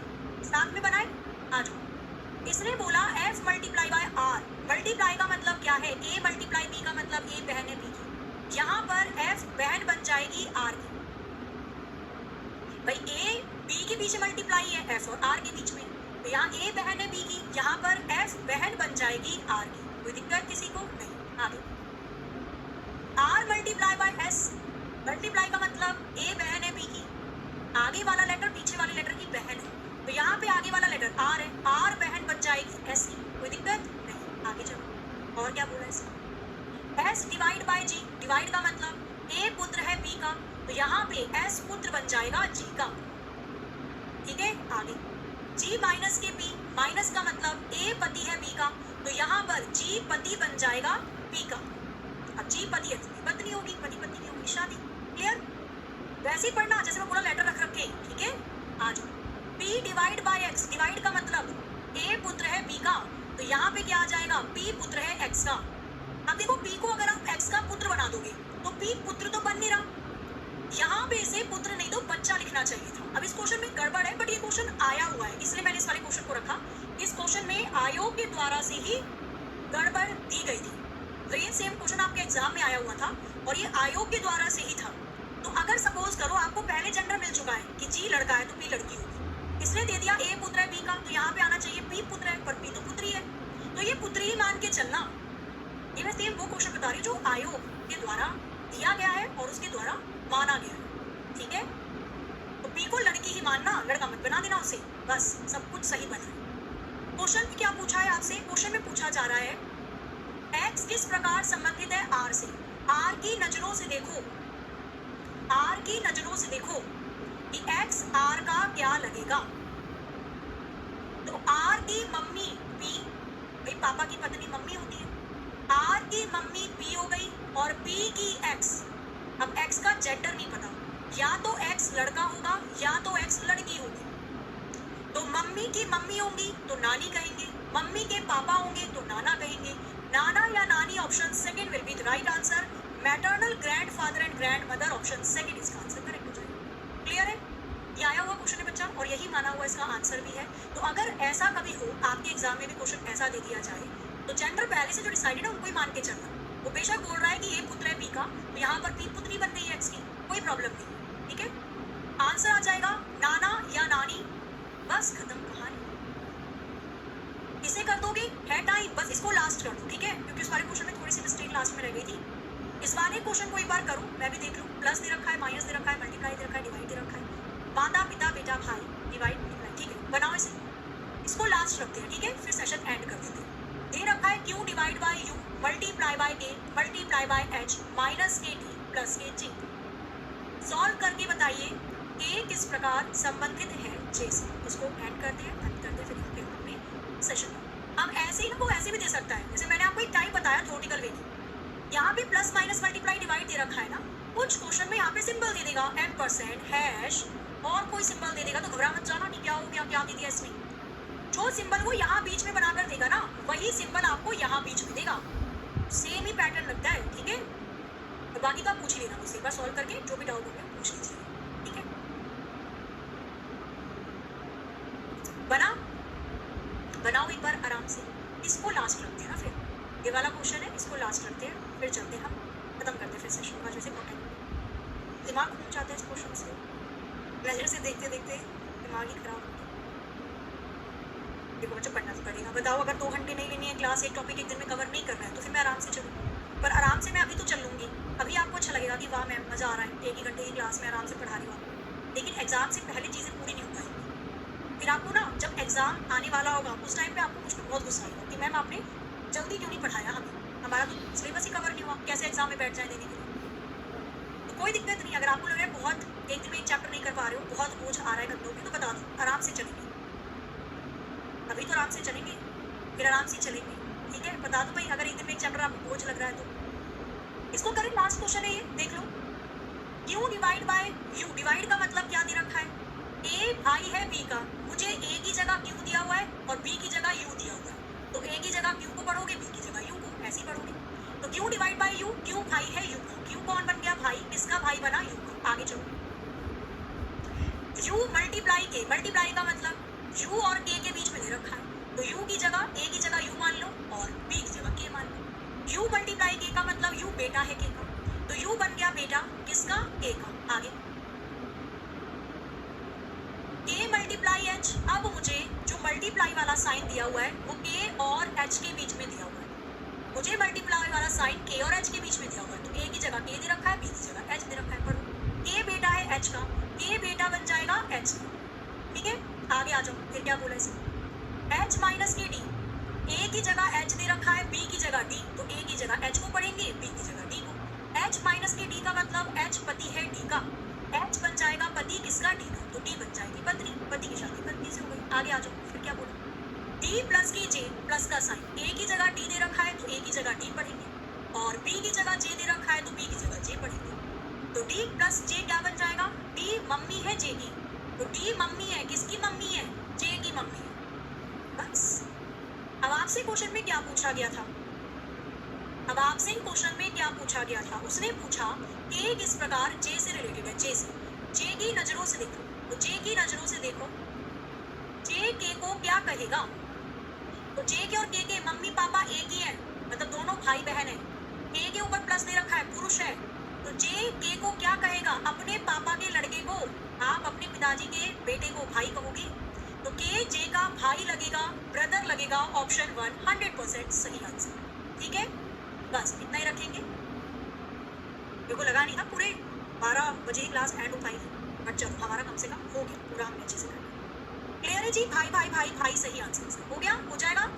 साथ में बनाए। आ जाओ। इसने बोला f multiply by r। Multiply का मतलब क्या है? a मल्टीप्लाई b का मतलब a बहन है b की। यहाँ पर f बहन बन जाएगी r की। भाई a b के बीच मल्टीप्लाई है, f और r के बीच में, तो यहाँ a बहन है b की, यहाँ पर f बहन बन जाएगी r की। कोई दिक्कत किसी को नहीं? आगे r multiply by s। Multiply का मतलब a बहन है b की, आगे वाला लेटर पीछे वाले लेटर की बहन है, तो यहाँ पे आगे वाला लेटर r है, r बहन बन जाएगी s की। कोई दिक्कत नहीं? आगे चलो। और क्या बोला है? s divide by g। Divide का मतलब a पुत्र है b का, तो यहाँ पे s पुत्र बन जाएगा g का, ठीक है। आगे g माइनस के b। माइनस का मतलब a पति है b का, तो यहाँ पर g पति बन जाएगा b का। अब g पति है, पत्नी होगी, पति पत्नी होगी, शादी। क्लियर? वैसे ही पढ़ना जैसे मैं पूरा लेटर रख रखे, ठीक है। आ जाओ। p divide by x। Divide का मतलब a पुत्र है b का, तो यहाँ पे क्या आ जाएगा? p पुत्र है x का। अब देखो p को अगर आप x का पुत्र बना दोगे तो p पुत्र तो बन नहीं रहा, यहाँ पे इसे पुत्र नहीं तो बच्चा लिखना चाहिए था। अब इस क्वेश्चन में गड़बड़ है, बट ये क्वेश्चन आया हुआ है, इसलिए मैंने इस वाले क्वेश्चन को रखा। इस क्वेश्चन में आयोग के द्वारा से ही गड़बड़ दी गई थी, तो ये सेम क्वेश्चन आपके एग्जाम में आया हुआ था और ये आयोग के द्वारा से ही था। तो अगर सपोज करो आपको पहले जेंडर मिल चुका है कि जी लड़का है तो पी लड़की होगी, इसलिए दे दिया ए पुत्र है बी का, तो यहाँ पे आना चाहिए पी पुत्र है, पर पी तो पुत्री है, तो ये पुत्री ही मान के चलना। ये मैं सेम वो क्वेश्चन बता रही हूँ जो आयोग के द्वारा दिया गया है और उसके द्वारा माना गया है, ठीक है। तो पी को लड़की ही मानना, लड़का मत बना देना उसे, बस सब कुछ सही बना है। क्वेश्चन में क्या पूछा है आपसे? क्वेश्चन में पूछा जा रहा है एक्स किस प्रकार संबंधित है आर से। आर की नजरों से देखो, आर की नजरों से देखो कि एक्स आर का क्या लगेगा। तो आर की मम्मी पी, भाई पापा की पत्नी मम्मी होती है, आर की मम्मी पी हो गई और पी की एक्स। अब एक्स का जेंडर नहीं पता, या तो एक्स लड़का होगा या तो एक्स लड़की होगी। तो मम्मी की मम्मी होंगी तो नानी कहेंगे, मम्मी के पापा होंगे तो नाना कहेंगे। नाना या नानी option second will be the right answer. Maternal grandfather and grandmother option second इसका आंसर करेक्ट हो जाएगा। क्लियर है? ये आया हुआ क्वेश्चन है बच्चा और यही माना हुआ इसका आंसर भी है। तो अगर ऐसा कभी हो आपके एग्जाम में भी क्वेश्चन ऐसा दे दिया जाए तो जेंडर पहले से जो डिसाइडेड है उनको ही मान के चलना। वो बेशक बोल रहा है कि ये पुत्र है पी का, तो यहाँ पर पी पुत्री बन गई है एक्स की, कोई प्रॉब्लम नहीं, ठीक है। आंसर आ जाएगा नाना या नानी, बस खत्म कहानी। इसे कर दोगे है टाइम, बस इसको लास्ट कर दो, ठीक है, क्योंकि इस वाले क्वेश्चन में थोड़ी सी मिस्टेक लास्ट में रह गई थी। इस वाले क्वेश्चन को एक बार करो, मैं भी देख लूँ। प्लस दे रखा है, माइनस दे रखा है, मल्टीप्लाई दे रखा है, डिवाइड दे रखा है, माता पिता बेटा भाई, डिवाइड मल्टीप्लाई, ठीक है। बनाओ इसे, इसको लास्ट रखते हैं, ठीक है, फिर सेशन एंड कर देते हैं। दे रखा है Q divide by you multiply by A multiply by H minus के टी प्लस के जी। सॉल्व करके बताइए ए किस प्रकार संबंधित है जे से। इसको एंड कर दिया, एंड कर दिया, फिर यहाँ पे हमने सेशन। अब ऐसे ही ना वो ऐसे भी दे सकता है, जैसे मैंने आपको एक टाइप बताया थ्योरेटिकल वे में, यहाँ पे प्लस माइनस मल्टीप्लाई डिवाइड दे रखा है ना, कुछ क्वेश्चन में यहाँ पे सिंबल दे देगा %, हैश और कोई सिंबल दे देगा, तो घबरा मत जाना नहीं क्या हो गया, क्या दे दिया इसने। जो सिंबल वो यहाँ बीच में बनाकर देगा ना, वही सिंबल आपको यहाँ बीच में देगा। सेम ही पैटर्न लगता है, ठीक है। और बाकी तो आप पूछ ही लेना मुझसे, एक बार सॉल्व करके जो भी डाउट होगा पूछ लीजिए, ठीक है। बनाओ एक बार आराम से, इसको लास्ट रखते हैं ना, फिर ये वाला क्वेश्चन है, इसको लास्ट रखते हैं, फिर चलते हैं हम, खत्म करते हैं फिर सेशन। आज वैसे बहुत दिमाग घूम जाता है इस क्वेश्चन से, नजर से देखते देखते दिमाग ही खराब होता है। देखो बच्चों पढ़ना तो पड़ेगा। बताओ अगर 2 घंटे नहीं लेनी है क्लास, एक टॉपिक एक दिन में कवर नहीं करना है, तो फिर मैं आराम से चलूँ, पर आराम से मैं अभी तो चल लूँगी। अभी आपको अच्छा लगेगा कि वाह मैम मज़ा आ रहा है, 1 ही घंटे की क्लास में आराम से पढ़ा रही हूँ, लेकिन एग्जाम से पहले चीज़ें पूरी नहीं हो पाएंगी। फिर आपको ना जब एग्जाम आने वाला होगा उस टाइम पे आपको कुछ बहुत गुस्सा आएगा कि मैम आपने जल्दी क्यों नहीं पढ़ाया हमें, हमारा तो सिलेबस ही कवर नहीं हुआ, कैसे एग्जाम में बैठ जाए देने के लिए। तो कोई दिक्कत नहीं, अगर आपको लग रहा है बहुत एक दिन में एक चैप्टर नहीं कर पा रहे हो, बहुत बोझ आ रहा है कंधों में, तो बता दो, आराम से चलेंगे। अभी तो आराम से चलेंगे, फिर आराम से चलेंगे, ठीक है। बता दो भाई, अगर एक दिन में एक चैप्टर आपको बोझ लग रहा है तो इसको करें। लास्ट क्वेश्चन है ये, देख लो। Q divide by U, divide का मतलब क्या दे रखा है, ए भाई है बी का, मुझे ए की जगह क्यू दिया हुआ है और बी की जगह यू दिया हुआ है, तो ए की जगह क्यू को पढ़ोगे, बी की जगह यू को, ऐसे ही पढ़ोगे। तो Q divide by you, Q भाई है यू का, क्यू कौन बन गया भाई, किसका भाई बना यू का। आगे चलो, यू मल्टीप्लाई के, मल्टीप्लाई का मतलब यू और के के बीच में दे रखा है, तो यू की जगह ए की जगह यू मान लो और बी की जगह के मान लो। यू मल्टीप्लाई के का मतलब यू बेटा है के का, तो यू बन गया बेटा किसका, के का। आगे के मल्टीप्लाई एच, अब मुझे जो मल्टीप्लाई वाला साइन दिया हुआ है वो के और एच के बीच में दिया हुआ है, मुझे मल्टीप्लाई वाला साइन के और एच के बीच में दिया हुआ है, तो ए की जगह के दे रखा है, बी की जगह एच दे रखा है। पर के बेटा है एच का, के बेटा बन जाएगा एच का, ठीक है। आगे आ जाओ, फिर क्या बोला इसमें, एच माइनस के डी, ए की जगह एच दे रखा है, बी की जगह डी, तो ए की जगह एच को पढ़ेंगे, बी की जगह डी को। एच माइनस के डी का मतलब एच पति है डी का, एच बन जाएगा पति किसका, डी का, तो डी बन जाएगी पत्नी, पति की शादी पत्नी से हो गई। आगे आ जाओ, फिर क्या बोला, डी प्लस की जे, प्लस का साइन, ए की जगह डी दे रखा है तो ए की जगह डी पढ़ेंगे और बी की जगह जे दे रखा है तो बी की जगह जे पढ़ेंगे, तो डी प्लस जे क्या बन जाएगा, डी मम्मी है जे की, तो डी मम्मी है किसकी मम्मी है, जे की मम्मी है। बस अब आपसे क्वेश्चन में क्या पूछा गया था, अब आपसे क्वेश्चन में क्या पूछा गया था, उसने पूछा के किस प्रकार जे से रिलेटेड है, जे से, जे की नजरों से देखो, तो जे की नजरों से देखो, जे के को क्या कहेगा, तो जे के और के मम्मी पापा एक ही है, मतलब दोनों भाई बहन है, के ऊपर प्लस दे रखा है पुरुष है, तो जे के को क्या कहेगा, अपने पापा के लड़के को, आप अपने पिताजी के बेटे को भाई कहोगे, तो के जे का भाई लगेगा, ब्रदर लगेगा, ऑप्शन 1 100% सही आंसर, ठीक है। बस इतना ही रखेंगे, मेरे को लगा नहीं था पूरे 12 बजे क्लास एंड हो पाएगी, बट चलो हमारा कम से कम हो गया, पूरा हमने अच्छे से कर लिया। क्लियर है जी, भाई भाई भाई भाई सही आंसर हो गया, हो जाएगा।